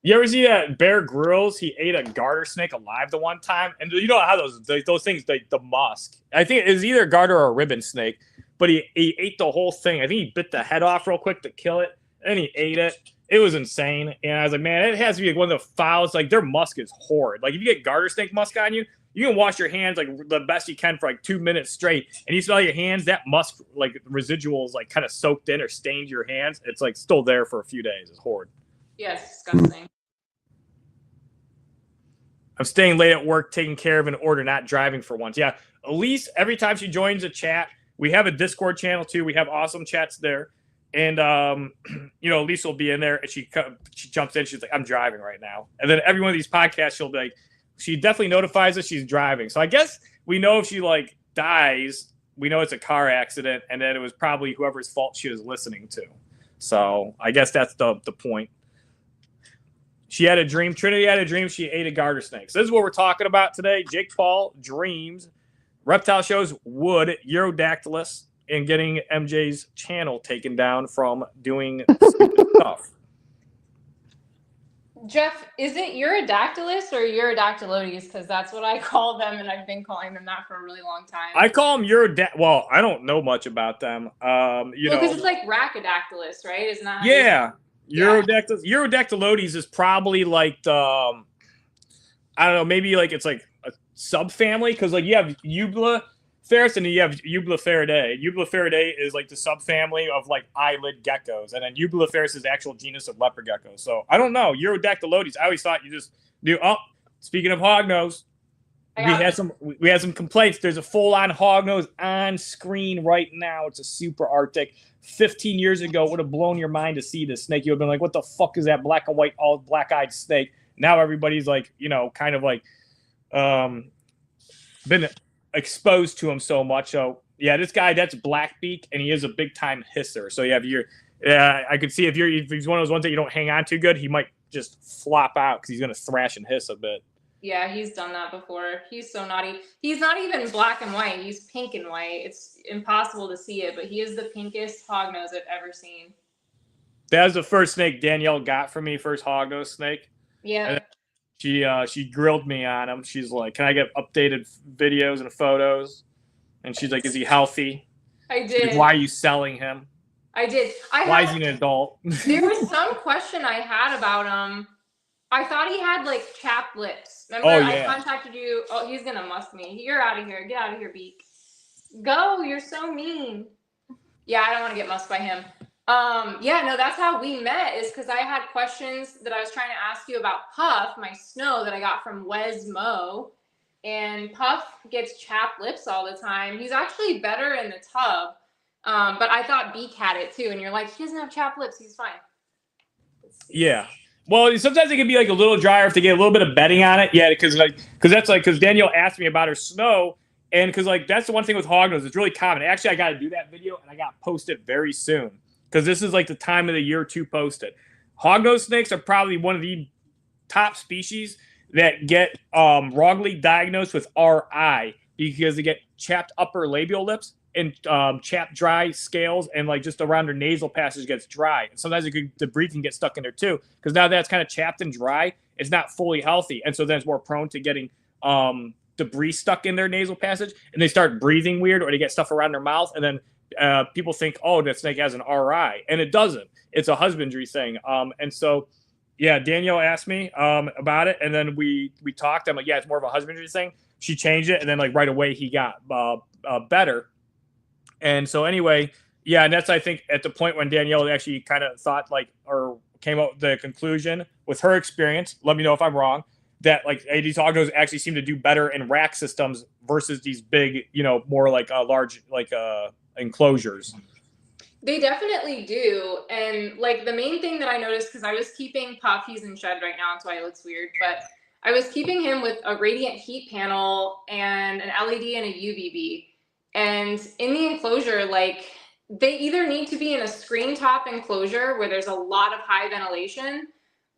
You ever see that Bear Grylls? He ate a garter snake alive the one time, and you know how those things, the musk. I think it was either a garter or a ribbon snake, but he ate the whole thing. I think he bit the head off real quick to kill it, and he ate it. It was insane, and I was like, man, it has to be like one of the fouls. Like their musk is horrid. Like if you get garter snake musk on you, you can wash your hands like the best you can for like 2 minutes straight, and you smell your hands. That musk, like residuals, like kind of soaked in or stained your hands. It's like still there for a few days. It's horrid. Yeah, it's disgusting. I'm staying late at work, taking care of an order, not driving for once. Yeah, Elise, every time she joins a chat, we have a Discord channel too. We have awesome chats there. And, Elise will be in there and she jumps in. She's like, I'm driving right now. And then every one of these podcasts, she'll be like, she definitely notifies us she's driving. So I guess we know if she like dies, we know it's a car accident. And then it was probably whoever's fault she was listening to. So I guess that's the point. She had a dream. Trinity had a dream. She ate a garter snake. So this is what we're talking about today. Jake Paul, dreams, reptile shows, wood, Urodactylus, and getting MJ's channel taken down from doing stupid stuff. Jeff, is it Urodactylus or Urodactylotes? Because that's what I call them, and I've been calling them that for a really long time. I call them Well, I don't know much about them. Because it's like Rhacodactylus, right? Isn't that? Yeah. Urodactylotes is probably like the, I don't know, maybe like it's like a subfamily because like you have Eublepharis and you have Eublephaриdae. Eublephaриdae is like the subfamily of like eyelid geckos, and then Eublepharis is the actual genus of leopard geckos. So I don't know. Urodactylotes, I always thought you just knew. Oh, speaking of Hognose, we had some complaints. There's a full-on Hognose on screen right now. It's a super Arctic. 15 years ago, it would have blown your mind to see this snake. You would have been like, what the fuck is that black and white, all black-eyed snake? Now everybody's like, kind of like been exposed to him so much. So, yeah, this guy, that's Blackbeak, and he is a big-time hisser. So, yeah, I could see if he's one of those ones that you don't hang on too good, he might just flop out because he's going to thrash and hiss a bit. Yeah, he's done that before. He's so naughty. He's not even black and white. He's pink and white. It's impossible to see it, but he is the pinkest Hognose I've ever seen. That was the first snake Danielle got from me, first Hognose snake. Yeah. She grilled me on him. She's like, can I get updated videos and photos? And she's like, is he healthy? I did. Like, why are you selling him? I did. Why is he an adult? There was some question I had about him. I thought he had like chapped lips. Remember, I contacted you. Oh, he's gonna musk me. You're out of here. Get out of here, Beak. Go. You're so mean. Yeah, I don't want to get musked by him. That's how we met. Is because I had questions that I was trying to ask you about Puff, my snow that I got from Wesmo, and Puff gets chapped lips all the time. He's actually better in the tub, but I thought Beak had it too. And you're like, he doesn't have chapped lips. He's fine. Yeah. Well, sometimes it can be like a little drier if they get a little bit of bedding on it. Yeah, because Danielle asked me about her snow, and because like that's the one thing with Hognose, it's really common. Actually, I got to do that video, and I got posted very soon because this is like the time of the year to post it. Hognose snakes are probably one of the top species that get wrongly diagnosed with RI because they get chapped upper labial lips and chapped dry scales, and like just around their nasal passage gets dry. And sometimes the breed can get stuck in there too, because now that's kind of chapped and dry, it's not fully healthy, and so then it's more prone to getting debris stuck in their nasal passage, and they start breathing weird, or they get stuff around their mouth, and then people think, oh, that snake has an RI, and it doesn't. It's a husbandry thing. And so, yeah, Danielle asked me about it, and then we talked. I'm like, yeah, it's more of a husbandry thing. She changed it, and then like right away he got better. And so anyway, yeah, and that's, I think, at the point when Danielle actually kind of thought like, or came up with the conclusion with her experience. Let me know if I'm wrong. That like these hognose actually seem to do better in rack systems versus these big, more like large like enclosures. They definitely do. And like the main thing that I noticed, because I was keeping Puff, he's in shed right now, that's why it looks weird, but I was keeping him with a radiant heat panel and an LED and a UVB. And in the enclosure, like they either need to be in a screen top enclosure where there's a lot of high ventilation,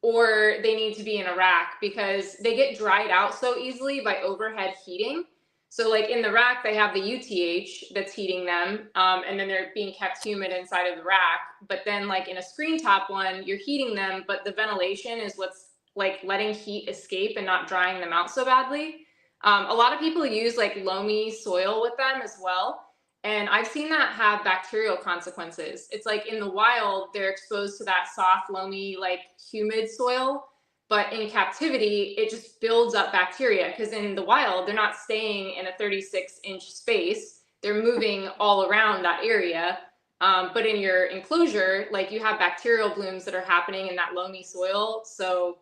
or they need to be in a rack because they get dried out so easily by overhead heating. So like in the rack, they have the UTH that's heating them, and then they're being kept humid inside of the rack. But then like in a screen top one, you're heating them, but the ventilation is what's like letting heat escape and not drying them out so badly. A lot of people use like loamy soil with them as well. And I've seen that have bacterial consequences. It's like in the wild, they're exposed to that soft, loamy, like humid soil. But in captivity, it just builds up bacteria, because in the wild, they're not staying in a 36-inch space. They're moving all around that area. But in your enclosure, like you have bacterial blooms that are happening in that loamy soil. So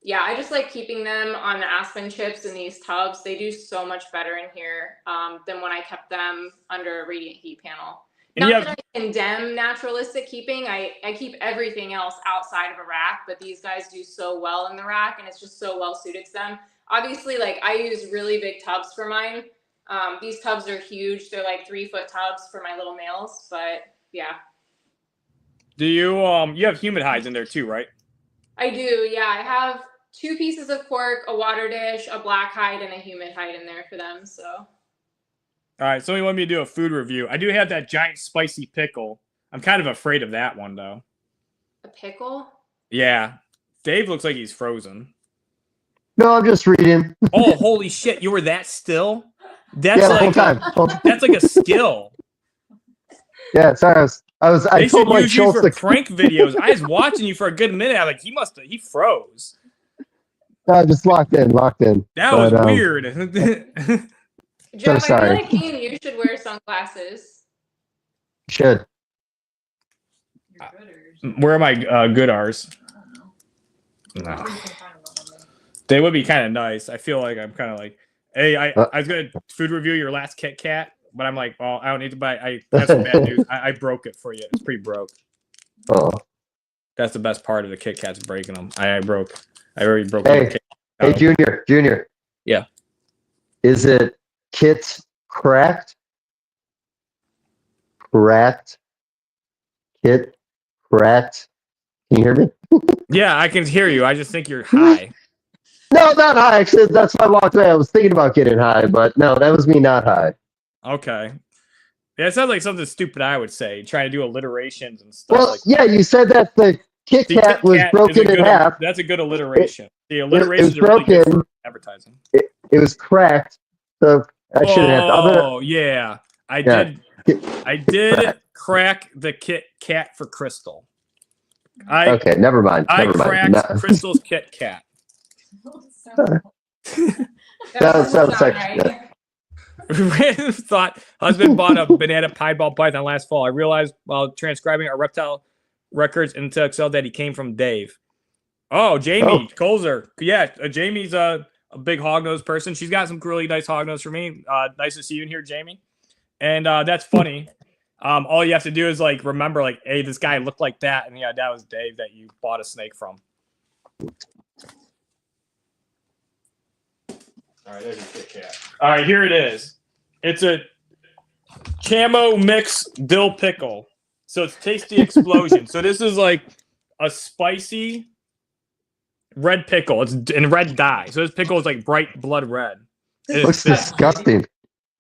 yeah, I just like keeping them on the aspen chips in these tubs. They do so much better in here than when I kept them under a radiant heat panel. Not that I condemn naturalistic keeping. I keep everything else outside of a rack, but these guys do so well in the rack, and it's just so well suited to them. Obviously, like I use really big tubs for mine. These tubs are huge. They're like 3-foot tubs for my little males, but yeah. Do you you have humid hides in there too, right? I do, yeah. I have 2 pieces of cork, a water dish, a black hide, and a humid hide in there for them. So. All right, somebody wanted me to do a food review. I do have that giant spicy pickle. I'm kind of afraid of that one though. A pickle? Yeah, Dave looks like he's frozen. No, I'm just reading. Oh, holy shit! You were that still? That's yeah, like the whole time. That's like a skill. Yeah, sorry. I told my use you Schultz for to prank videos. I was watching you for a good minute. I'm like, he froze. No, just locked in. That was weird. Jeff, so I feel like me and you should wear sunglasses. Should. Where are my good R's? No. They would be kind of nice. I feel like I'm kind of like, hey, I was going to food review your last Kit Kat, but I'm like, well, I don't need to buy. That's some bad news. I broke it for you. It's pretty broke. Oh. That's the best part of the Kit Kats, breaking them. I already broke them. Hey, Junior. Yeah. Is it Kit cracked? Kit cracked. Can you hear me? Yeah, I can hear you. I just think you're high. No, not high. Actually, that's why I walked away. I was thinking about getting high, but no, that was me not high. Okay. Yeah, it sounds like something stupid I would say, trying to do alliterations and stuff. Well, like yeah, you said that the Kit Kat was broken in half. That's a good alliteration. The alliterations it was broken. Are really good for advertising. It was cracked, so I shouldn't have. Oh, yeah. I did crack the Kit Kat for Crystal. Okay, never mind. I cracked Crystal's Kit Kat. That sounds like Random thought. Husband bought a banana piebald python last fall. I realized while transcribing our reptile records into Excel that he came from Dave. Oh, Jamie Colzer. Yeah, Jamie's a big hognose person. She's got some really nice hognose for me. Nice to see you in here, Jamie. And that's funny. All you have to do is like remember, like, hey, this guy looked like that, and yeah, that was Dave that you bought a snake from. All right, there's a Kit Kat. All right, here it is. It's a Chamo mix dill pickle. So it's Tasty Explosion. So this is like a spicy red pickle. It's in red dye. So this pickle is like bright blood red. It Looks disgusting.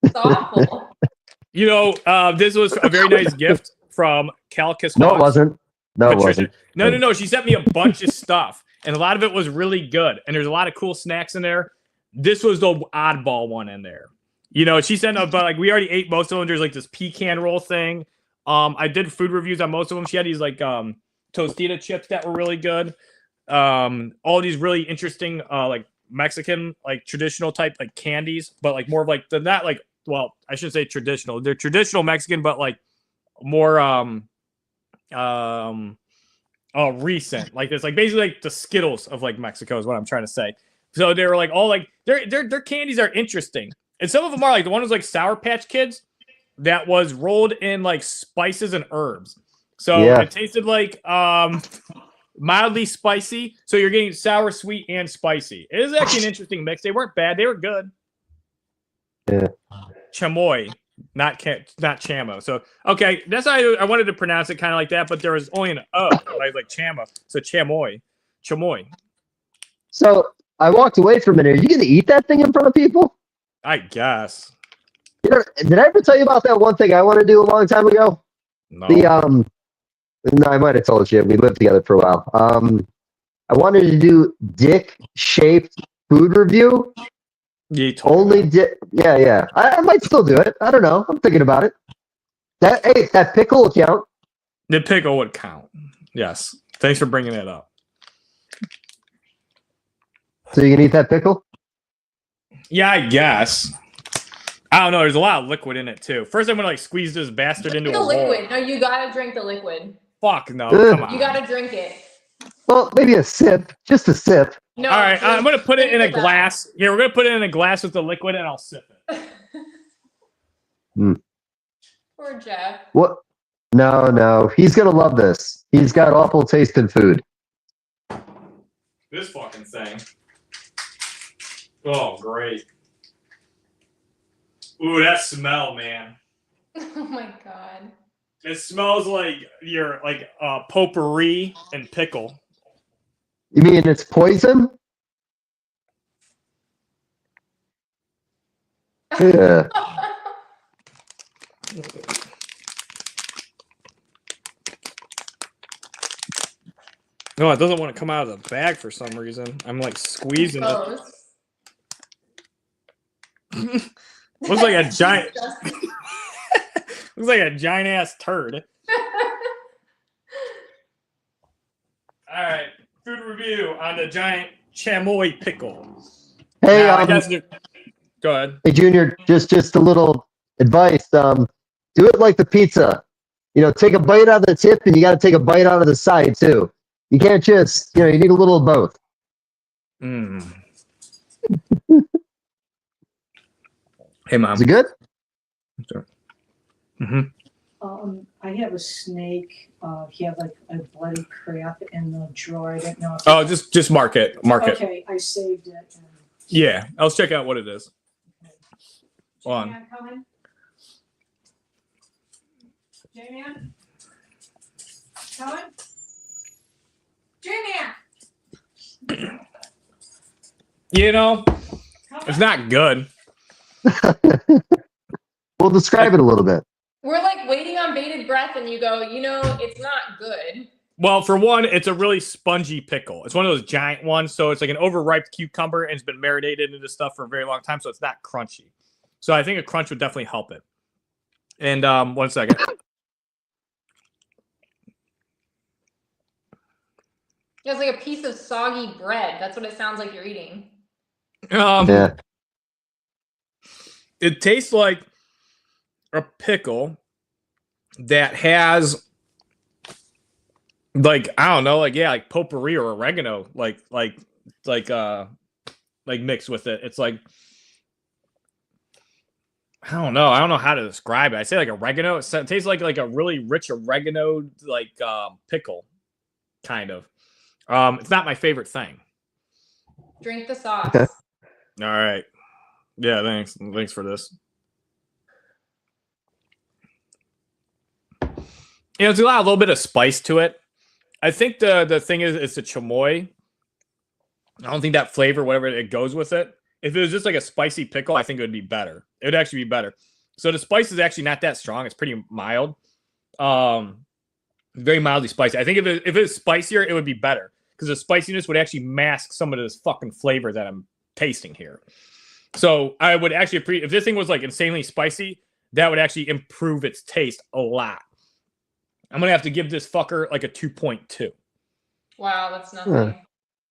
It's awful. You know, this was a very nice gift from CLTCH. No, it wasn't. No, it wasn't. No. She sent me a bunch of stuff, and a lot of it was really good. And there's a lot of cool snacks in there. This was the oddball one in there. You know, she sent about like we already ate most of them. There's like this pecan roll thing. I did food reviews on most of them. She had these like Tostita chips that were really good. All these really interesting like Mexican like traditional type like candies, but like more of like not like, well, I shouldn't say traditional. They're traditional Mexican, but like more recent. Like it's like basically like the Skittles of like Mexico is what I'm trying to say. So they were like all like their candies are interesting. And some of them are like the one was like Sour Patch Kids that was rolled in like spices and herbs. So it tasted like mildly spicy. So you're getting sour, sweet, and spicy. It is actually an interesting mix. They weren't bad. They were good. Yeah. Chamoy, not chamo. So okay, that's how I wanted to pronounce it kind of like that, but there was only an O. like chamo. So chamoy. So I walked away for a minute. Are you gonna eat that thing in front of people? I guess. You know, did I ever tell you about that one thing I want to do a long time ago? No. No, I might have told you. We lived together for a while. I wanted to do dick-shaped food review. Yeah, yeah. I might still do it. I don't know. I'm thinking about it. That pickle will count. The pickle would count. Yes. Thanks for bringing it up. So you can eat that pickle? Yeah, I guess. I don't know. There's a lot of liquid in it too. First, I'm gonna like squeeze this bastard into the a liquid. bowl. No, you gotta drink the liquid. Fuck no! Come on. You gotta drink it. Well, maybe a sip. Just a sip. No. All right, I'm gonna put it in a glass. Yeah, we're gonna put it in a glass with the liquid, and I'll sip it. Poor Jeff. What? No. He's gonna love this. He's got awful taste in food. This fucking thing. Oh, great. Ooh, that smell, man. Oh my god. It smells like your like potpourri and pickle. You mean it's poison? Yeah. No, it doesn't want to come out of the bag for some reason. I'm like squeezing it. Looks like a giant. Looks like a giant ass turd. All right, food review on the giant chamoy pickle. Hey, go ahead. Hey, Junior, just a little advice. Do it like the pizza. You know, take a bite out of the tip, and you got to take a bite out of the side too. You can't just, you need a little of both. Hey, Mom. Is it good? Sure. I have a snake. He had like a bloody crap in the drawer. I didn't know. Oh, just mark it. Okay, I saved it. Yeah, let's check out what it is. Hold on. J-Man? Coming? J-Man! You know, it's not good. Well, describe it a little bit. We're like waiting on bated breath, and you go, it's not good. Well, for one, it's a really spongy pickle. It's one of those giant ones, so it's like an overripe cucumber, and it's been marinated into stuff for a very long time, so it's not crunchy. So I think a crunch would definitely help it. And 1 second. It's like a piece of soggy bread. That's what it sounds like you're eating. Yeah. It tastes like a pickle that has like, I don't know, like potpourri or oregano, like mixed with it. It's like, I don't know how to describe it. I say like oregano. It tastes like a really rich oregano pickle, kind of. It's not my favorite thing. Drink the sauce. Okay. All right. Yeah, thanks for this. It's got a little bit of spice to it. I think the thing is it's a chamoy. I don't think that flavor, whatever it goes with it. If it was just like a spicy pickle, I think it would be better. It would actually be better. So the spice is actually not that strong. It's pretty mild. Very mildly spicy. I think if it was spicier, it would be better because the spiciness would actually mask some of this fucking flavor that I'm tasting here. So I would actually if this thing was like insanely spicy, that would actually improve its taste a lot. I'm gonna have to give this fucker like a 2.2. Wow, that's nothing.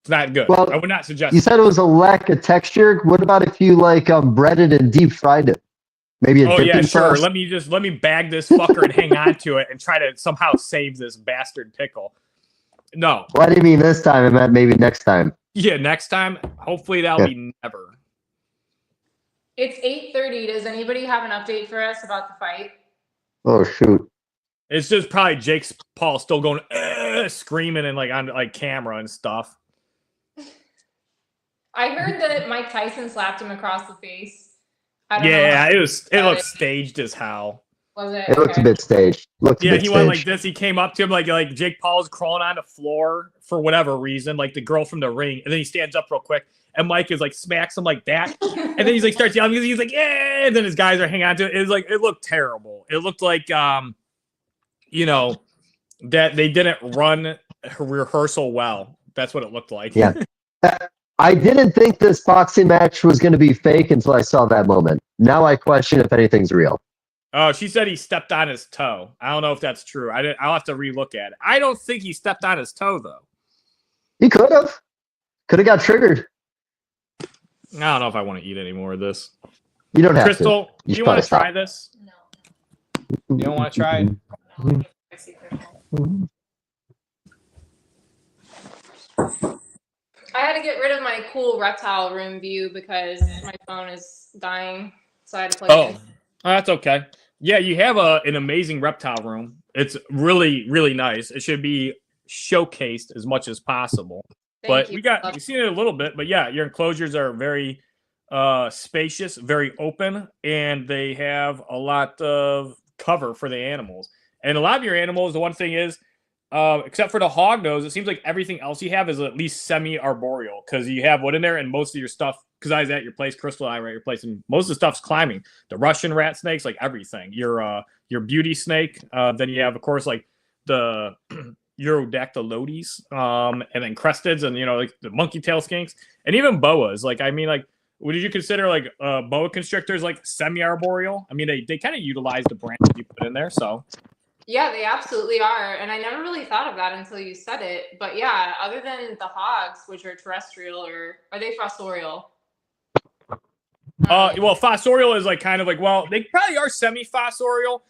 It's not good. Well, I would not suggest. You said it was a lack of texture. What about if you like breaded and deep fried it? Maybe. Oh yeah, sure. Let me bag this fucker and hang on to it and try to somehow save this bastard pickle. No. Well, I didn't mean this time. I meant maybe next time. Yeah, next time. Hopefully that'll be never. It's 8:30. Does anybody have an update for us about the fight? Oh shoot. It's just probably Jake Paul still going screaming and like on like camera and stuff. I heard that Mike Tyson slapped him across the face. I don't know it looked staged as hell. Was it? It looked a bit staged. He went like this. He came up to him like Jake Paul's crawling on the floor for whatever reason, like the girl from the ring, and then he stands up real quick, and Mike is like smacks him like that, and then he's like starts yelling because he's like yeah, and then his guys are hanging on to it. It was like it looked terrible. It looked like you know that they didn't run rehearsal well. That's what it looked like. Yeah. I didn't think this boxing match was going to be fake until I saw that moment. Now I question if anything's real. Oh, she said he stepped on his toe. I don't know if that's true. I'll have to relook at it. I don't think he stepped on his toe though. He could have. Could have got triggered. I don't know if I want to eat any more of this. You don't have Crystal, to. do you want to try this? No. You don't want to try it? I had to get rid of my cool reptile room view because my phone is dying, so I had to plug it in. Oh, that's okay. Yeah, you have an amazing reptile room. It's really, really nice. It should be showcased as much as possible. Thank you. We've seen it a little bit, but yeah, your enclosures are very spacious, very open, and they have a lot of cover for the animals. And a lot of your animals, the one thing is, except for the Hognose, it seems like everything else you have is at least semi-arboreal because you have wood in there and most of your stuff, because I was at your place, Crystal and I were at your place, and most of the stuff's climbing. The Russian rat snakes, like everything. Your beauty snake, then you have, of course, like the Urodactylodes, and then cresteds and, like the monkey tail skinks, and even boas. Like, I mean, like, would you consider like boa constrictors like semi-arboreal? I mean, they kind of utilize the branches you put in there, so... Yeah, they absolutely are. And I never really thought of that until you said it. But yeah, other than the hogs, which are terrestrial, or are they fossorial? Well, fossorial is like kind of like, well, they probably are semi-fossorial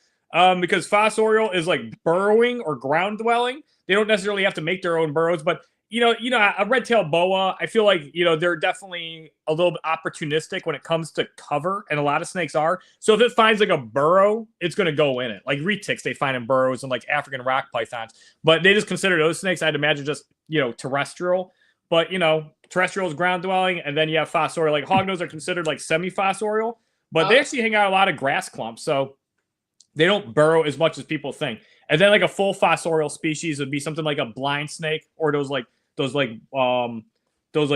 because fossorial is like burrowing or ground dwelling. They don't necessarily have to make their own burrows, but a red-tailed boa, I feel like, they're definitely a little bit opportunistic when it comes to cover, and a lot of snakes are. So if it finds like a burrow, it's going to go in it. Like retics, they find in burrows, and like African rock pythons. But they just consider those snakes, I'd imagine, just, terrestrial. But, terrestrial is ground dwelling, and then you have fossorial. Like hognose are considered like semi-fossorial, but they actually hang out a lot of grass clumps. So they don't burrow as much as people think. And then like a full fossorial species would be something like a blind snake, or those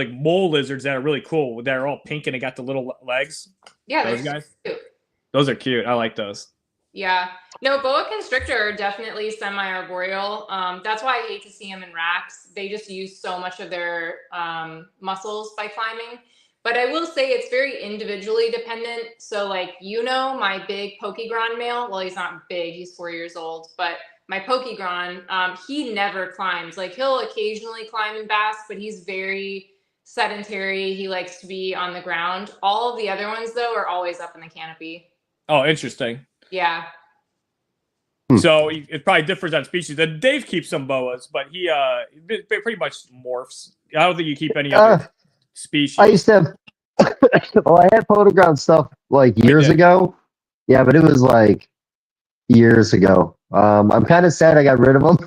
mole lizards that are really cool. They're all pink and they got the little legs. Yeah, those guys. Cute. Those are cute. I like those. Yeah. No, boa constrictor are definitely semi-arboreal. That's why I hate to see them in racks. They just use so much of their muscles by climbing. But I will say it's very individually dependent. So like, my big Pokegron male, well, he's not big, he's 4 years old, but my Pokegron, he never climbs. Like he'll occasionally climb in bass, but he's very sedentary. He likes to be on the ground. All of the other ones though are always up in the canopy. Oh, interesting. Yeah. So it probably differs on species. Then Dave keeps some boas, but he pretty much morphs. I don't think you keep any other species. I used to have, I had photograph stuff like years ago. Yeah, but it was like years ago. I'm kind of sad I got rid of them.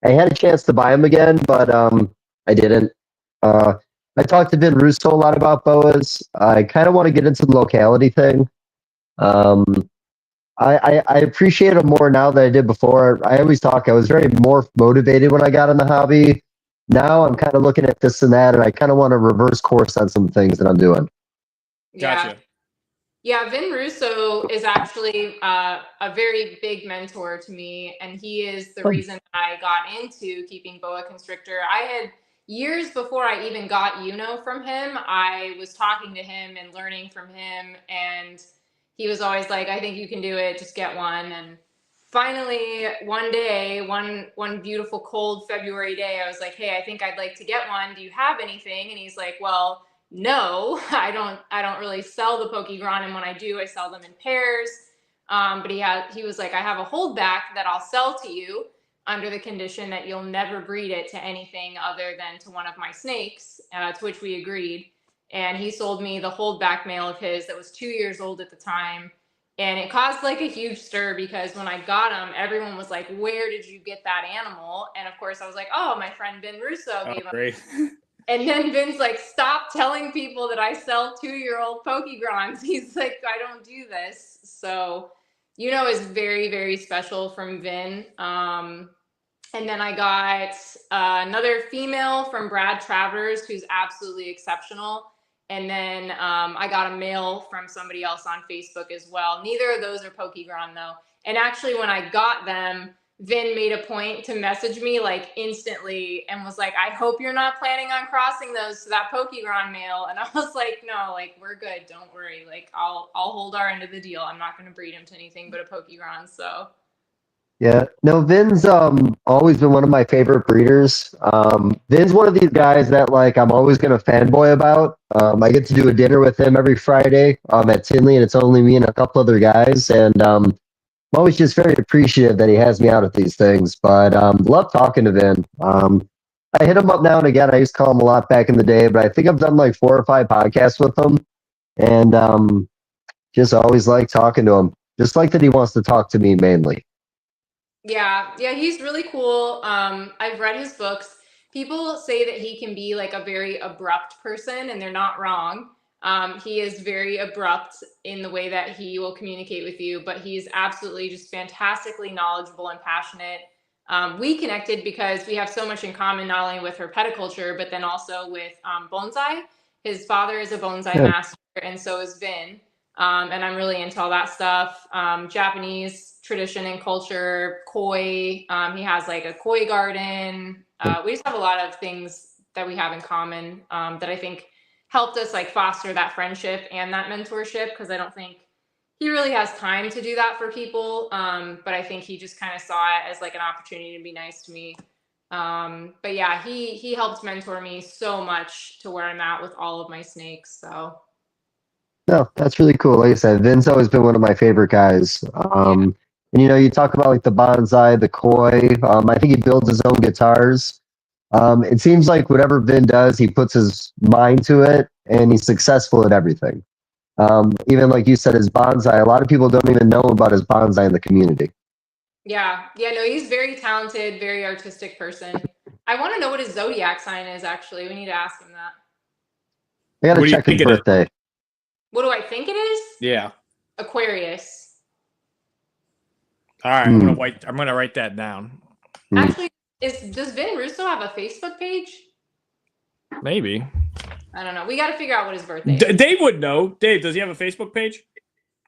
I had a chance to buy them again, but I didn't. I talked to Vin Russo a lot about boas. I kind of want to get into the locality thing. I appreciate them more now than I did before. I always talk, I was very more motivated when I got in the hobby. Now I'm kind of looking at this and that, and I kind of want to reverse course on some things that I'm doing. Gotcha. Yeah, Vin Russo is actually a very big mentor to me, and he is the reason I got into keeping boa constrictor. I had years before I even got Uno from him, I was talking to him and learning from him, and he was always like, I think you can do it, just get one. And finally, one day, one beautiful cold February day, I was like, hey, I think I'd like to get one. Do you have anything? And he's like, well, no, I don't really sell the Pokegron, and when I do, I sell them in pairs. But he was like, I have a holdback that I'll sell to you under the condition that you'll never breed it to anything other than to one of my snakes, to which we agreed. And he sold me the holdback male of his that was 2 years old at the time. And it caused like a huge stir because when I got him, everyone was like, where did you get that animal? And of course I was like, oh, my friend Vin Russo gave him. Great. And then Vin's like, stop telling people that I sell 2-year-old Pokegrons. He's like, I don't do this. So, is very, very special from Vin. And then I got another female from Brad Travers, who's absolutely exceptional. And then I got a male from somebody else on Facebook as well. Neither of those are Pokegron though. And actually when I got them, Vin made a point to message me like instantly and was like, I hope you're not planning on crossing those to that Pokegron male. And I was like, no, like we're good. Don't worry. Like I'll hold our end of the deal. I'm not going to breed him to anything but a Pokegron. So. Yeah, no, Vin's always been one of my favorite breeders. Vin's one of these guys that like I'm always gonna fanboy about. I get to do a dinner with him every Friday at Tinley, and it's only me and a couple other guys, and I'm always just very appreciative that he has me out at these things. But love talking to Vin. I hit him up now and again. I used to call him a lot back in the day, but I think I've done like 4 or 5 podcasts with him, and just always like talking to him. Just like that he wants to talk to me mainly. Yeah, he's really cool. I've read his books. People say that he can be like a very abrupt person, and they're not wrong. He is very abrupt in the way that he will communicate with you, but he's absolutely just fantastically knowledgeable and passionate. We connected because we have so much in common, not only with herpeticulture, but then also with bonsai. His father is a bonsai master, and so is Vin. And I'm really into all that stuff. Japanese tradition and culture, koi. He has like a koi garden. We just have a lot of things that we have in common that I think helped us like foster that friendship and that mentorship, because I don't think he really has time to do that for people. But I think he just kind of saw it as like an opportunity to be nice to me. But yeah, he helped mentor me so much to where I'm at with all of my snakes. So. No, that's really cool. Like I said, Vin's always been one of my favorite guys. And you talk about like the bonsai, the koi. I think he builds his own guitars. It seems like whatever Vin does, he puts his mind to it, and he's successful at everything. Even like you said, his bonsai. A lot of people don't even know about his bonsai in the community. Yeah, no, he's very talented, very artistic person. I want to know what his zodiac sign is. Actually, we need to ask him that. I gotta check his birthday. What do I think it is? Yeah. Aquarius. All right, I'm gonna write that down. Actually, does Vin Russo have a Facebook page? Maybe. I don't know. We got to figure out what his birthday is. Dave would know. Dave, does he have a Facebook page?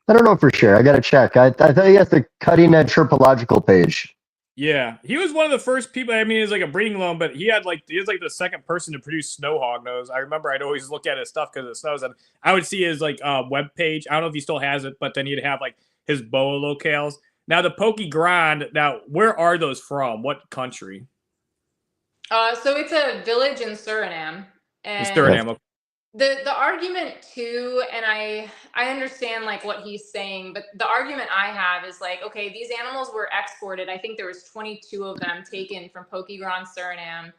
I don't know for sure. I gotta check. I thought he has the Cutting Edge Herpetological page. Yeah, he was one of the first people. I mean, it's like a breeding loan, but he was like the second person to produce snow hognose. I remember I'd always look at his stuff because it snows, and I would see his like web page. I don't know if he still has it, but then he'd have like his boa locales. Now the Pokegron. Now, where are those from? What country? So it's a village in Suriname. And Suriname. The argument too, and I understand like what he's saying, but the argument I have is like, okay, these animals were exported. I think there was 22 of them taken from Pokegron Suriname,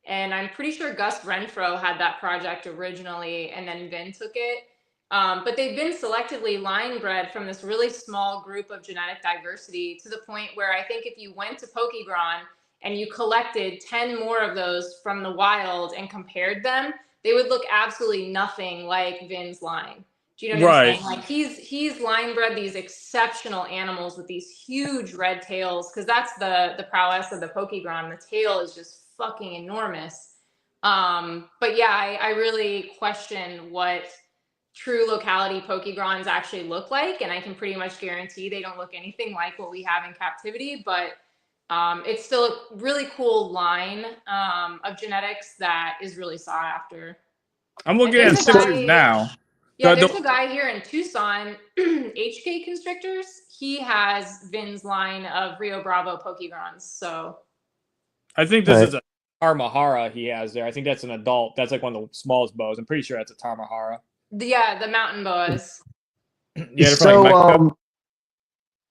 and I'm pretty sure Gus Renfro had that project originally, and then Vin took it. But they've been selectively line bred from this really small group of genetic diversity to the point where I think if you went to Pokegron and you collected 10 more of those from the wild and compared them, they would look absolutely nothing like Vin's line. Do you know what Right. I'm saying? Like he's line bred these exceptional animals with these huge red tails, because that's the prowess of the Pokegron. The tail is just fucking enormous. But yeah, I really question what true locality Pokegrons actually look like, and I can pretty much guarantee they don't look anything like what we have in captivity, but it's still a really cool line of genetics that is really sought after. I'm looking And at there's a pictures guy- now. Yeah, The- there's a guy here in Tucson, HK Constrictors. He has Vin's line of Rio Bravo Pokegrons. So I think this Right. is a Tarmahara he has there. I think that's an adult. That's like one of the smallest bows. I'm pretty sure that's a Tarmahara. the mountain boas. Yeah, they're from So, like Mexico.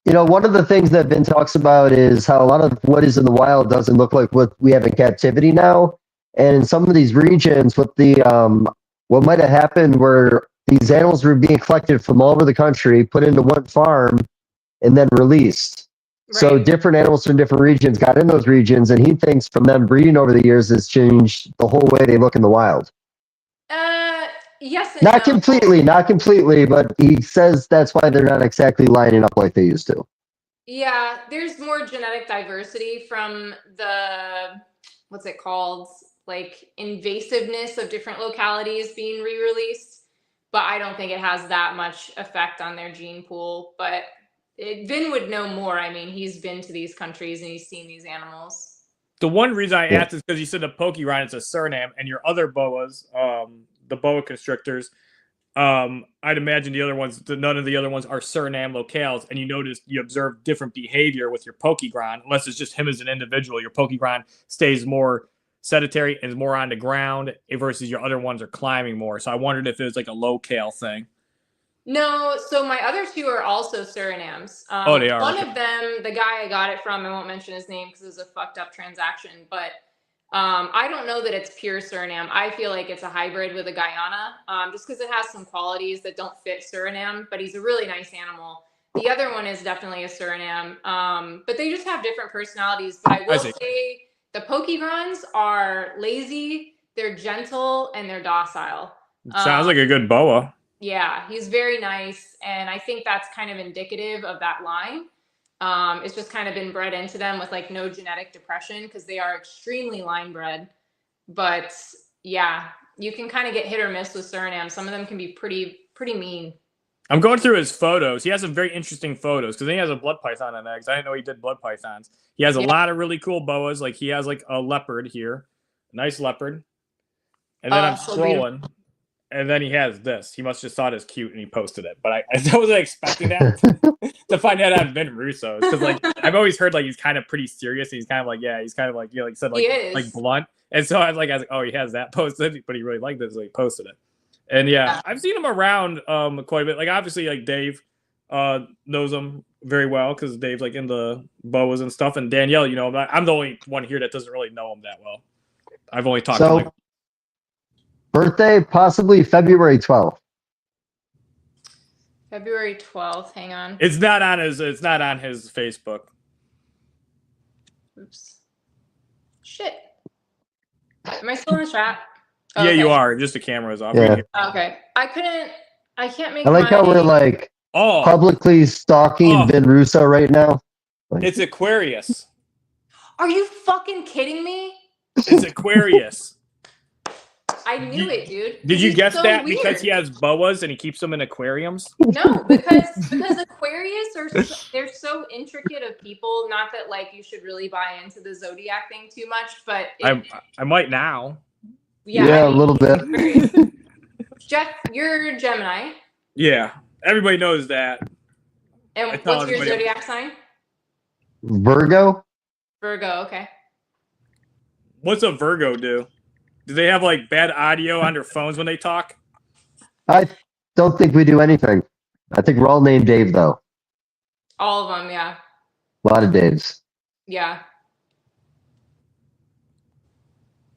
you know, one of the things that Ben talks about is how a lot of what is in the wild doesn't look like what we have in captivity now. And in some of these regions, what what might have happened where these animals were being collected from all over the country, put into one farm, and then released. So Right. different animals from different regions got in those regions, and he thinks from them breeding over the years has changed the whole way they look in the wild. Yes and Not no. completely, but he says that's why they're not exactly lining up like they used to. Yeah, there's more genetic diversity from the, what's it called? Like invasiveness of different localities being re-released, but I don't think it has that much effect on their gene pool. But Vin would know more. I mean, he's been to these countries and he's seen these animals. The one reason I asked is because you said the Pokemon is a Suriname, and your other boas, the boa constrictors, I'd imagine the other ones, none of the other ones are Suriname locales, and you observe different behavior with your Pokegron, unless it's just him as an individual. Your Pokegron stays more sedentary and is more on the ground versus your other ones are climbing more. So I wondered if it was like a locale thing. No, so my other two are also Surinams. Oh, they are, One okay. of them, the guy I got it from, I won't mention his name because it was a fucked up transaction, but I don't know that it's pure Suriname. I feel like it's a hybrid with a Guyana, just because it has some qualities that don't fit Suriname, but he's a really nice animal. The other one is definitely a Suriname, but they just have different personalities. But I will say the Pokegrons are lazy, they're gentle, and they're docile. Sounds like a good boa. Yeah, he's very nice, and I think that's kind of indicative of that line. It's just kind of been bred into them with like no genetic depression because they are extremely line bred. But yeah, you can kind of get hit or miss with Suriname. Some of them can be pretty mean. I'm going through his photos. He has some very interesting photos because then he has a blood python on eggs. I didn't know he did blood pythons. He has a lot of really cool boas. Like he has like a leopard here, a nice leopard. And then I'm So scrolling. And then he has this. He must have just thought it was cute and he posted it. But I wasn't expecting that to find out on Vin Russo's. Because like I've always heard like he's kind of pretty serious. And he's kind of like, he's kind of like, like said, like blunt. And so I was like, oh, he has that posted, but he really liked it, so he posted it. And yeah, I've seen him around quite a bit. Like obviously like Dave knows him very well because Dave's like into boas and stuff. And Danielle, you know, I'm the only one here that doesn't really know him that well. I've only talked to him like birthday, possibly February 12th. February 12th. Hang on. It's not on his Facebook. Oops. Shit. Am I still in the chat? Oh, yeah, you are. Just the camera is off. Yeah. Okay. I can't make I like how we're like publicly stalking Vin Russo right now. Like, it's Aquarius. Are you fucking kidding me? It's Aquarius. I knew it, dude. Did you guess so that weird. because he has boas and he keeps them in aquariums? No, because Aquarius they're so intricate of people. Not that like you should really buy into the Zodiac thing too much, but I might now. Yeah, a little bit. Jeff, you're Gemini. Yeah, everybody knows that. And what's your Zodiac sign? Virgo. Virgo. Okay. What's a Virgo do? Do they have like bad audio on their phones when they talk? I don't think we do anything. I think we're all named Dave, though. All of them, yeah. A lot of Daves. Yeah.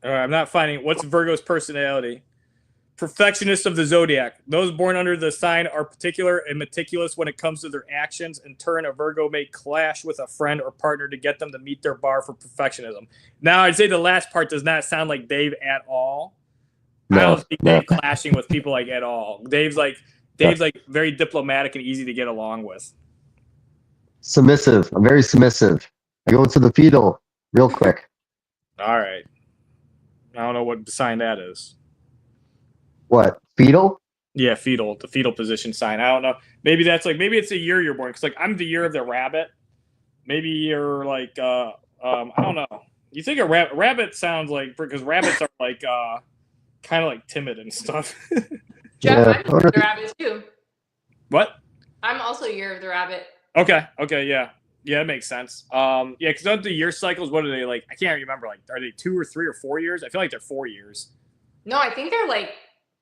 All right, I'm not finding it. What's Virgo's personality? Perfectionist of the Zodiac. Those born under the sign are particular and meticulous when it comes to their actions. In turn, a Virgo may clash with a friend or partner to get them to meet their bar for perfectionism. Now, I'd say the last part does not sound like Dave at all. I don't see Dave clashing with people like at all. Dave's like Dave's like very diplomatic and easy to get along with. Submissive. I'm very submissive. I go into the fetal real quick. All right. I don't know what sign that is. What? Fetal? Yeah, fetal. The fetal position sign. I don't know. Maybe that's like, maybe it's the year you're born. Because like I'm the year of the rabbit. Maybe you're like, I don't know. You think a rabbit sounds like, because rabbits are like kind of like timid and stuff. Jeff, I'm the rabbit too. What? I'm also year of the rabbit. Okay. Yeah. Yeah, that makes sense. Yeah, because don't the year cycles, what are they like? I can't remember. Like, are they 2 or 3 or 4 years? I feel like they're 4 years. No, I think they're like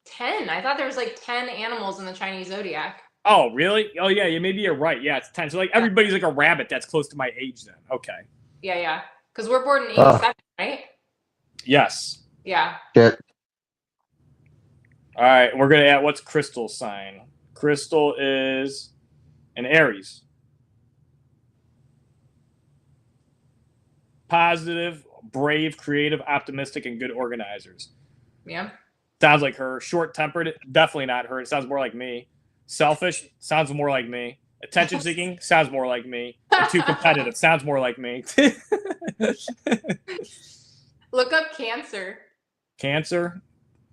10. I thought there was like 10 animals in the Chinese zodiac. Oh, really? Oh, yeah. Maybe you're right. Yeah, it's 10. So like everybody's like a rabbit that's close to my age then. Okay. Yeah. Because we're born in 87, right? Yes. Yeah. Shit. All right. We're gonna add what's Crystal's sign. Crystal is an Aries. Positive, brave, creative, optimistic, and good organizers. Yeah. Sounds like her. Short-tempered, definitely not her. It sounds more like me. Selfish, sounds more like me. Attention-seeking, sounds more like me. And too competitive, sounds more like me. Look up Cancer. Cancer?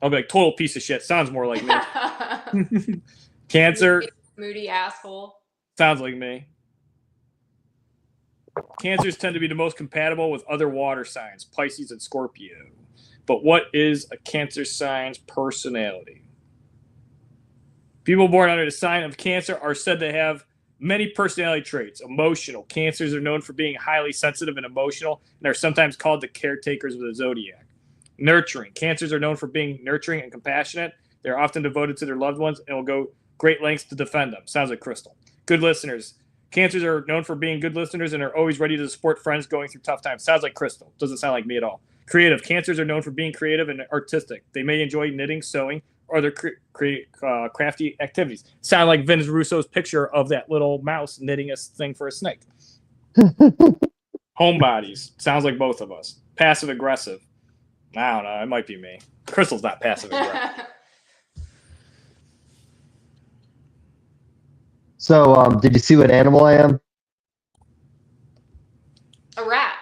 I'll be like, total piece of shit. Sounds more like me. Cancer? Moody asshole. Sounds like me. Cancers tend to be the most compatible with other water signs, Pisces and Scorpio. But what is a Cancer sign's personality? People born under the sign of Cancer are said to have many personality traits. Emotional. Cancers are known for being highly sensitive and emotional, and are sometimes called the caretakers of the zodiac. Nurturing. Cancers are known for being nurturing and compassionate. They're often devoted to their loved ones and will go great lengths to defend them. Sounds like Crystal. Good listeners. Cancers are known for being good listeners and are always ready to support friends going through tough times. Sounds like Crystal. Doesn't sound like me at all. Creative. Cancers are known for being creative and artistic. They may enjoy knitting, sewing, or other crafty activities. Sound like Vince Russo's picture of that little mouse knitting a thing for a snake. Homebodies. Sounds like both of us. Passive aggressive. I don't know. It might be me. Crystal's not passive aggressive. So, did you see what animal I am? A rat.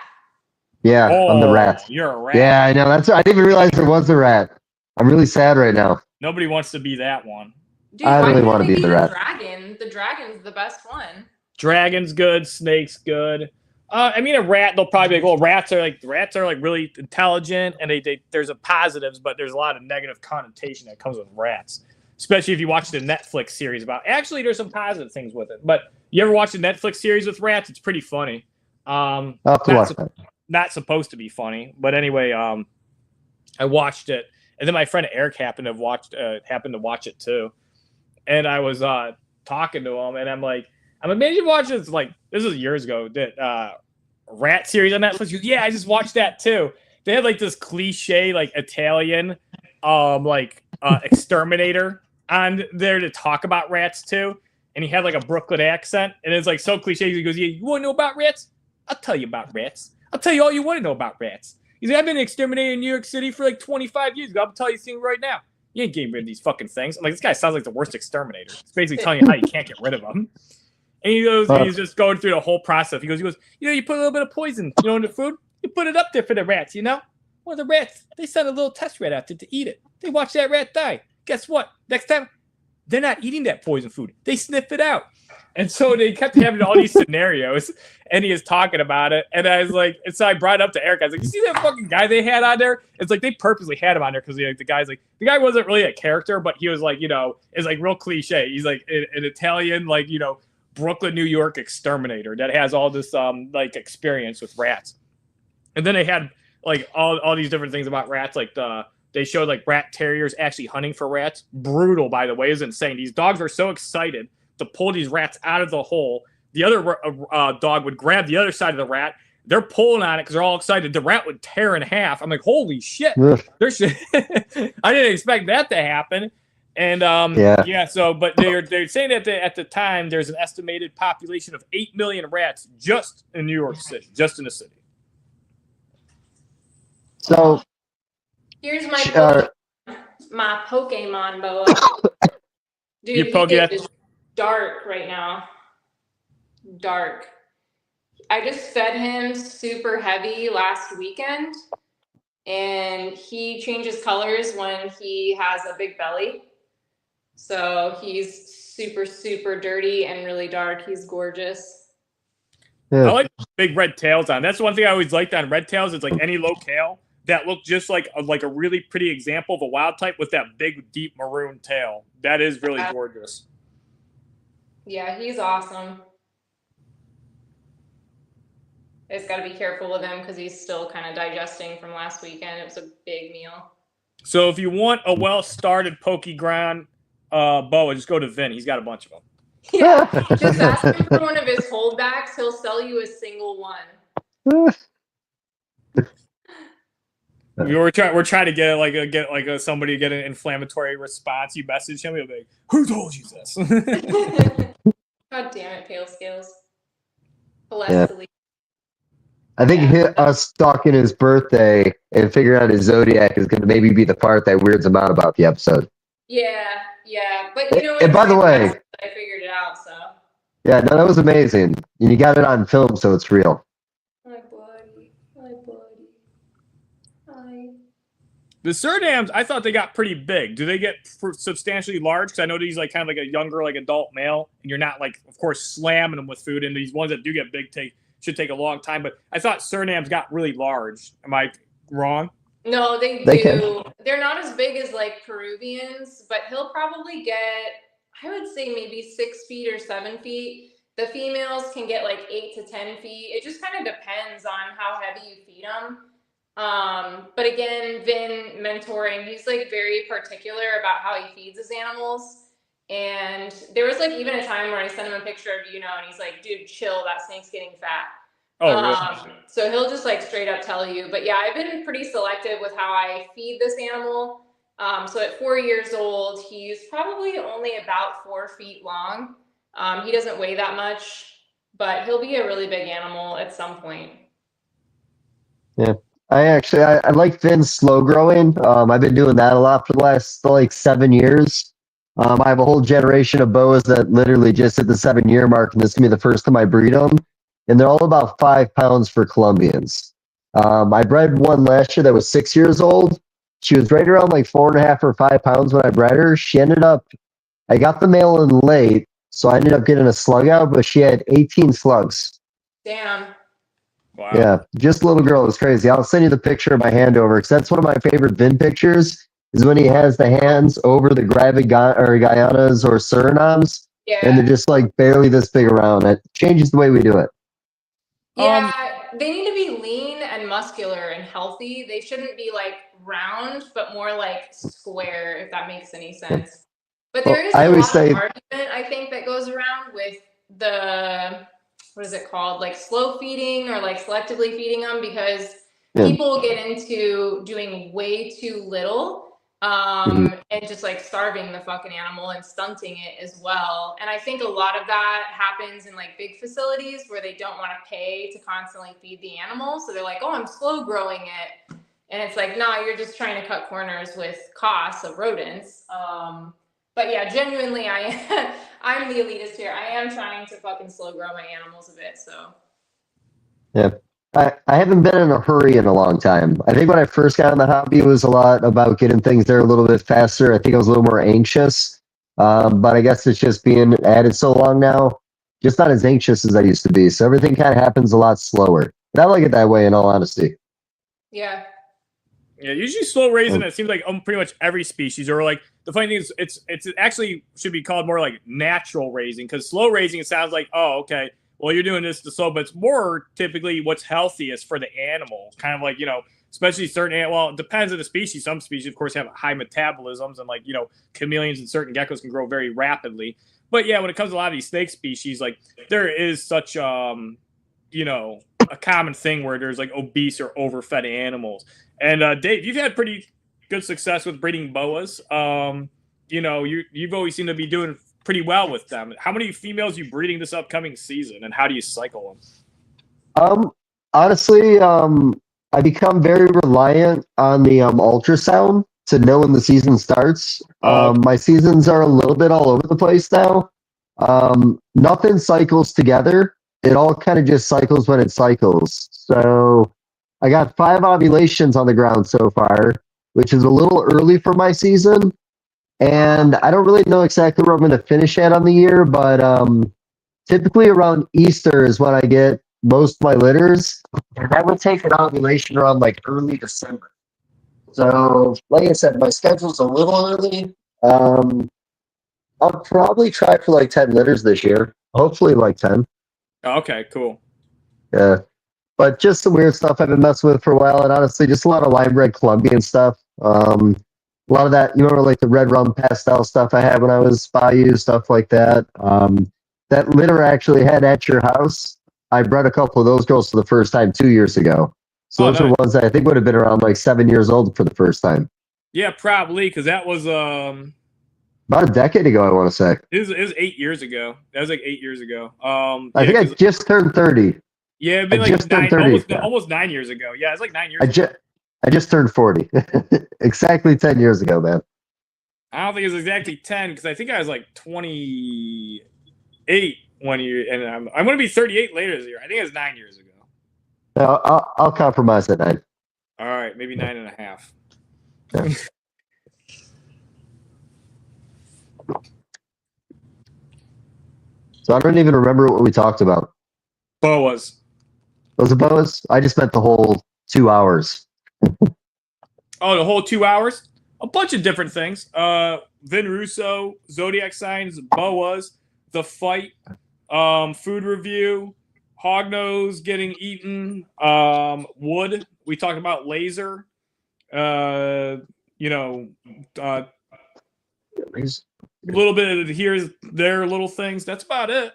Yeah, I'm the rat. You're a rat. Yeah, I know. That's. I didn't even realize there was a rat. I'm really sad right now. Nobody wants to be that one. Dude, I really want to be the rat. Dragon. The dragon's the best one. Dragon's good. Snake's good. I mean, a rat. They'll probably be like, well, rats are like really intelligent, and there's a positives, but there's a lot of negative connotation that comes with rats. Especially if you watch the Netflix series about. Actually, there's some positive things with it. But you ever watch a Netflix series with rats? It's pretty funny. I'll have to watch that. Not supposed to be funny, but anyway, I watched it, and then my friend Eric happened to watch it too, and I was talking to him, and I'm like, man, you watch this? Like, this was years ago. That rat series on Netflix. He goes, yeah, I just watched that too. They had like this cliche like Italian exterminator on there to talk about rats too, and he had like a Brooklyn accent, and it's like so cliche. He goes, yeah, you want to know about rats? I'll tell you about rats. I'll tell you all you want to know about rats. He's like, I've been an exterminator in New York City for like 25 years ago. I'll tell you something right now. You ain't getting rid of these fucking things. I'm like, this guy sounds like the worst exterminator. He's basically telling you how you can't get rid of them. And he goes, he's just going through the whole process. He goes, you put a little bit of poison, in the food. You put it up there for the rats, Well, the rats, they sent a little test rat out there to eat it. They watch that rat die. Guess what? Next time, they're not eating that poison food. They sniff it out. And so they kept having all these scenarios, and he is talking about it. And I was like, and so I brought it up to Eric. I was like, you see that fucking guy they had on there? It's like they purposely had him on there because the guy wasn't really a character, but he was like, is like real cliche. He's like an Italian, Brooklyn, New York exterminator that has all this experience with rats. And then they had like all these different things about rats, they showed like rat terriers actually hunting for rats. Brutal, by the way, is insane. These dogs are so excited to pull these rats out of the hole. The other dog would grab the other side of the rat. They're pulling on it because they're all excited. The rat would tear in half. I'm like, holy shit. I didn't expect that to happen. And but they're saying that at the time there's an estimated population of 8 million rats just in New York City, just in the city. So here's my Pokemon boa. Dude, Poke he that? is dark right now. Dark. I just fed him super heavy last weekend, and he changes colors when he has a big belly. So he's super, super dirty and really dark. He's gorgeous. Yeah. I like big red tails on. That's one thing I always liked on red tails. It's like any locale that look just like a really pretty example of a wild type with that big, deep maroon tail. That is really gorgeous. Yeah, he's awesome. I just got to be careful with him because he's still kind of digesting from last weekend. It was a big meal. So if you want a well-started Pokeground boa, just go to Vin. He's got a bunch of them. Yeah, just ask him for one of his holdbacks. He'll sell you a single one. We're trying to get somebody to get an inflammatory response. You message him, he'll be like, "Who told you this?" God damn it, Pale Scales. Yeah. I think us stalking his birthday and figuring out his Zodiac is going to maybe be the part that weirds him out about the episode. Yeah, but you know what? And by the way, I figured it out, so. Yeah, no, that was amazing. And you got it on film, so it's real. Hi, buddy. Hi. The Sundowns, I thought they got pretty big. Do they get substantially large? Because I know he's like kind of like a younger, like adult male, and you're not like, of course, slamming them with food. And these ones that do get big should take a long time. But I thought Sundowns got really large. Am I wrong? No, they do. They're not as big as like Peruvians, but he'll probably get, I would say maybe 6 feet or 7 feet. The females can get like 8 to 10 feet. It just kind of depends on how heavy you feed them. But again, Vin mentoring, he's like very particular about how he feeds his animals. And there was like even a time where I sent him a picture of, and he's like, dude, chill, that snake's getting fat. Oh, really? So he'll just like straight up tell you. But yeah, I've been pretty selective with how I feed this animal. So at 4 years old, he's probably only about 4 feet long. He doesn't weigh that much, but he'll be a really big animal at some point. Yeah. I like Vin's slow growing. I've been doing that a lot for the last like 7 years. I have a whole generation of boas that literally just hit the 7-year mark, and this is gonna be the first time I breed them. And they're all about 5 pounds for Colombians. I bred one last year that was 6 years old. She was right around like 4.5 or 5 pounds when I bred her. I got the male in late, so I ended up getting a slug out, but she had 18 slugs. Damn. Wow. Yeah, just a little girl. It was crazy. I'll send you the picture of my hand over, because that's one of my favorite Vin pictures, is when he has the hands over the Guyanas or Surinames, and they're just like barely this big around. It changes the way we do it. Yeah, they need to be lean and muscular and healthy. They shouldn't be like round, but more like square, if that makes any sense. But there is a lot of argument, I think, that goes around with the, what is it called? Like slow feeding or like selectively feeding them, because people get into doing way too little and just like starving the fucking animal and stunting it as well. And I think a lot of that happens in like big facilities where they don't want to pay to constantly feed the animal. So they're like, oh, I'm slow growing it. And it's like, nah, you're just trying to cut corners with costs of rodents. But yeah, genuinely, I'm the elitist here. I am trying to fucking slow grow my animals a bit, so. Yeah. I haven't been in a hurry in a long time. I think when I first got in the hobby, it was a lot about getting things there a little bit faster. I think I was a little more anxious, but I guess it's just being added so long now, just not as anxious as I used to be. So everything kind of happens a lot slower. And I like it that way, in all honesty. Yeah. Yeah, usually slow raising, it seems like pretty much every species, or like the funny thing is it's actually should be called more like natural raising, because slow raising, it sounds like, oh, okay, well, you're doing this to slow, but it's more typically what's healthiest for the animal. Kind of like, especially certain, well, it depends on the species. Some species, of course, have high metabolisms, and like, chameleons and certain geckos can grow very rapidly. But yeah, when it comes to a lot of these snake species, like there is such, a common thing where there's like obese or overfed animals. And Dave, you've had pretty good success with breeding boas. You've always seemed to be doing pretty well with them. How many females are you breeding this upcoming season, and how do you cycle them? Honestly, I become very reliant on the ultrasound. to know when the season starts. My seasons are a little bit all over the place now. Nothing cycles together. It all kind of just cycles when it cycles. So I got 5 ovulations on the ground so far, which is a little early for my season. And I don't really know exactly where I'm going to finish at on the year, but typically around Easter is when I get most of my litters. And that would take an ovulation around like early December. So, like I said, my schedule's a little early. I'll probably try for like 10 litters this year. Hopefully like 10. Okay, cool. Yeah. But just some weird stuff I've been messing with for a while, and honestly, just a lot of line bred Colombian stuff. A lot of that, you remember like the red rum pastel stuff I had when I was Bayou, stuff like that. That litter I actually had at your house. I bred a couple of those girls for the first time 2 years ago. So those are ones that I think would have been around like 7 years old for the first time. Yeah, probably, because that was about a decade ago, I want to say. It was 8 years ago. That was like 8 years ago. I think I just turned 30. Yeah, it'd been like almost 9 years ago. Yeah, it's like 9 years ago. I just turned 40. Exactly 10 years ago, man. I don't think it was exactly 10 because I think I was like 28 one year, and I'm going to be 38 later this year. I think it was 9 years ago. No, I'll compromise at 9. All right, maybe 9.5. Yeah. So I don't even remember what we talked about. Boas. Was it boas? I just meant the whole 2 hours. Oh, the whole 2 hours? A bunch of different things. Vin Russo, Zodiac signs, boas, the fight, food review, Hognose getting eaten, wood. We talked about laser. A little bit of here's their little things. That's about it.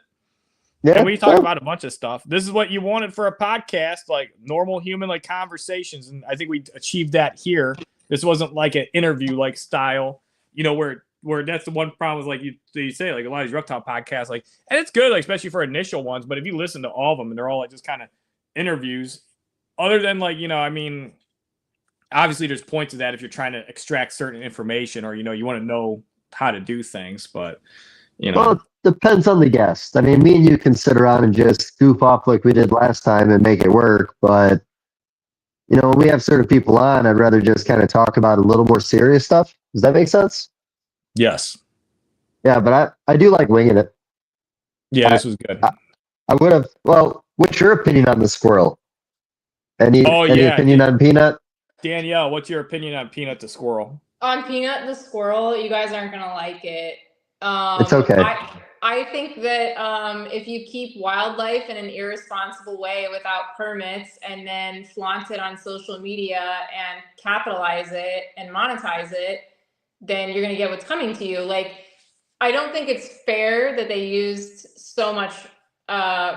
Yeah, and we talk about a bunch of stuff. This is what you wanted for a podcast, like normal human like conversations, and I think we achieved that here. This wasn't like an interview like style, where that's the one problem is like you say like a lot of these reptile podcasts, like, and it's good, like especially for initial ones. But if you listen to all of them and they're all like just kind of interviews, other than like obviously there's points to that if you're trying to extract certain information or you want to know how to do things, but Well, it depends on the guest. I mean, me and you can sit around and just goof off like we did last time and make it work. But, when we have certain people on, I'd rather just kind of talk about a little more serious stuff. Does that make sense? Yes. Yeah, but I do like winging it. Yeah, this was good. I would have, well, what's your opinion on the squirrel? Any opinion on Peanut? Danielle, what's your opinion on Peanut the squirrel? On Peanut the squirrel, you guys aren't going to like it. It's okay. I think that if you keep wildlife in an irresponsible way without permits and then flaunt it on social media and capitalize it and monetize it, then you're going to get what's coming to you. Like, I don't think it's fair that they used so much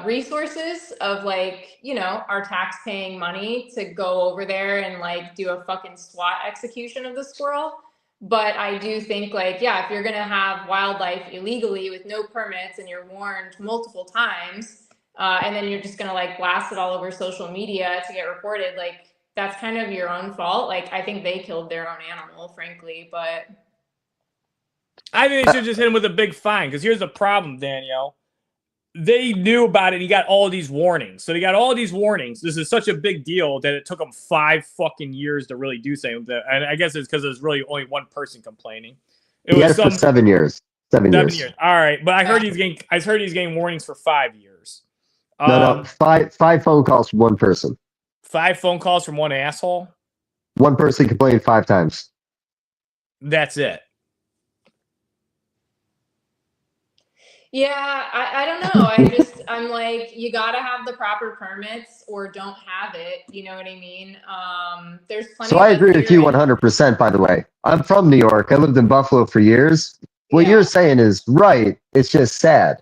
resources of like, our tax paying money to go over there and like do a fucking SWAT execution of the squirrel. But I do think like, yeah, if you're going to have wildlife illegally with no permits and you're warned multiple times, and then you're just going to like blast it all over social media to get reported, like that's kind of your own fault. Like, I think they killed their own animal, frankly, but. I think they should just hit him with a big fine because here's the problem, Danielle. They knew about it and he got all these warnings. So they got all these warnings. This is such a big deal that it took them 5 fucking years to really do something. And I guess it's because there's really only one person complaining. It was for 7 years. 7 years. All right, but I heard he's getting warnings for 5 years. No, 5 phone calls from one person. 5 phone calls from one asshole. One person complained 5 times. That's it. Yeah, I don't know. I'm like, you got to have the proper permits or don't have it. You know what I mean? There's plenty. So I agree with you 100%, by the way. I'm from New York. I lived in Buffalo for years. What you're saying is right. It's just sad.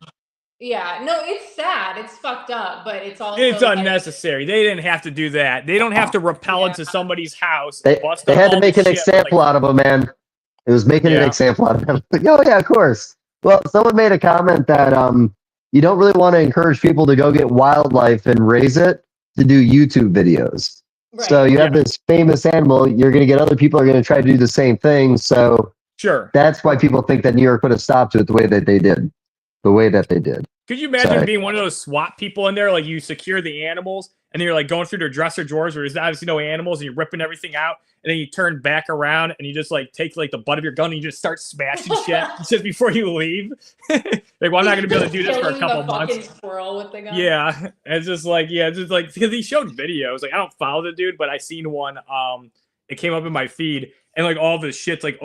Yeah, no, it's sad. It's fucked up, but it's also. It's unnecessary. They didn't have to do that. They don't have to rappel into somebody's house. They had to make an example out of him, man. It was making an example out of him. Oh, yeah, of course. Well, someone made a comment that you don't really want to encourage people to go get wildlife and raise it to do YouTube videos. Right. So you have this famous animal, you're going to get other people are going to try to do the same thing. So Sure. that's why people think that New York would have stopped it the way that they did. Could you imagine Sorry. being one of those SWAT people in there? Like you secure the animals and then you're like going through their dresser drawers where there's obviously no animals and you're ripping everything out. And then you turn back around and you just like take like the butt of your gun and you just start smashing shit just before you leave. Like, well, I'm not going to be able to do this for a couple months. Squirrel with the gun. Yeah. It's just like, because he showed videos. Like, I don't follow the dude, but I seen one. It came up in my feed and like all this shit's like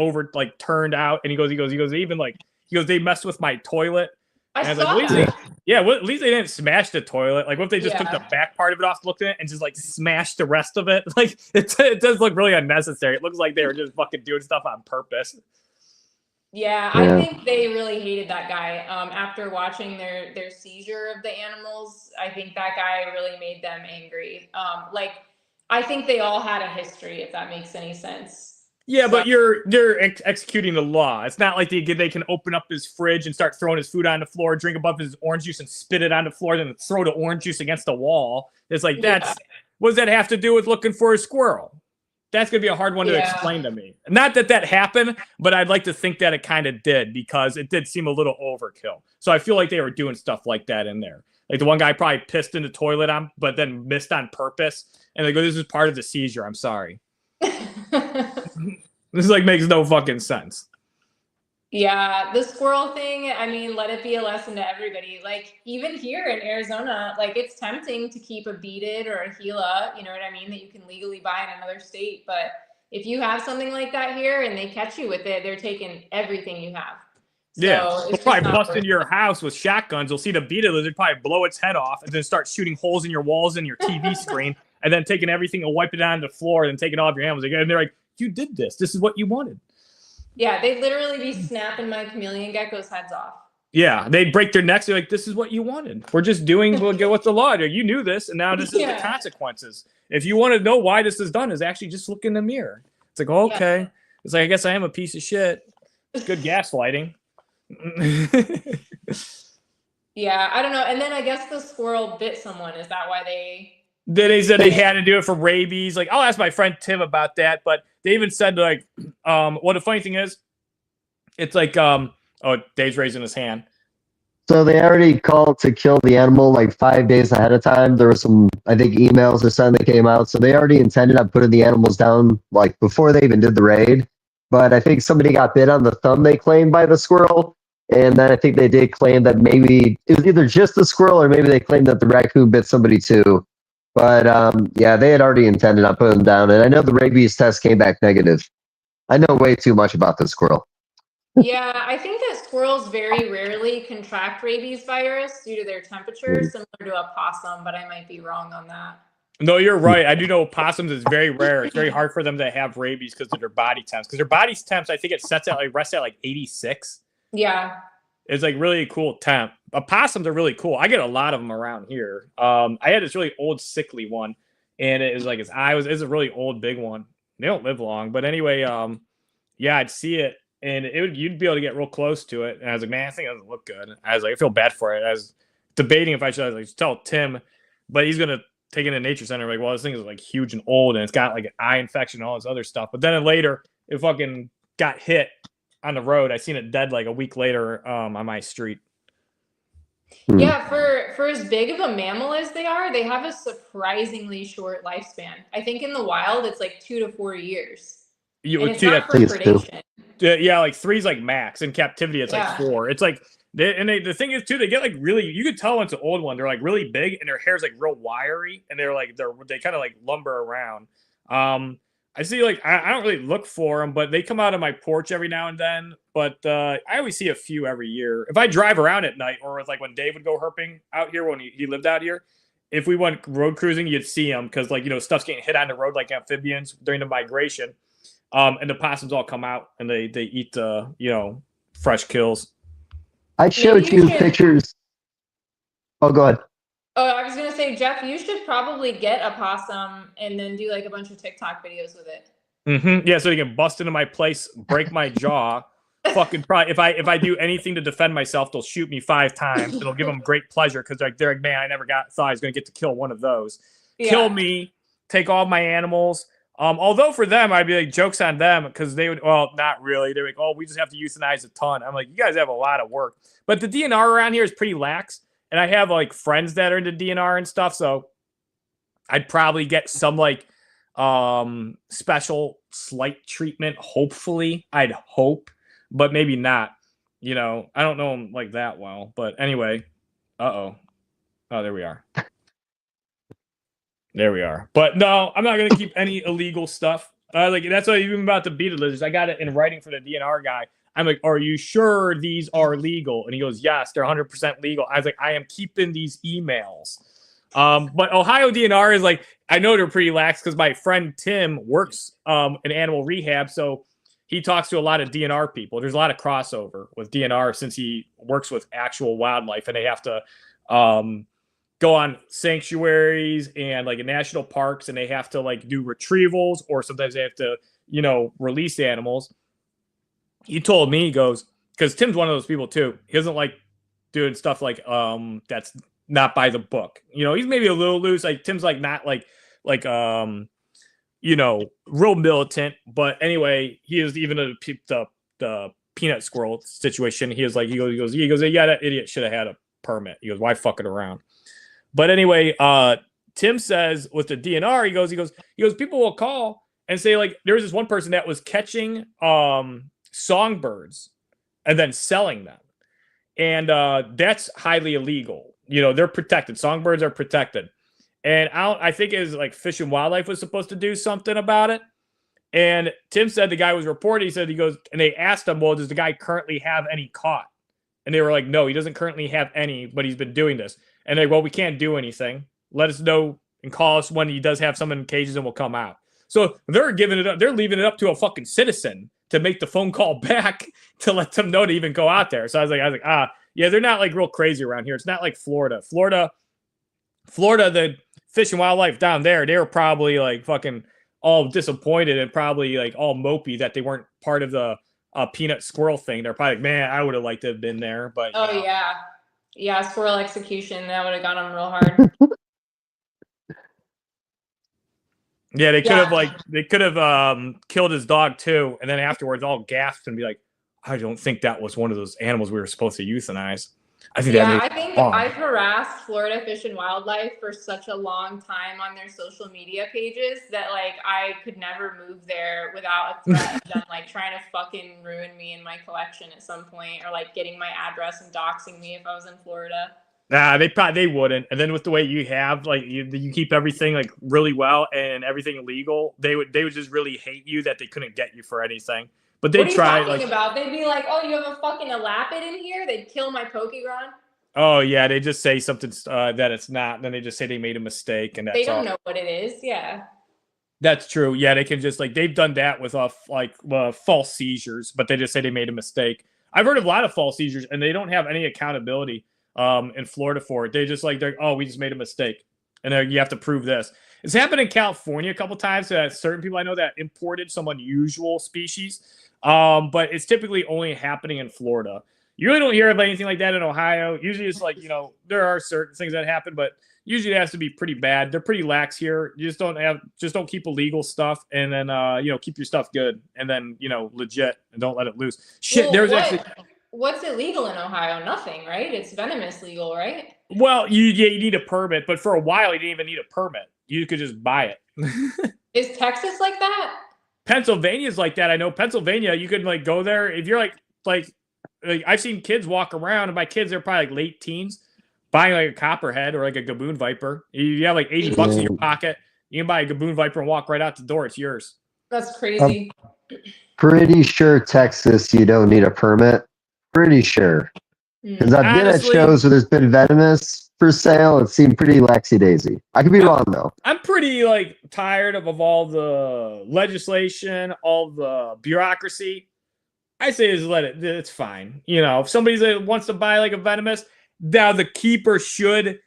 turned out. And he goes, they messed with my toilet. I saw like, that. At least they didn't smash the toilet. Like, what if they just took Yeah. the back part of it off, looked at it, and just like smashed the rest of it? Like, it does look really unnecessary. It looks like they were just fucking doing stuff on purpose. Yeah, I think they really hated that guy. After watching their seizure of the animals, I think that guy really made them angry. Like, I think they all had a history, if that makes any sense. Yeah, but you're executing the law. It's not like they can open up his fridge and start throwing his food on the floor, drink above his orange juice, and spit it on the floor, then throw the orange juice against the wall. It's like what does that have to do with looking for a squirrel? That's gonna be a hard one to explain to me. Not that happened, but I'd like to think that it kind of did because it did seem a little overkill. So I feel like they were doing stuff like that in there. Like the one guy probably pissed in the toilet on, but then missed on purpose, and they go, "This is part of the seizure. I'm sorry." This like makes no fucking sense. Yeah, the squirrel thing, I mean, let it be a lesson to everybody. Like, even here in Arizona, like, it's tempting to keep a beaded or a Gila, you know what I mean, that you can legally buy in another state. But if you have something like that here and they catch you with it, they're taking everything you have. So they'll probably bust into your house with shotguns. You'll see the beaded lizard probably blow its head off and then start shooting holes in your walls and your TV screen and then taking everything and wipe it on the floor and then taking all of your animals. And they're like, you did this. This is what you wanted. Yeah, they'd literally be snapping my chameleon geckos' heads off. Yeah, they'd break their necks. They're like, this is what you wanted. We're just doing what's the law. You knew this, and now this is the consequences. If you want to know why this is done, is actually just look in the mirror. It's like, okay. Yeah. It's like, I guess I am a piece of shit. It's good gaslighting. Yeah, I don't know. And then I guess the squirrel bit someone. Is that why they... Then they said they had to do it for rabies. Like, I'll ask my friend Tim about that, but they even said like, what the funny thing is, it's like, oh, Dave's raising his hand. So they already called to kill the animal like 5 days ahead of time. There were some, I think, emails or something that came out. So they already intended on putting the animals down like before they even did the raid. But I think somebody got bit on the thumb, they claimed, by the squirrel. And then I think they did claim that maybe it was either just the squirrel or maybe they claimed that the raccoon bit somebody too. But yeah, they had already intended on putting them down. And I know the rabies test came back negative. I know way too much about the squirrel. Yeah, I think that squirrels very rarely contract rabies virus due to their temperature, similar to a possum, but I might be wrong on that. No, you're right. I do know possums is very rare. It's very hard for them to have rabies because of their body temps. Because their body temps, I think it sets at like rests at like 86. Yeah. It's like really cool temp. Possums are really cool. I get a lot of them around here. I had this really old sickly one, and it was like it's a really old big one. They don't live long, but anyway, yeah, I'd see it, and you'd be able to get real close to it. And I was like, man, I think it doesn't look good. I was like, I feel bad for it. I was debating if I should. I was like, tell Tim, but he's gonna take it to nature center. Like, well, this thing is like huge and old, and it's got like an eye infection and all this other stuff. But then later, it fucking got hit on the road. I seen it dead like a week later on my street. Yeah, for as big of a mammal as they are, they have a surprisingly short lifespan. I think in the wild it's like 2 to 4 years. And it's not for predation. Yeah, like 3's like max. In captivity, it's like 4. It's like the thing is too, they get like really, you could tell when it's an old one, they're like really big and their hair's like real wiry and they kind of like lumber around. I see, like, I don't really look for them, but they come out of my porch every now and then. But I always see a few every year. If I drive around at night, or it's like when Dave would go herping out here when he lived out here, if we went road cruising, you'd see them because, like, you know, stuff's getting hit on the road like amphibians during the migration. And the possums all come out and they eat the, you know, fresh kills. I showed you pictures. Oh, go ahead. Oh, I was going to say, Jeff, you should probably get a possum and then do like a bunch of TikTok videos with it. Mm-hmm. Yeah, so you can bust into my place, break my jaw. Fucking probably, if I do anything to defend myself, they'll shoot me 5 times. It'll give them great pleasure because they're like, man, I never thought I was going to get to kill one of those. Yeah. Kill me, take all my animals. Although for them, I'd be like, jokes on them, because they would, well, not really. They're like, oh, we just have to euthanize a ton. I'm like, you guys have a lot of work. But the DNR around here is pretty lax. And I have like friends that are into DNR and stuff. So I'd probably get some like special slight treatment. Hopefully, I'd hope, but maybe not. You know, I don't know them like that well. But anyway, oh, there we are. There we are. But no, I'm not going to keep any illegal stuff. Like that's why even about the beta lizards, I got it in writing for the DNR guy. I'm like, are you sure these are legal? And he goes, yes, they're 100% legal. I was like, I am keeping these emails. But Ohio DNR is like, I know they're pretty lax because my friend Tim works in animal rehab. So he talks to a lot of DNR people. There's a lot of crossover with DNR since he works with actual wildlife, and they have to go on sanctuaries and like in national parks, and they have to like do retrievals, or sometimes they have to, you know, release animals. He told me, he goes, because Tim's one of those people too. He doesn't like doing stuff like that's not by the book. You know, he's maybe a little loose. Like Tim's like not like you know, real militant. But anyway, he is even the peanut squirrel situation. He was like, he goes, yeah, that idiot should have had a permit. He goes, why fuck it around? But anyway, Tim says with the DNR, he goes, people will call and say like, there was this one person that was catching songbirds and then selling them. And that's highly illegal. You know, they're protected. Songbirds are protected. And I think it was like Fish and Wildlife was supposed to do something about it. And Tim said the guy was reported. He goes, and they asked him, well, does the guy currently have any caught? And they were like, no, he doesn't currently have any, but he's been doing this. And they're like, well, we can't do anything. Let us know and call us when he does have some in cages and we'll come out. So they're giving it up. They're leaving it up to a fucking citizen to make the phone call back to let them know to even go out there. So I was like, yeah, they're not like real crazy around here. It's not like Florida. Florida, the Fish and Wildlife down there, they were probably like fucking all disappointed and probably like all mopey that they weren't part of the peanut squirrel thing. They're probably like, man, I would have liked to have been there. But oh know. Yeah, squirrel execution, that would have got them real hard. Yeah, they could have killed his dog too, and then afterwards all gasped and be like, I don't think that was one of those animals we were supposed to euthanize. I think I've harassed Florida Fish and Wildlife for such a long time on their social media pages that like I could never move there without a threat of them like trying to fucking ruin me and my collection at some point, or like getting my address and doxing me if I was in Florida. Nah, they wouldn't. And then with the way you have like you keep everything like really well and everything legal, they would just really hate you that they couldn't get you for anything. But they try like about. They'd be like, "Oh, you have a fucking elapid in here." They'd kill my Pokegron. Oh yeah, they just say something that it's not. And then they just say they made a mistake, and that's they don't know what it is. Yeah, that's true. Yeah, they can just like they've done that with false seizures, but they just say they made a mistake. I've heard of a lot of false seizures, and they don't have any accountability in Florida for it. They just like we just made a mistake, and you have to prove this. It's happened in California a couple times to certain people I know that imported some unusual species. But it's typically only happening in Florida. You really don't hear of anything like that in Ohio. Usually it's like, you know, there are certain things that happen, but usually it has to be pretty bad. They're pretty lax here. You just don't keep illegal stuff, and then you know, keep your stuff good, and then, you know, legit, and don't let it loose. Shit, well, what's illegal in Ohio? Nothing, right? It's venomous legal, right? Well, you need a permit, but for a while you didn't even need a permit. You could just buy it. Is Texas like that? Pennsylvania's like that. I know Pennsylvania, you could like go there if you're like I've seen kids walk around, and my kids are probably like late teens buying like a copperhead or like a gaboon viper. You have like $80 in your pocket. You can buy a gaboon viper and walk right out the door. It's yours. That's crazy. Pretty sure Texas, you don't need a permit. Pretty sure. Because I've been at shows where there's been venomous for sale. It seemed pretty laxy-daisy. I could be wrong, though. I'm pretty like tired of all the legislation, all the bureaucracy. I say just let it. It's fine. You know, if somebody wants to buy like a venomous, now the keeper should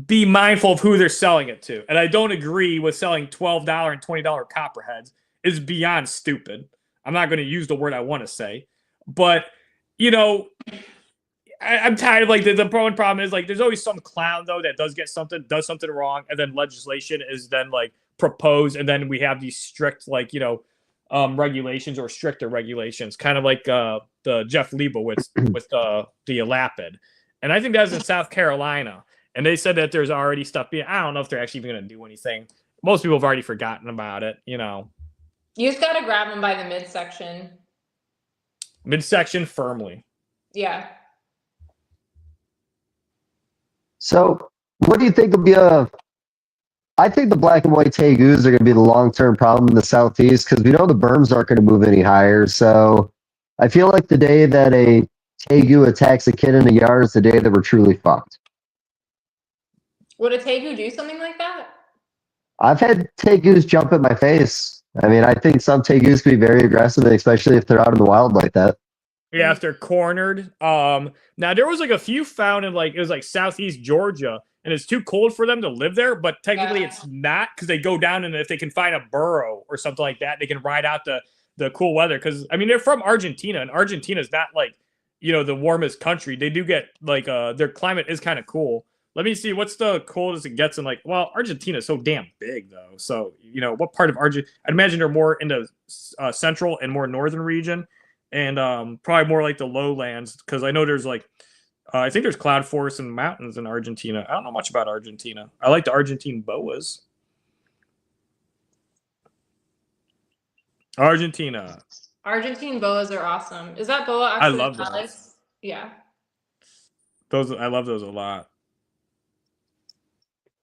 be mindful of who they're selling it to. And I don't agree with selling $12 and $20 copperheads. It's beyond stupid. I'm not going to use the word I want to say, but you know, I'm tired of like the problem is like there's always some clown though that does something wrong, and then legislation is then like proposed, and then we have these strict like regulations or stricter regulations, kind of like the Jeff Leibowitz with the Leopard, and I think that was in South Carolina, and they said that there's already stuff being. I don't know if they're actually even going to do anything. Most people have already forgotten about it, You just gotta grab them by the midsection. Midsection firmly. Yeah. So, what do you think will be I think the black and white tegus are going to be the long-term problem in the southeast because we know the berms aren't going to move any higher. So, I feel like the day that a tegu attacks a kid in the yard is the day that we're truly fucked. Would a tegu do something like that? I've had tegus jump at my face. I mean, I think some tegus can be very aggressive, especially if they're out in the wild like that. Yeah, if they're cornered. Now there was like a few found in like it was like southeast Georgia, and it's too cold for them to live there. But technically, it's not because they go down, and if they can find a burrow or something like that, they can ride out the cool weather. Because I mean, they're from Argentina, and Argentina is not like the warmest country. They do get like their climate is kind of cool. Let me see what's the coldest it gets in like. Well, Argentina is so damn big though. So what part of Argentina? I'd imagine they're more into central and more northern region. And probably more like the lowlands, because I know there's like, I think there's cloud forests and mountains in Argentina. I don't know much about Argentina. I like the Argentine boas. Argentina. Argentine boas are awesome. Is that boa actually? I love those. Yeah. I love those a lot.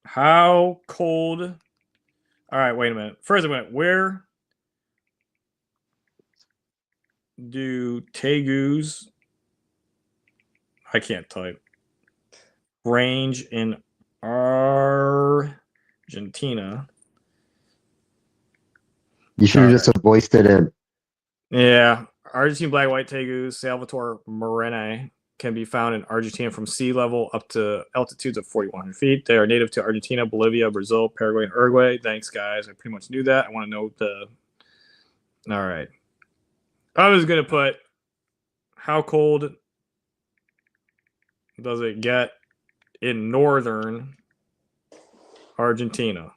How cold? All right, wait a minute. First, where do tegus? I can't type. Range in Argentina. You should have just voiced it in. Yeah, Argentine black white tegus, Salvatore Morene, can be found in Argentina from sea level up to altitudes of 4,100 feet. They are native to Argentina, Bolivia, Brazil, Paraguay, and Uruguay. Thanks, guys. I pretty much knew that. I want to know All right. I was going to put how cold does it get in northern Argentina?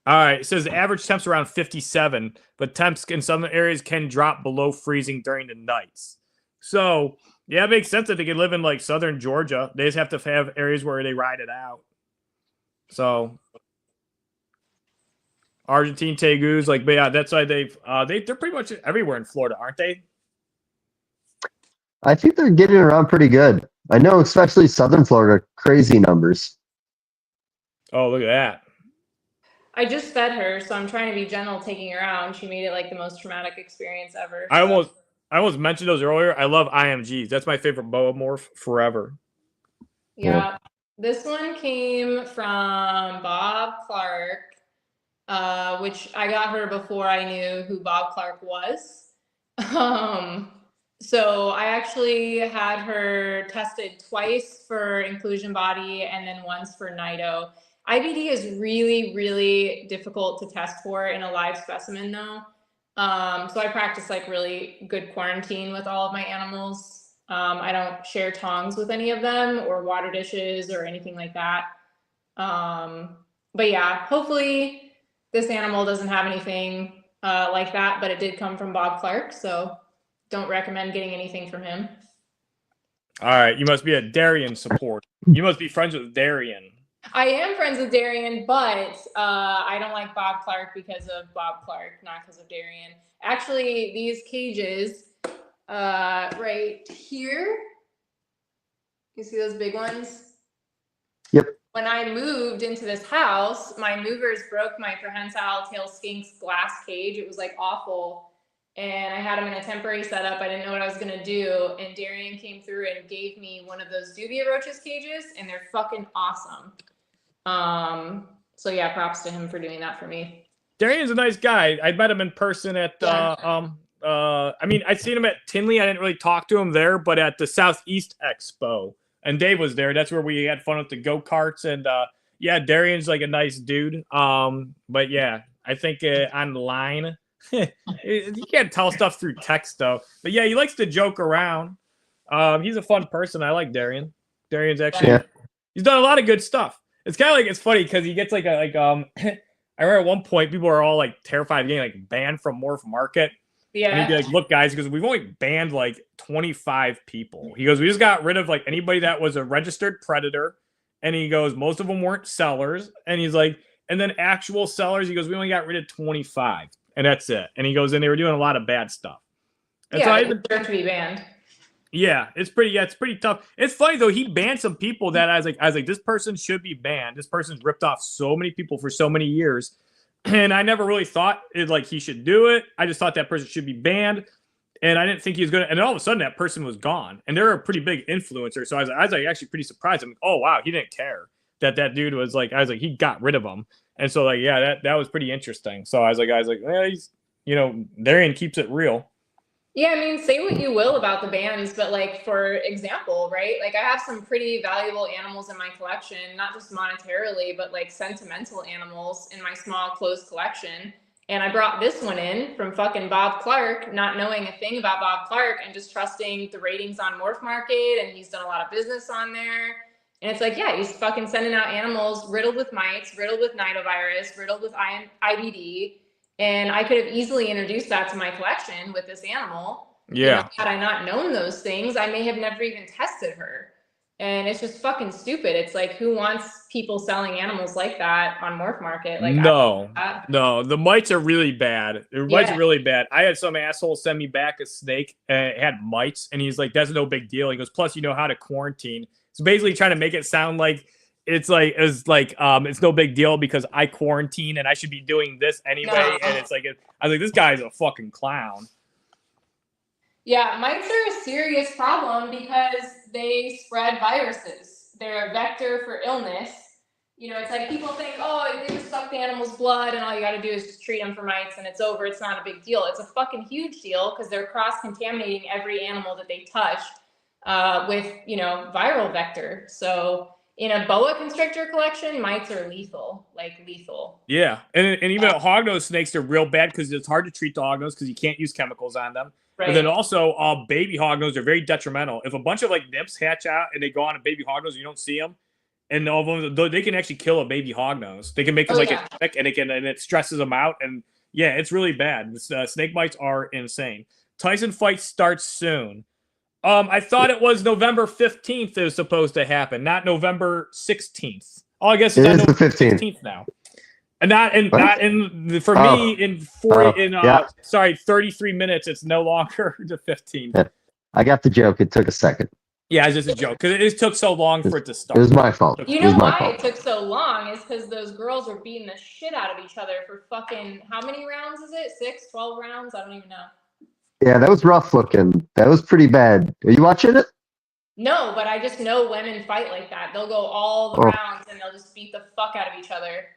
All right, it says average temps around 57, but temps in some areas can drop below freezing during the nights. So, yeah, it makes sense that they could live in like southern Georgia. They just have to have areas where they ride it out. So, Argentine tegus, like, but yeah, that's why they're pretty much everywhere in Florida, aren't they? I think they're getting around pretty good. I know, especially southern Florida, crazy numbers. Oh, look at that. I just fed her, so I'm trying to be gentle taking her out, and she made it like the most traumatic experience ever. I almost mentioned those earlier. I love IMGs. That's my favorite boa morph forever. Yeah. This one came from Bob Clark, which I got her before I knew who Bob Clark was. So I actually had her tested twice for inclusion body and then once for NIDO. IBD is really, really difficult to test for in a live specimen though. So I practice like really good quarantine with all of my animals. I don't share tongs with any of them or water dishes or anything like that. But yeah, hopefully this animal doesn't have anything like that, but it did come from Bob Clark. So don't recommend getting anything from him. All right. You must be a Darian supporter. You must be friends with Darian. I am friends with Darian, but I don't like Bob Clark because of Bob Clark, not because of Darian. Actually, these cages right here, you see those big ones? Yep. When I moved into this house, my movers broke my prehensile tail skinks glass cage. It was like awful. And I had them in a temporary setup. I didn't know what I was going to do. And Darian came through and gave me one of those dubia roaches cages, and they're fucking awesome. So yeah, props to him for doing that for me. Darian's a nice guy. I met him in person at I mean, I'd seen him at Tinley. I didn't really talk to him there, but at the Southeast Expo. And Dave was there. That's where we had fun with the go-karts. And yeah, Darian's like a nice dude. But yeah, I think online, you can't tell stuff through text though. But yeah, he likes to joke around. He's a fun person. I like Darian. Darian's actually he's done a lot of good stuff. It's kind of like it's funny because he gets like I remember at one point people are all like terrified of getting like banned from Morph Market. Yeah. And he'd be like, look, guys, because we've only banned like 25 people. He goes, we just got rid of like anybody that was a registered predator. And he goes, most of them weren't sellers. And he's like, and then actual sellers, he goes, we only got rid of 25. And that's it. And he goes, and they were doing a lot of bad stuff. And so I deserve to be banned. Yeah, it's pretty tough. It's funny though, he banned some people that I was like, this person should be banned. This person's ripped off so many people for so many years. And I never really thought he should do it. I just thought that person should be banned. And I didn't think he was going to. And all of a sudden, that person was gone. And they're a pretty big influencer. So I was like actually pretty surprised. I'm like, oh, wow, he didn't care that dude was like, I was like, he got rid of him. And so, like, yeah, that was pretty interesting. So I was like, well, he's, Darian keeps it real. Yeah, I mean, say what you will about the bans, but like, for example, right? Like I have some pretty valuable animals in my collection, not just monetarily, but like sentimental animals in my small closed collection. And I brought this one in from fucking Bob Clark, not knowing a thing about Bob Clark and just trusting the ratings on Morph Market. And he's done a lot of business on there. And it's like, yeah, he's fucking sending out animals riddled with mites, riddled with nidovirus, riddled with IBD. And I could have easily introduced that to my collection with this animal. Yeah. Had I not known those things, I may have never even tested her. And it's just fucking stupid. It's like, who wants people selling animals like that on Morph Market? Like, no, the mites are really bad. The mites are really bad. I had some asshole send me back a snake and it had mites, and he's like, that's no big deal. He goes, plus you know how to quarantine. So basically trying to make it sound like it's no big deal because I quarantine and I should be doing this anyway. No. And it's like, I was like, this guy's a fucking clown. Yeah, mites are a serious problem because they spread viruses. They're a vector for illness. It's like people think, oh, they just suck the animal's blood and all you got to do is just treat them for mites and it's over. It's not a big deal. It's a fucking huge deal because they're cross-contaminating every animal that they touch with, viral vector. So in a boa constrictor collection, mites are lethal, Yeah, and even hognose snakes are real bad because it's hard to treat the hognose because you can't use chemicals on them. Right. But then also, baby hognose are very detrimental. If a bunch of nymphs hatch out and they go on a baby hognose, you don't see them, and all of them, they can actually kill a baby hognose. They can make them a sick, and it stresses them out, and yeah, it's really bad. Snake bites are insane. Tyson fight starts soon. I thought it was November 15th it was supposed to happen, not November 16th. Oh, I guess it's on November 15th now. And for me, 33 minutes, it's no longer the 15th. Yeah. I got the joke. It took a second. Yeah, it's just a joke because it took so long for it to start. It was my fault. You know why it took so long is because those girls were beating the shit out of each other for fucking, how many rounds is it? 6, 12 rounds? I don't even know. Yeah, that was rough looking. That was pretty bad. Are you watching it? No, but I just know women fight like that. They'll go all the rounds and they'll just beat the fuck out of each other.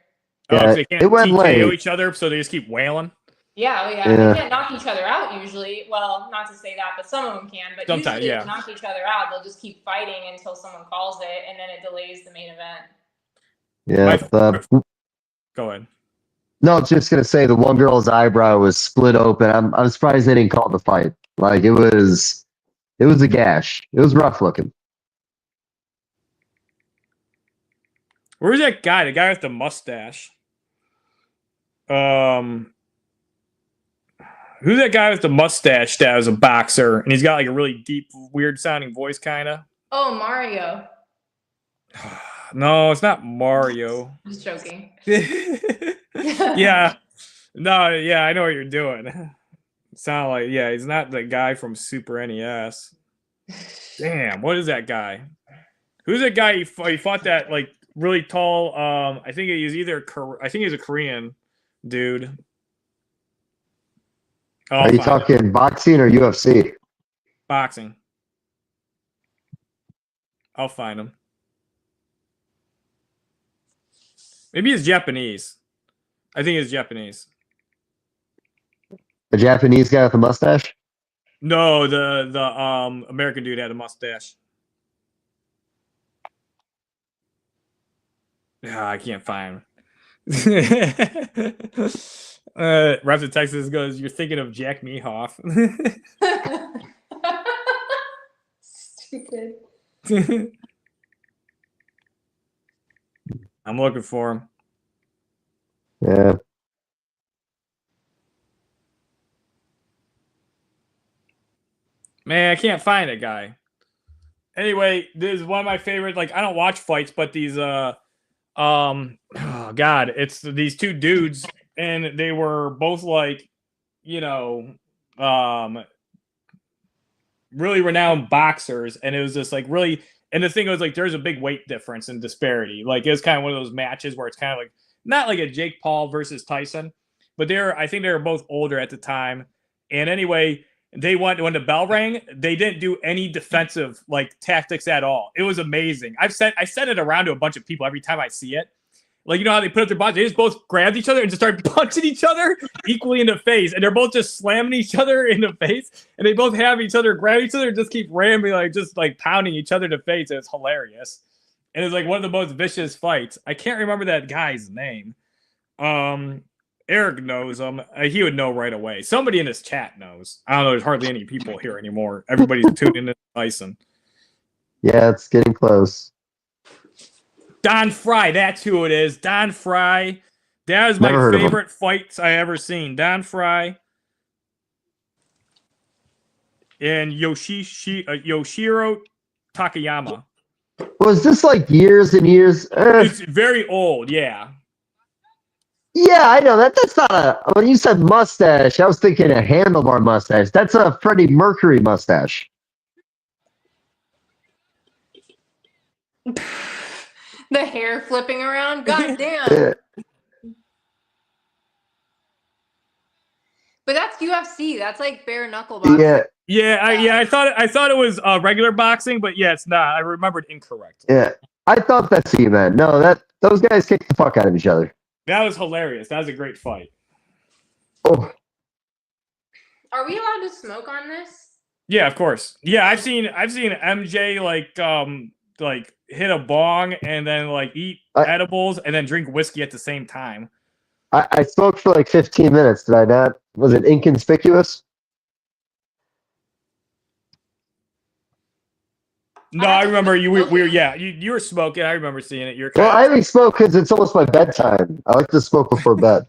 Yeah, so they can't TKO each other, so they just keep wailing? Yeah. They can't knock each other out usually. Well, not to say that, but some of them can. But sometimes, usually to knock each other out, they'll just keep fighting until someone calls it, and then it delays the main event. Yeah. Go ahead. No, I was just gonna say the one girl's eyebrow was split open. I'm surprised they didn't call the fight. Like it was a gash. It was rough looking. Where's that guy? The guy with the mustache. Who's that guy with the mustache that was a boxer and he's got like a really deep, weird sounding voice, kind of? Oh, Mario. No, it's not Mario. I'm just joking. Yeah. No, yeah, I know what you're doing. Sound like, yeah, he's not the guy from Super NES. Damn, what is that guy? Who's that guy he fought that like really tall, I think he's a Korean dude. Are you talking boxing or UFC? Boxing. I'll find him. Maybe he's Japanese. I think he's Japanese. A Japanese guy with a mustache? No, the American dude had a mustache. Yeah, I can't find him. Reps in Texas goes, "You're thinking of Jack Mehoff." Stupid. I'm looking for him. Yeah. Man, I can't find a guy. Anyway, this is one of my favorite. Like, I don't watch fights, but these oh god, it's these two dudes, and they were both like, you know, really renowned boxers, and it was just like really. And the thing was like, there's a big weight difference and disparity. Like, it was kind of one of those matches where it's kind of like not like a Jake Paul versus Tyson, but I think they were both older at the time. And anyway, they went when the bell rang, they didn't do any defensive like tactics at all. It was amazing. I said it around to a bunch of people every time I see it. Like, you know how they put up their bodies? They just both grabbed each other and just started punching each other equally in the face. And they're both just slamming each other in the face. And they both have each other grab each other and just keep ramming, like, just like pounding each other in the face. And it's hilarious. And it's like one of the most vicious fights. I can't remember that guy's name. Eric knows him. He would know right away. Somebody in this chat knows. I don't know. There's hardly any people here anymore. Everybody's tuning in to Tyson. Yeah, it's getting close. Don Fry, that's who it is. Don Fry. That was my favorite fights I ever seen. Don Fry and Yoshiro Takayama. Was this like years and years? It's very old, yeah. Yeah, I know that. That's not a. When you said mustache, I was thinking a handlebar mustache. That's a Freddie Mercury mustache. The hair flipping around. God damn. Yeah. But that's UFC. That's like bare knuckle boxing. Yeah. I thought it was regular boxing, but yeah, it's not. I remembered incorrect. Yeah, I thought that's what you meant. No, those guys kicked the fuck out of each other. That was hilarious. That was a great fight. Oh. Are we allowed to smoke on this? Yeah, of course. Yeah, I've seen MJ like hit a bong and then like eat edibles and then drink whiskey at the same time. I smoked for like 15 minutes. Did I not? Was it inconspicuous? No, I remember you were smoking. I remember seeing it. Well, I only smoke because it's almost my bedtime. I like to smoke before bed.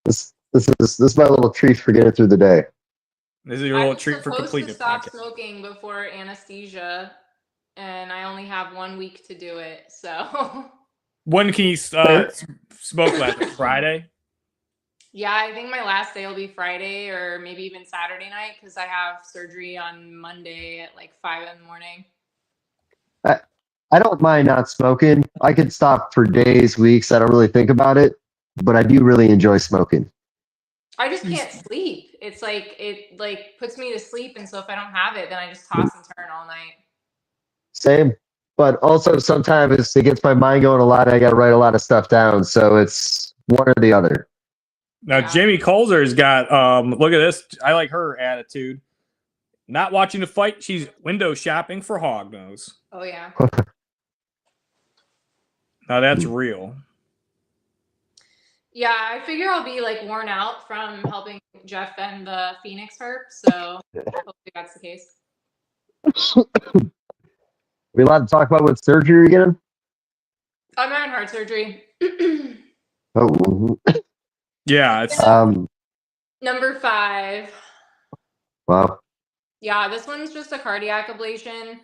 This is my little treat for getting through the day. This is your little treat for completing. I was supposed to stop smoking before anesthesia, and I only have 1 week to do it. So when can you smoke last? Friday? Yeah, I think my last day will be Friday or maybe even Saturday night because I have surgery on Monday at like 5 in the morning. I don't mind not smoking. I could stop for days, weeks. I don't really think about it, but I do really enjoy smoking. I just can't sleep. It's like it puts me to sleep, and so if I don't have it, then I just toss and turn all night. Same, but also sometimes it gets my mind going a lot. I got to write a lot of stuff down, so it's one or the other. Now, yeah. Jamie Colzer's got, look at this. I like her attitude. Not watching the fight. She's window shopping for Hognose. Oh, yeah. Now, that's real. Yeah, I figure I'll be, like, worn out from helping Jeff and the Phoenix herp, so hopefully that's the case. We allowed to talk about what surgery you're getting? I'm having heart surgery. Oh. Yeah, it's number 5. Wow. Yeah, this one's just a cardiac ablation.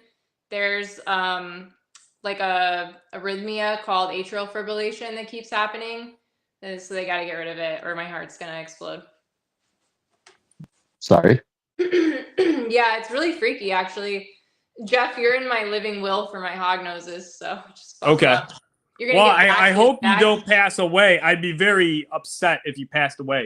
There's like a arrhythmia called atrial fibrillation that keeps happening. And so they got to get rid of it or my heart's going to explode. Sorry. Yeah, it's really freaky actually. Jeff, you're in my living will for my Hognoses, so just okay. Well, I hope you back. don't pass away. I'd be very upset if you passed away.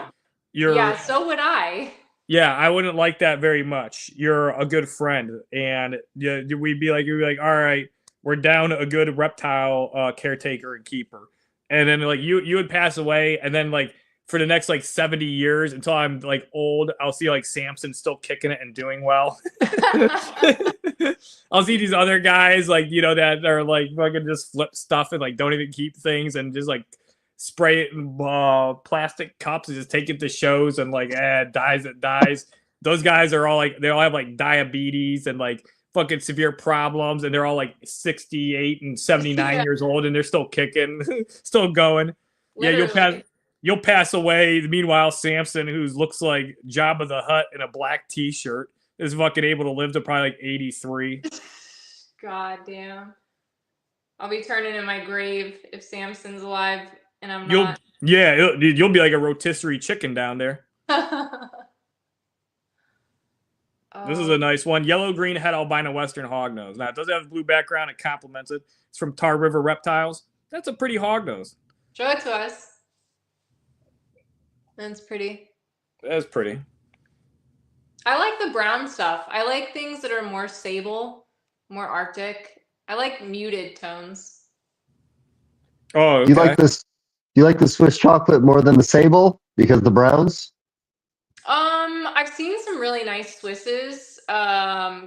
Yeah, so would I. Yeah, I wouldn't like that very much. You're a good friend, and we'd be like, all right, we're down a good reptile caretaker and keeper, and then like you would pass away, and then like for the next like 70 years until I'm like old, I'll see like Samson still kicking it and doing well. I'll see these other guys like, you know, that are like fucking just flip stuff and like don't even keep things and just like spray it in plastic cups and just take it to shows and like, dies. Those guys are all like, they all have like diabetes and like fucking severe problems, and they're all like 68 and 79 years old, and they're still kicking, still going. Literally. Yeah, you'll pass away. Meanwhile, Samson, who looks like Jabba the Hutt in a black T-shirt, is fucking able to live to probably like 83. God damn. I'll be turning in my grave if Samson's alive and I'm not. You'll be like a rotisserie chicken down there. This is a nice one. Yellow-green head albino western hognose. Now, it does have a blue background. It complements it. It's from Tar River Reptiles. That's a pretty hognose. Show it to us. That's pretty. That's pretty. I like the brown stuff. I like things that are more sable, more Arctic. I like muted tones. Oh, okay. Do you like the Swiss chocolate more than the sable because the browns? I've seen some really nice Swisses.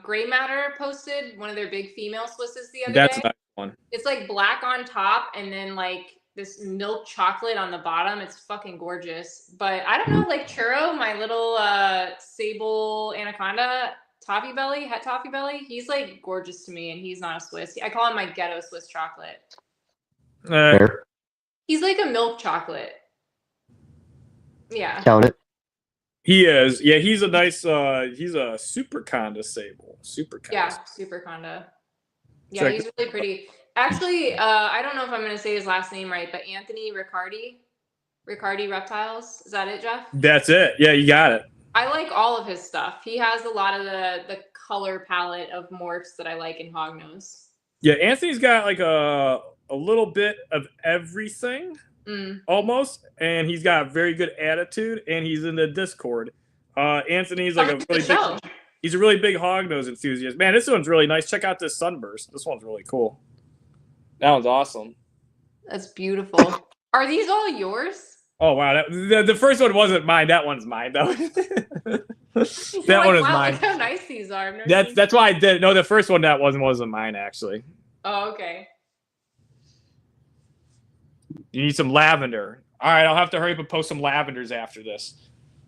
Gray Matter posted one of their big female Swisses the other day. That's a nice one. It's like black on top and then like this milk chocolate on the bottom. It's fucking gorgeous. But I don't know, like Churro, my little sable anaconda toffee belly, het toffee belly, he's like gorgeous to me, and he's not a Swiss. I call him my ghetto Swiss chocolate. Fair. He's like a milk chocolate. Yeah. Count it. He is. Yeah, he's a nice, he's a super conda sable. Super conda. Yeah, super conda. Yeah, he's really pretty. Actually, I don't know if I'm going to say his last name right, but Anthony Riccardi Reptiles. Is that it, Jeff? That's it. Yeah, you got it. I like all of his stuff. He has a lot of the color palette of morphs that I like in Hognose. Yeah, Anthony's got like a little bit of everything. Almost, and he's got a very good attitude, and he's in the Discord. Anthony's like he's a really big hognose enthusiast. Man, this one's really nice. Check out this sunburst. This one's really cool. That one's awesome. That's beautiful. Are these all yours? Oh wow, the first one wasn't mine. That one's mine though. That one is mine. Look how nice these are. That's why I did it. No, the first one that wasn't mine actually. Oh, okay. You need some lavender. All right, I'll have to hurry up and post some lavenders after this.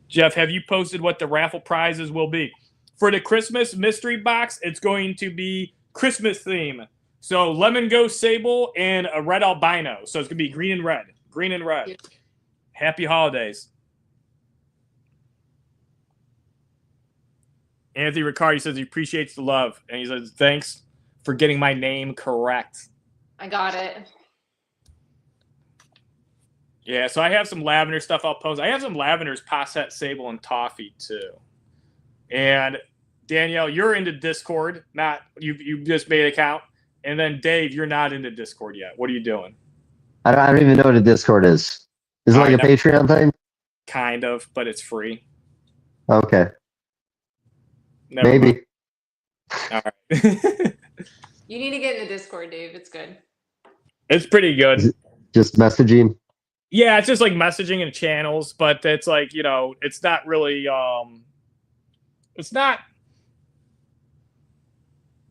Jeff, have you posted what the raffle prizes will be? For the Christmas mystery box, it's going to be Christmas theme. So lemon ghost sable and a red albino. So it's going to be green and red. Green and red. Yeah. Happy holidays. Anthony Riccardi says he appreciates the love. And he says, thanks for getting my name correct. I got it. Yeah, so I have some lavender stuff I'll post. I have some lavenders, posset, sable, and toffee too. And Danielle, you're into Discord. Not you just made an account. And then Dave, you're not into Discord yet. What are you doing? I don't even know what a Discord is. Is it like a Patreon thing? Kind of, but it's free. Okay. Maybe. All right. You need to get in the Discord, Dave. It's good. It's pretty good. Just messaging. Yeah, it's just like messaging and channels, but it's like, you know, it's not really it's not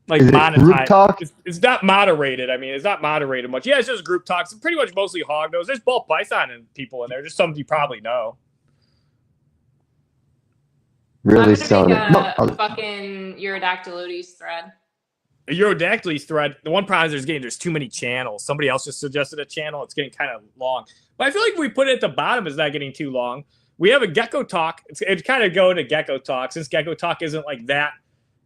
like monetized. Group talk? It's not moderated. I mean, it's not moderated much. Yeah, it's just group talks. It's pretty much mostly hognose. There's both Python and people in there. Just some you probably know. Really selling it. Fucking Eurodactylotes thread. A Eurodactyles thread. The one problem is there's too many channels. Somebody else just suggested a channel. It's getting kind of long. But I feel like if we put it at the bottom, it's not getting too long. We have a Gecko Talk. It's kind of going to Gecko Talk since Gecko Talk isn't like that.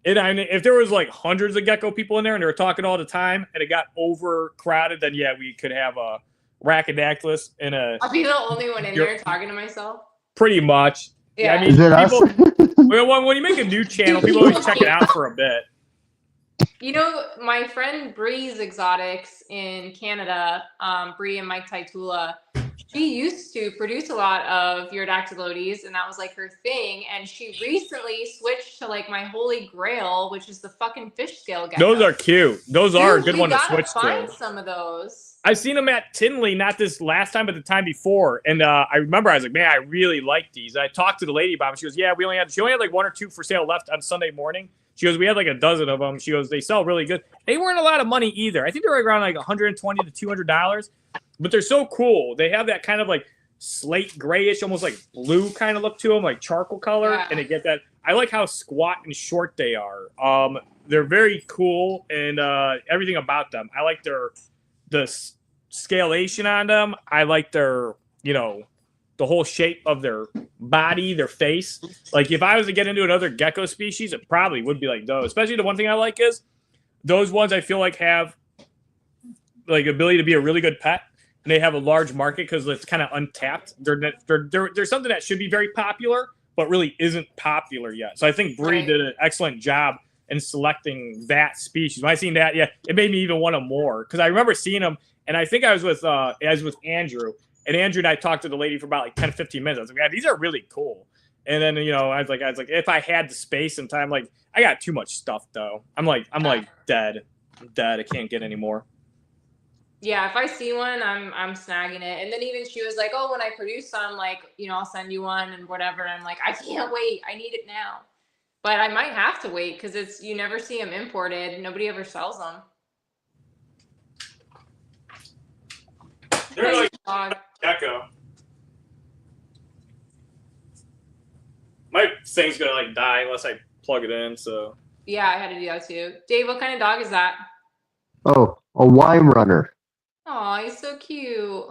I mean, if there was like hundreds of Gecko people in there and they were talking all the time and it got overcrowded, then yeah, we could have a Rhacodactylus and a. I'll be the only one in there talking to myself. Pretty much. Yeah. I mean, is it when you make a new channel, people always check it out for a bit. You know, my friend Bree's Exotics in Canada, Bree and Mike Taitula, she used to produce a lot of Eurodactylotes, and that was like her thing. And she recently switched to like my holy grail, which is the fucking fish scale gecko. Those are cute. Those are a good one to switch to. Find some of those. I've seen them at Tinley, not this last time, but the time before. And I remember I was like, man, I really like these. I talked to the lady about them. She goes, yeah, she only had like 1 or 2 for sale left on Sunday morning. She goes, we had like a dozen of them. She goes, they sell really good. They weren't a lot of money either. I think they were around like $120 to $200. but they're so cool. They have that kind of like slate grayish, almost like blue kind of look to them, like charcoal color, Yeah. and they get that. I like how squat and short they are. They're very cool, and everything about them. I like the scalation on them. I like their, the whole shape of their body, their face. Like if I was to get into another gecko species, it probably would be like those. Especially the one thing I like is those ones I feel like have like ability to be a really good pet, and they have a large market because it's kind of untapped. They're something that should be very popular, but really isn't popular yet. So I think Bree did an excellent job in selecting that species. When I seen that, yeah, it made me even want them more because I remember seeing them, and I think I was with Andrew, and Andrew and I talked to the lady for about like 10, 15 minutes. I was like, yeah, these are really cool. And then I was like, if I had the space and time, like I got too much stuff though. I'm like dead. I'm dead. I can't get any more. Yeah, if I see one, I'm snagging it. And then even she was like, "Oh, when I produce some, like, I'll send you one and whatever." I'm like, I can't wait. I need it now. But I might have to wait because you never see them imported. Nobody ever sells them. They're like gecko. My thing's gonna like die unless I plug it in. So yeah, I had to do that too. Dave, what kind of dog is that? Oh, a wine runner. Oh, he's so cute.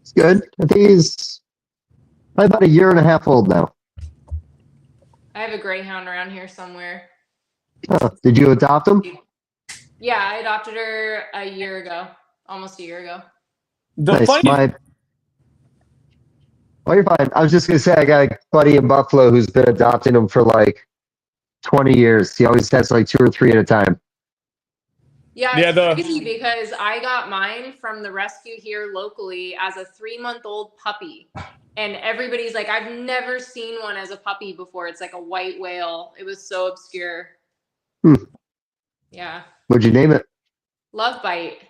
It's good. I think he's probably about 1.5 years old now. I have a greyhound around here somewhere. Huh. Did you adopt him? Yeah, I adopted her a year ago, almost a year ago. Nice. Oh, you're fine. I was just gonna say I got a buddy in Buffalo who's been adopting them for like 20 years. He always has like 2 or 3 at a time. Yeah, it's crazy because I got mine from the rescue here locally as a 3-month-old puppy. And everybody's like, I've never seen one as a puppy before. It's like a white whale. It was so obscure. Yeah. What'd you name it? Love Bite.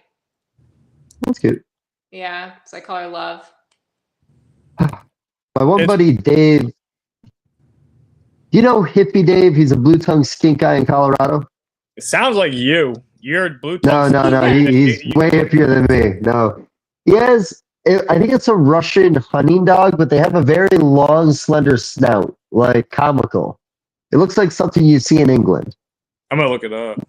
That's cute. Yeah, so I call her Love. My one buddy, Dave. You know Hippie Dave? He's a blue-tongued skink guy in Colorado. It sounds like you. You're blue. No. He's way hippier than me. No. He has, I think it's a Russian hunting dog, but they have a very long, slender snout, like comical. It looks like something you see in England. I'm going to look it up.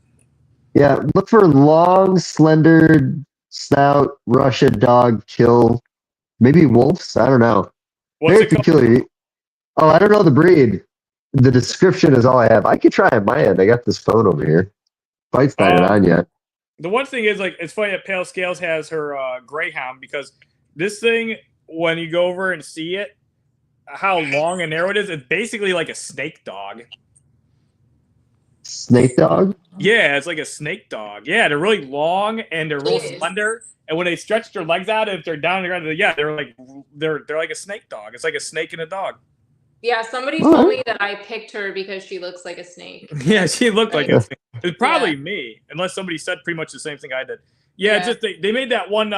Yeah, look for long, slender snout, Russian dog, kill. Maybe wolves? I don't know. What's very it called? peculiar. Oh, I don't know the breed. The description is all I have. I could try on my end. I got this phone over here. Fight's not on yet. The one thing is, like, it's funny that Pale Scales has her greyhound because this thing, when you go over and see it, how long and narrow it is, it's basically like a snake dog. Snake dog? Yeah, it's like a snake dog. Yeah, they're really long and they're real slender. And when they stretch their legs out, if they're down on the ground, yeah, they're like a snake dog. It's like a snake and a dog. Yeah, somebody told me that I picked her because she looks like a snake. Yeah, she looked like a snake. It's probably me, unless somebody said pretty much the same thing I did. Yeah, just they made that one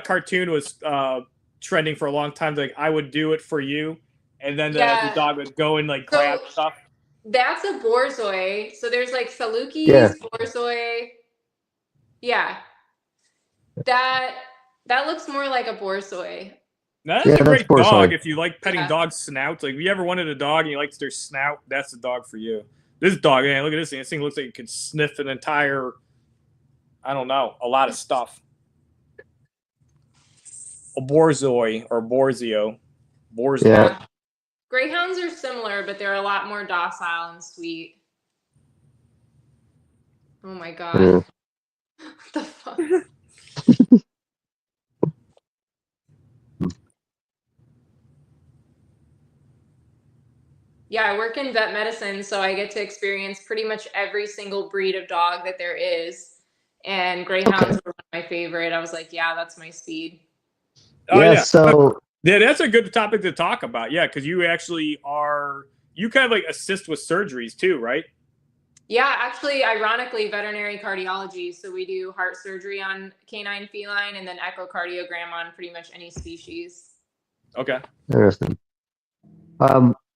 cartoon was trending for a long time. Like, I would do it for you, and then the dog would go and like grab stuff. That's a borzoi. So there's like Salukis, borzoi. Yeah, that looks more like a borzoi. That's a great dog if you like petting dogs' snouts. Like, if you ever wanted a dog and you liked their snout, that's the dog for you. This dog, man, look at this thing. This thing looks like it could sniff an entire, I don't know, a lot of stuff. A borzoi or borzio. Borzoi. Yeah. Greyhounds are similar, but they're a lot more docile and sweet. Oh my god. Yeah. What the fuck? Yeah, I work in vet medicine, so I get to experience pretty much every single breed of dog that there is. And greyhounds were one of my favorite. I was like, yeah, that's my speed. Oh, yeah. So yeah, that's a good topic to talk about. Yeah, because you actually you kind of like assist with surgeries too, right? Yeah, actually, ironically, veterinary cardiology. So we do heart surgery on canine, feline, and then echocardiogram on pretty much any species. Okay. Interesting.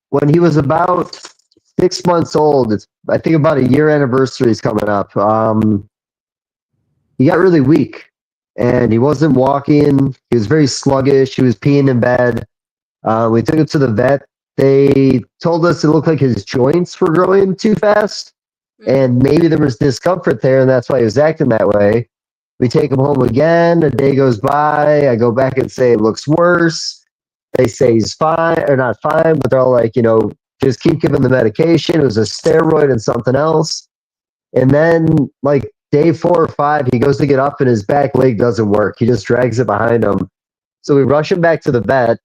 When he was about 6 months old, it's I think about a year anniversary is coming up. He got really weak. and he wasn't walking. He was very sluggish. He was peeing in bed. We took him to the vet. They told us it looked like his joints were growing too fast, and maybe there was discomfort there, and that's why he was acting that way. We take him home again. A day goes by. I go back and say it looks worse. They say he's fine, or not fine, but they're all like, just keep giving the medication. It was a steroid and something else. And then, like, day 4 or 5, he goes to get up and his back leg doesn't work. He just drags it behind him. So we rush him back to the vet.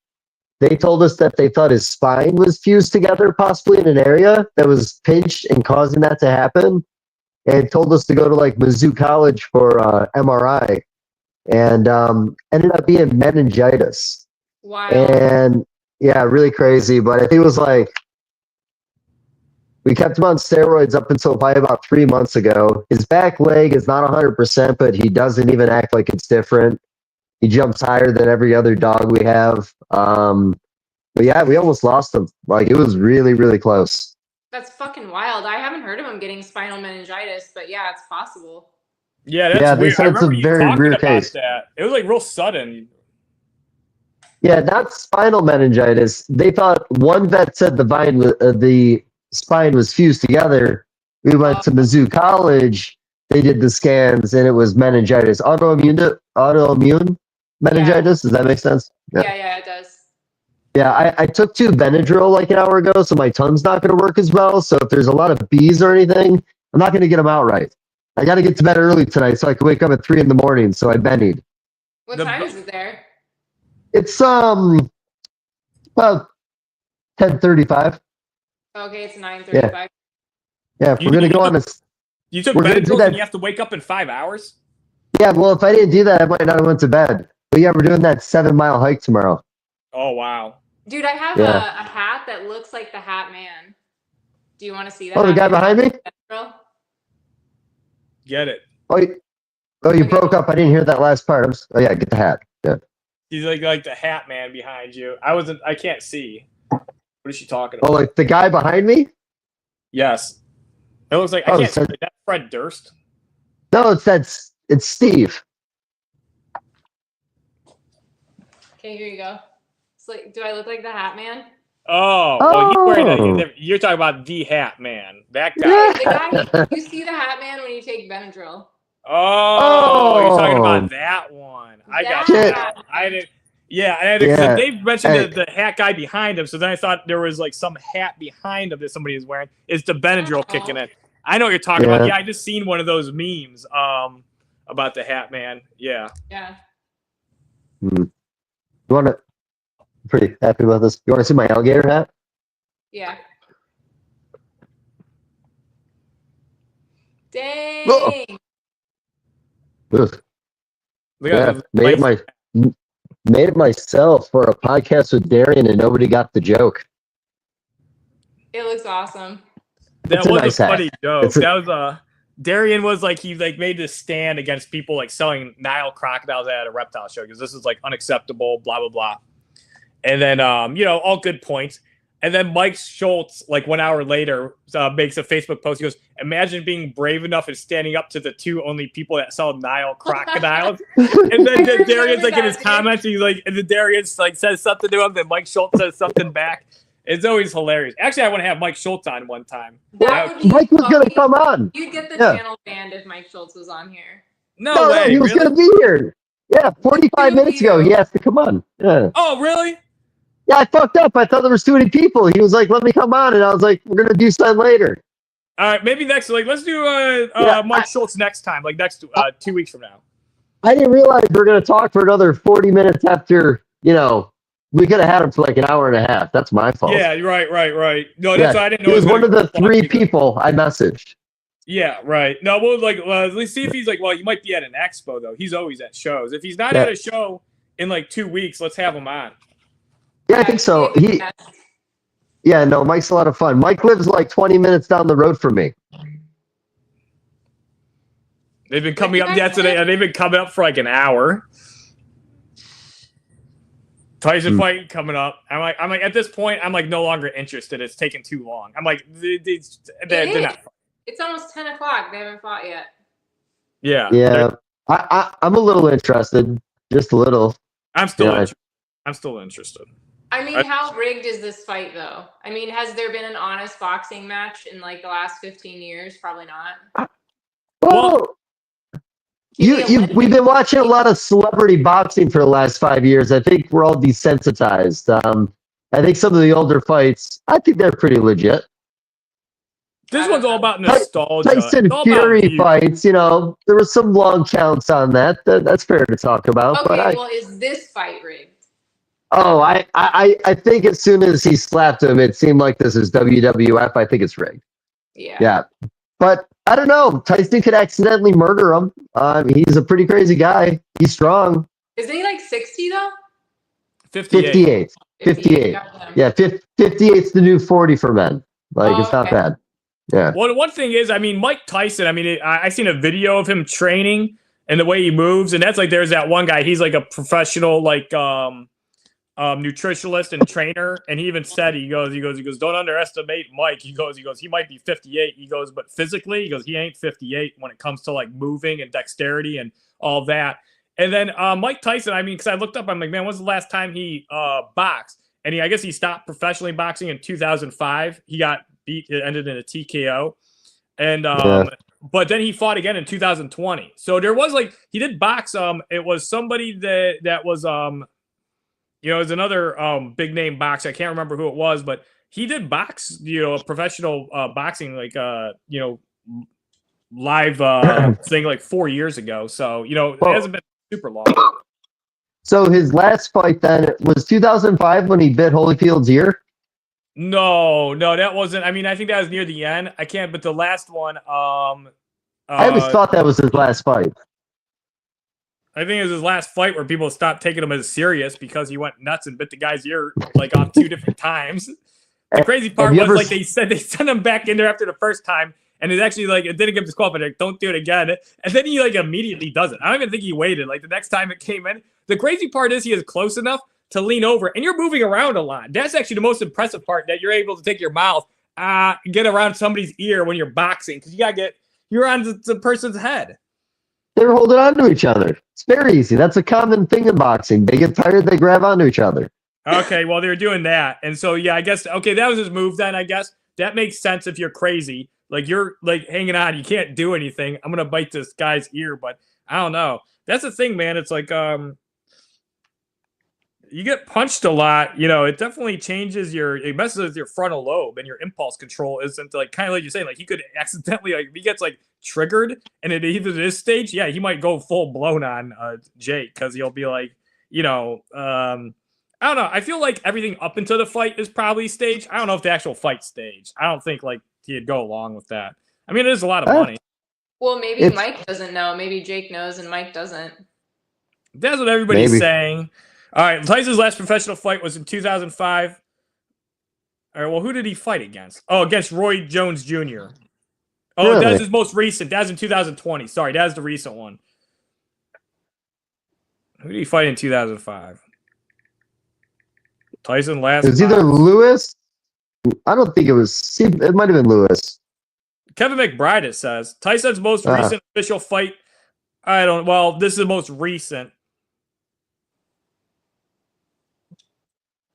They told us that they thought his spine was fused together, possibly in an area that was pinched and causing that to happen. And told us to go to like Mizzou College for MRI. And ended up being meningitis. Wow. And yeah, really crazy. But I think it was like, we kept him on steroids up until probably about 3 months ago. His back leg is not 100%, but he doesn't even act like it's different. He jumps higher than every other dog we have. But yeah, we almost lost him. Like, it was really, really close. That's fucking wild. I haven't heard of him getting spinal meningitis, but yeah, it's possible. Yeah, that's Yeah, they weird. said I it's a remember you very talking rare about case. that. It was like real sudden. Yeah, not spinal meningitis. They thought, one vet said the spine was fused together. We went to Mizzou College. They did the scans, and it was meningitis. Autoimmune meningitis. Does that make sense? Yeah, it does. Yeah, I took 2 Benadryl like an hour ago, so my tongue's not going to work as well. So if there's a lot of bees or anything, I'm not going to get them out right. I got to get to bed early tonight so I can wake up at 3 in the morning. So I bennied. What time is it there? It's about 10:35. Okay, it's 9:35. Yeah, if we're gonna go on this. You took We're gonna do Benadryl that. and you have to wake up in 5 hours? Yeah, well, if I didn't do that, I might not have went to bed. But yeah, we're doing that 7-mile hike tomorrow. Oh, wow. Dude, I have Yeah. a hat that looks like the Hat Man. Do you want to see that? Oh, the guy behind me? Get it. Oh, you broke up. I didn't hear that last part. Oh yeah, get the hat. Yeah. He's like the Hat Man behind you. I can't see. What is she talking about? Oh, like the guy behind me? Yes. It looks like I can't see. Is that Fred Durst? No, it's Steve. Okay, here you go. It's like, do I look like the Hat Man? Oh, well, he's wearing that. You're talking about the Hat Man. That guy. The guy, you see the Hat Man when you take Benadryl. Oh, you're talking about that one. I got that. I didn't. Yeah, and Dave mentioned the hat guy behind him, so then I thought there was like some hat behind him that somebody is wearing. It's the Benadryl kicking in. I know what you're talking about. Yeah, I just seen one of those memes about the Hat Man. Yeah. Yeah. You want to? Pretty happy about this. You want to see my alligator hat? Yeah. Dang. Oh. Yeah, made it myself for a podcast with Darian, and nobody got the joke. It looks awesome. That was a funny joke. That was Darian was like, he like made this stand against people like selling Nile crocodiles at a reptile show because this is like unacceptable, blah blah blah. And then all good points. And then Mike Schultz, like 1 hour later, makes a Facebook post. He goes, "Imagine being brave enough and standing up to the 2 only people that sell Nile crocodiles." And then Darian's like in his comments, he's like, and then Darian's like says something to him, then Mike Schultz says something back. It's always hilarious. Actually, I want to have Mike Schultz on one time. Mike was going to come on. You'd get the channel banned if Mike Schultz was on here. No way. He was going to be here. Yeah, 45 minutes ago, he has to come on. Yeah. Oh, really? Yeah, I fucked up. I thought there was too many people. He was like, "Let me come on," and I was like, "We're gonna do something later." All right, maybe next. Like, let's do Mike Schultz next time. Like next 2 weeks from now. I didn't realize we were gonna talk for another 40 minutes after. We could have had him for like an hour and a half. That's my fault. Yeah, right. No, that's why I didn't know. He was one of the 3 people I messaged. Yeah, right. No, we'll let's see if he's like. Well, you might be at an expo though. He's always at shows. If he's not at a show in like 2 weeks, let's have him on. Yeah, I think so. Mike's a lot of fun. Mike lives like 20 minutes down the road from me. They've been coming up yesterday, and they've been coming up for like an hour. Tyson fight coming up. I'm like at this point, I'm like no longer interested. It's taking too long. I'm like they're not. It's almost 10 o'clock. They haven't fought yet. Yeah. Yeah. I'm a little interested, just a little. I'm still Yeah. I'm still interested. I mean, how rigged is this fight, though? I mean, has there been an honest boxing match in like the last 15 years? Probably not. Well, we've been watching a lot of celebrity boxing for the last 5 years. I think we're all desensitized. I think some of the older fights, I think they're pretty legit. This one's all about nostalgia. Tyson Fury fights, you know, there were some long counts on that. That's fair to talk about. Okay, but well, is this fight rigged? Oh, I think as soon as he slapped him, it seemed like this is WWF. I think it's rigged. Yeah. But I don't know. Tyson could accidentally murder him. He's a pretty crazy guy. He's strong. Isn't he like 60 though? 58. 58. Yeah, 58's the new 40 for men. Like, it's not bad. Yeah. Well, one thing is, I mean, Mike Tyson, I mean, I seen a video of him training and the way he moves. And that's like, there's that one guy, he's like a professional, like, nutritionist and trainer, and he even said he goes don't underestimate Mike. He goes he might be 58. He goes, but physically, he goes, he ain't 58 when it comes to like moving and dexterity and all that. And then Mike Tyson, I mean, because I looked up, I'm like, man, when's the last time he boxed? And I guess he stopped professionally boxing in 2005. He got beat, it ended in a TKO, and but then he fought again in 2020. So there was like, he did box. It was somebody that was you know, it's another big name boxer. I can't remember who it was, but he did box, you know, professional boxing, like, you know, live thing like 4 years ago. So, you know, it hasn't been super long. So his last fight then was 2005 when he bit Holyfield's ear? No, that wasn't. I mean, I think that was near the end. I can't, but the last one. I always thought that was his last fight. I think it was his last fight where people stopped taking him as serious because he went nuts and bit the guy's ear like on 2 different times. The crazy part was like they said they sent him back in there after the first time, and it actually like it didn't get disqualified. Like, don't do it again. And then he like immediately does it. I don't even think he waited. Like the next time it came in, the crazy part is he is close enough to lean over, and you're moving around a lot. That's actually the most impressive part, that you're able to take your mouth, get around somebody's ear when you're boxing, because you're on the person's head. They're holding on to each other. It's very easy. That's a common thing in boxing. They get tired, they grab onto each other. Okay, well, they were doing that. And so, yeah, I guess, okay, that was his move then, I guess. That makes sense if you're crazy. Like, you're, like, hanging on. You can't do anything. I'm going to bite this guy's ear, but I don't know. That's the thing, man. It's like, you get punched a lot, you know, it definitely changes it messes with your frontal lobe, and your impulse control isn't like, kind of like you're saying, like he could accidentally, like if he gets like triggered and at either this stage, yeah, he might go full blown on Jake, because he'll be like, you know, I don't know. I feel like everything up until the fight is probably staged. I don't know if the actual fight staged. I don't think like he'd go along with that. I mean, it is a lot of money. Well, maybe Mike doesn't know. Maybe Jake knows and Mike doesn't. That's what everybody's saying. All right, Tyson's last professional fight was in 2005. All right, well, who did he fight against? Oh, against Roy Jones Jr. Oh, really? That's his most recent. That's in 2020. Sorry, that's the recent one. Who did he fight in 2005? Tyson last. It was either Lewis. I don't think it was. It might have been Lewis. Kevin McBride, it says. Tyson's most recent official fight. Well, this is the most recent.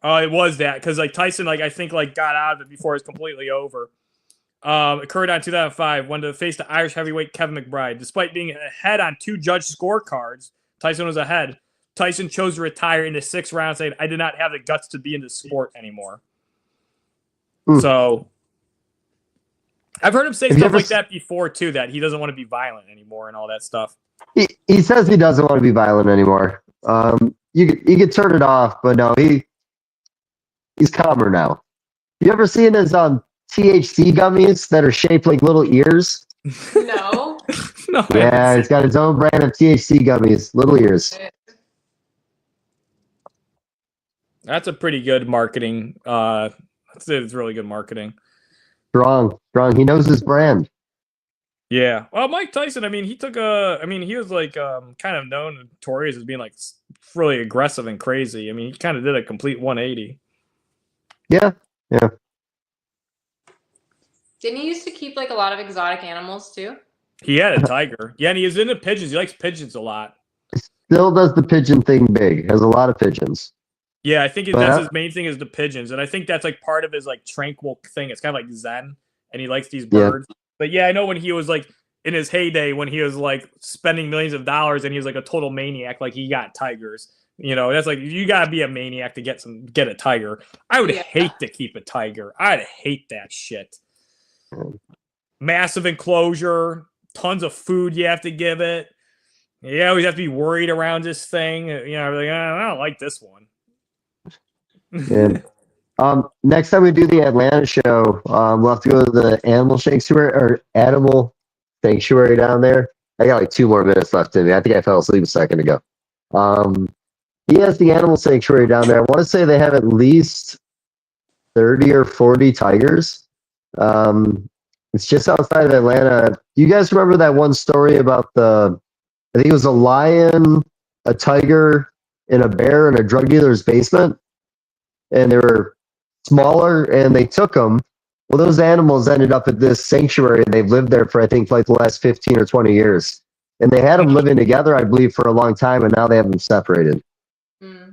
It was that, because like Tyson, like I think like got out of it before it was completely over. Occurred on 2005 when to face the Irish heavyweight Kevin McBride. Despite being ahead on 2 judge scorecards, Tyson was ahead. Tyson chose to retire in the 6th round, saying, "I did not have the guts to be in the sport anymore." So I've heard him say stuff like that before too, that he doesn't want to be violent anymore and all that stuff. He says he doesn't want to be violent anymore. You could turn it off, but no, he's calmer now. You ever seen his THC gummies that are shaped like little ears? No. No. Yeah, he's got his own brand of THC gummies, little ears. That's a pretty good marketing. It's really good marketing. Strong. He knows his brand. Yeah. Well, Mike Tyson, I mean, he was like kind of known, notorious as being like really aggressive and crazy. I mean, he kind of did a complete 180. Yeah. Didn't he used to keep like a lot of exotic animals too? He had a tiger. Yeah, and he is into pigeons. He likes pigeons a lot. Still does the pigeon thing big. Has a lot of pigeons. Yeah, I think But- that's his main thing is the pigeons, and I think that's like part of his like tranquil thing. It's kind of like Zen, and he likes these Yeah. birds. But yeah, I know when he was like in his heyday, when he was like spending millions of dollars, and he was like a total maniac. Like he got tigers. You know, that's like you gotta be a maniac to get a tiger. I would hate to keep a tiger. I'd hate that shit. Massive enclosure, tons of food you have to give it. You always have to be worried around this thing. You know, like I don't like this one. Yeah. Next time we do the Atlanta show, we'll have to go to the animal sanctuary down there. I got like 2 more minutes left in me. I think I fell asleep a second ago. He has the animal sanctuary down there. I want to say they have at least 30 or 40 tigers. It's just outside of Atlanta. Do you guys remember that one story about I think it was a lion, a tiger, and a bear in a drug dealer's basement? And they were smaller, and they took them. Well, those animals ended up at this sanctuary, and they've lived there for, I think, like the last 15 or 20 years. And they had them living together, I believe, for a long time, and now they have them separated.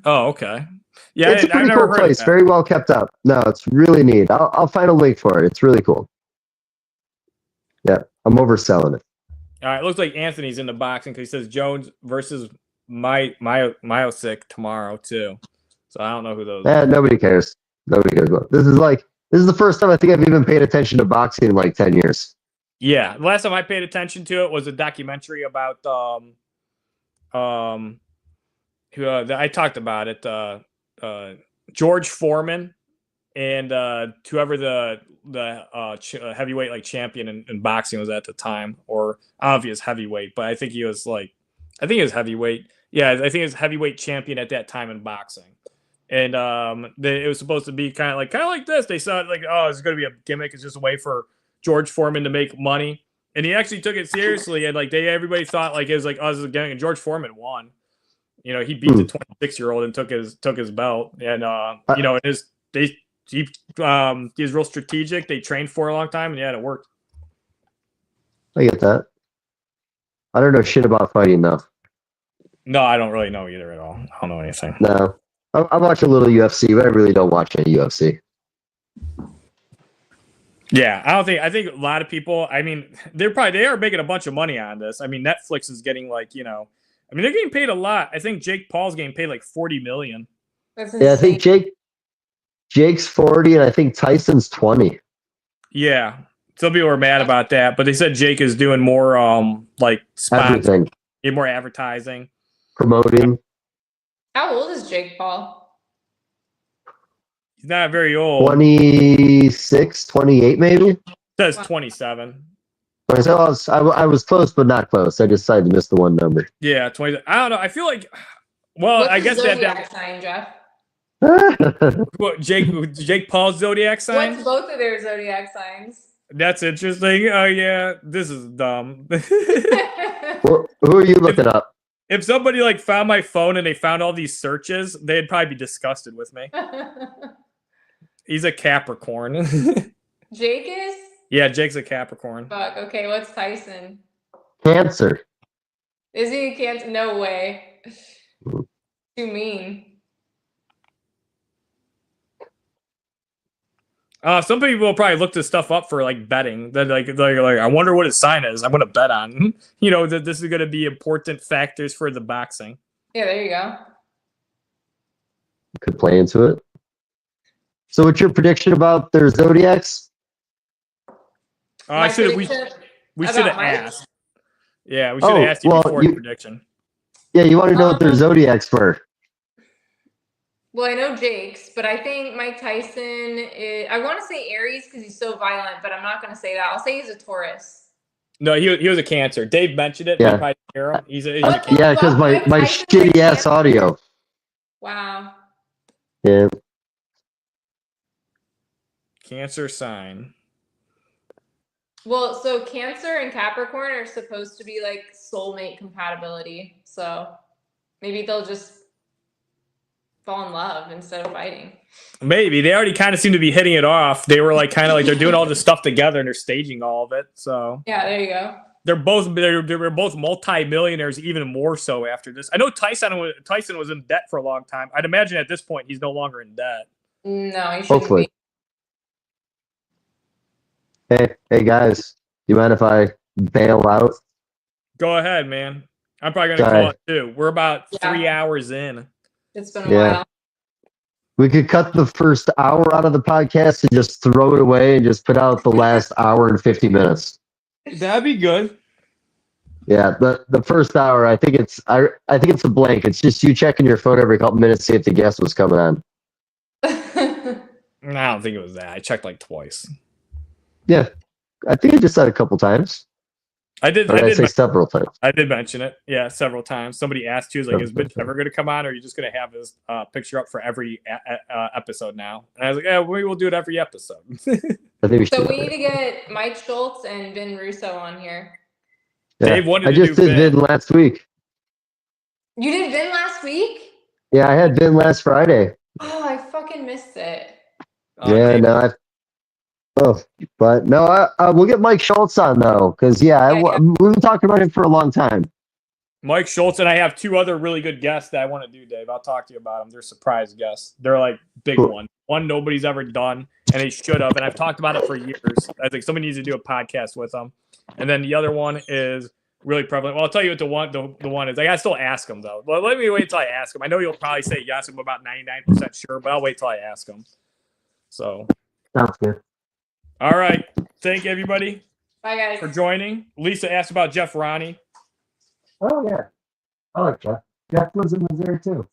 Oh, okay. Yeah, It's a pretty cool place. Very well kept up. No, it's really neat. I'll find a link for it. It's really cool. Yeah, I'm overselling it. All right, looks like Anthony's into boxing because he says Jones versus Myosic tomorrow too. So I don't know who those. Nobody cares. Nobody cares about. This is the first time I think I've even paid attention to boxing in like 10 years. Yeah, the last time I paid attention to it was a documentary about I talked about it. George Foreman and whoever the heavyweight like champion in boxing was at the time, or I don't know if he was heavyweight, but I think he was heavyweight. Yeah, I think he was heavyweight champion at that time in boxing. And it was supposed to be kind of like this. They saw it like, oh, it's going to be a gimmick. It's just a way for George Foreman to make money. And he actually took it seriously. And like everybody thought like it was like, oh, this is a gimmick. And George Foreman won. You know, he beat the 26-year-old and took his belt. And you know, he was real strategic. They trained for a long time, and yeah, it worked. I get that. I don't know shit about fighting though. No, I don't really know either at all. I don't know anything. No. I watch a little UFC, but I really don't watch any UFC. Yeah, I think a lot of people, I mean, they are making a bunch of money on this. I mean, Netflix is getting like, you know, I mean, they're getting paid a lot. I think Jake Paul's getting paid like $40 million. Yeah, I think Jake's 40 and I think Tyson's 20. Yeah. Some people are mad about that, but they said Jake is doing more like spots, more advertising, promoting. How old is Jake Paul? He's not very old. 26, 28 maybe? It says 27. I was close, but not close. I decided to miss the one number. Yeah, 20. I don't know. I feel like, well, What's I guess Zodiac sign, Jeff? What, Jake Paul's Zodiac sign? What's both of their Zodiac signs? That's interesting. Oh, yeah. This is dumb. Who are you looking up? If somebody like found my phone and they found all these searches, they'd probably be disgusted with me. He's a Capricorn. Jake is? Yeah, Jake's a Capricorn. Fuck. Okay, what's Tyson? Cancer. Is he a Cancer? No way. Too mean. Some people will probably look this stuff up for like betting. That like I wonder what his sign is. I'm gonna bet on. You know that this is gonna be important factors for the boxing. Yeah, there you go. Could play into it. So, what's your prediction about their Zodiacs? We should have asked. Yeah, we should have asked you before your prediction. Yeah, you want to know what their Zodiacs were. Well, I know Jake's, but I think Mike Tyson is, I want to say Aries because he's so violent, but I'm not going to say that. I'll say he's a Taurus. No, he was a Cancer. Dave mentioned it. Yeah. Probably hear him. He's a Cancer. Yeah, because my shitty ass audio. Wow. Yeah. Cancer sign. Well, so Cancer and Capricorn are supposed to be like soulmate compatibility. So maybe they'll just fall in love instead of fighting. Maybe they already kind of seem to be hitting it off. They were like kind of like they're doing all this stuff together and they're staging all of it. So yeah, there you go. They're both multi-millionaires, even more so after this. I know Tyson was in debt for a long time. I'd imagine at this point he's no longer in debt. No, you shouldn't Hopefully. Hey guys, you mind if I bail out? Go ahead, man. I'm probably gonna Sorry. call it too. We're about 3 hours in. It's been a while. We could cut the first hour out of the podcast and just throw it away and just put out the last hour and 50 minutes. That'd be good. Yeah, the first hour, I think it's a blank. It's just you checking your phone every couple minutes, see if the guest was coming on. I don't think it was that. I checked like twice. Yeah, I think I just said a couple times. I did say several times. I did mention it. Yeah, several times. Somebody asked you, like, is Mitch ever going to come on, or are you just going to have his picture up for every episode now? And I was like, yeah, we will do it every episode. I think So we need to get Mike Schultz and Vin Russo on here. Yeah. Dave wanted I to just do did Vin last week. You did Vin last week? Yeah, I had Vin last Friday. Oh, I fucking missed it. Yeah, Dave. no, but no, we'll get Mike Schultz on though, because we've been talking about him for a long time. Mike Schultz, and I have two other really good guests that I want to do, Dave. I'll talk to you about them. They're surprise guests. They're like big one. One nobody's ever done, and they should have. And I've talked about it for years. I think somebody needs to do a podcast with them. And then the other one is really prevalent. Well, I'll tell you what the one is. I gotta still ask them though. Well, let me wait till I ask them. I know you'll probably say yes. I'm about 99% sure, but I'll wait till I ask them. So Sounds good. all right. Thank you, everybody, Bye, guys. for joining. Lisa asked about Jeff Ronnie. Oh yeah, I like Jeff. Jeff lives in Missouri too.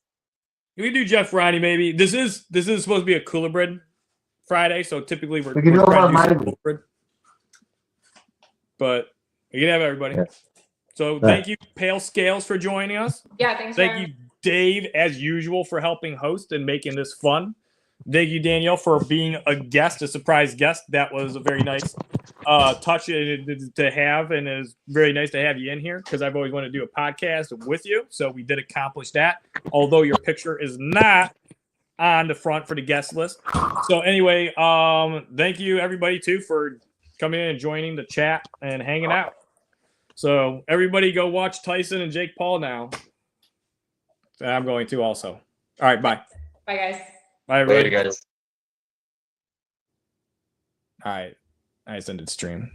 We can do Jeff Ronnie maybe. This is supposed to be a Colubrid Friday, so typically we're We can do trying it to do on some Colubrid. But we can have everybody. Yeah. So thank you, Pale Scales, for joining us. Yeah, thanks. Thank you, Dave, as usual, for helping host and making this fun. Thank you, Danielle, for being a guest, a surprise guest. That was a very nice touch to have, and it was very nice to have you in here because I've always wanted to do a podcast with you. So we did accomplish that, although your picture is not on the front for the guest list. So anyway, thank you, everybody, too, for coming in and joining the chat and hanging out. So everybody go watch Tyson and Jake Paul now. I'm going to also. All right, bye. Bye, guys. Bye, everybody. Later, guys. All right. I just ended stream.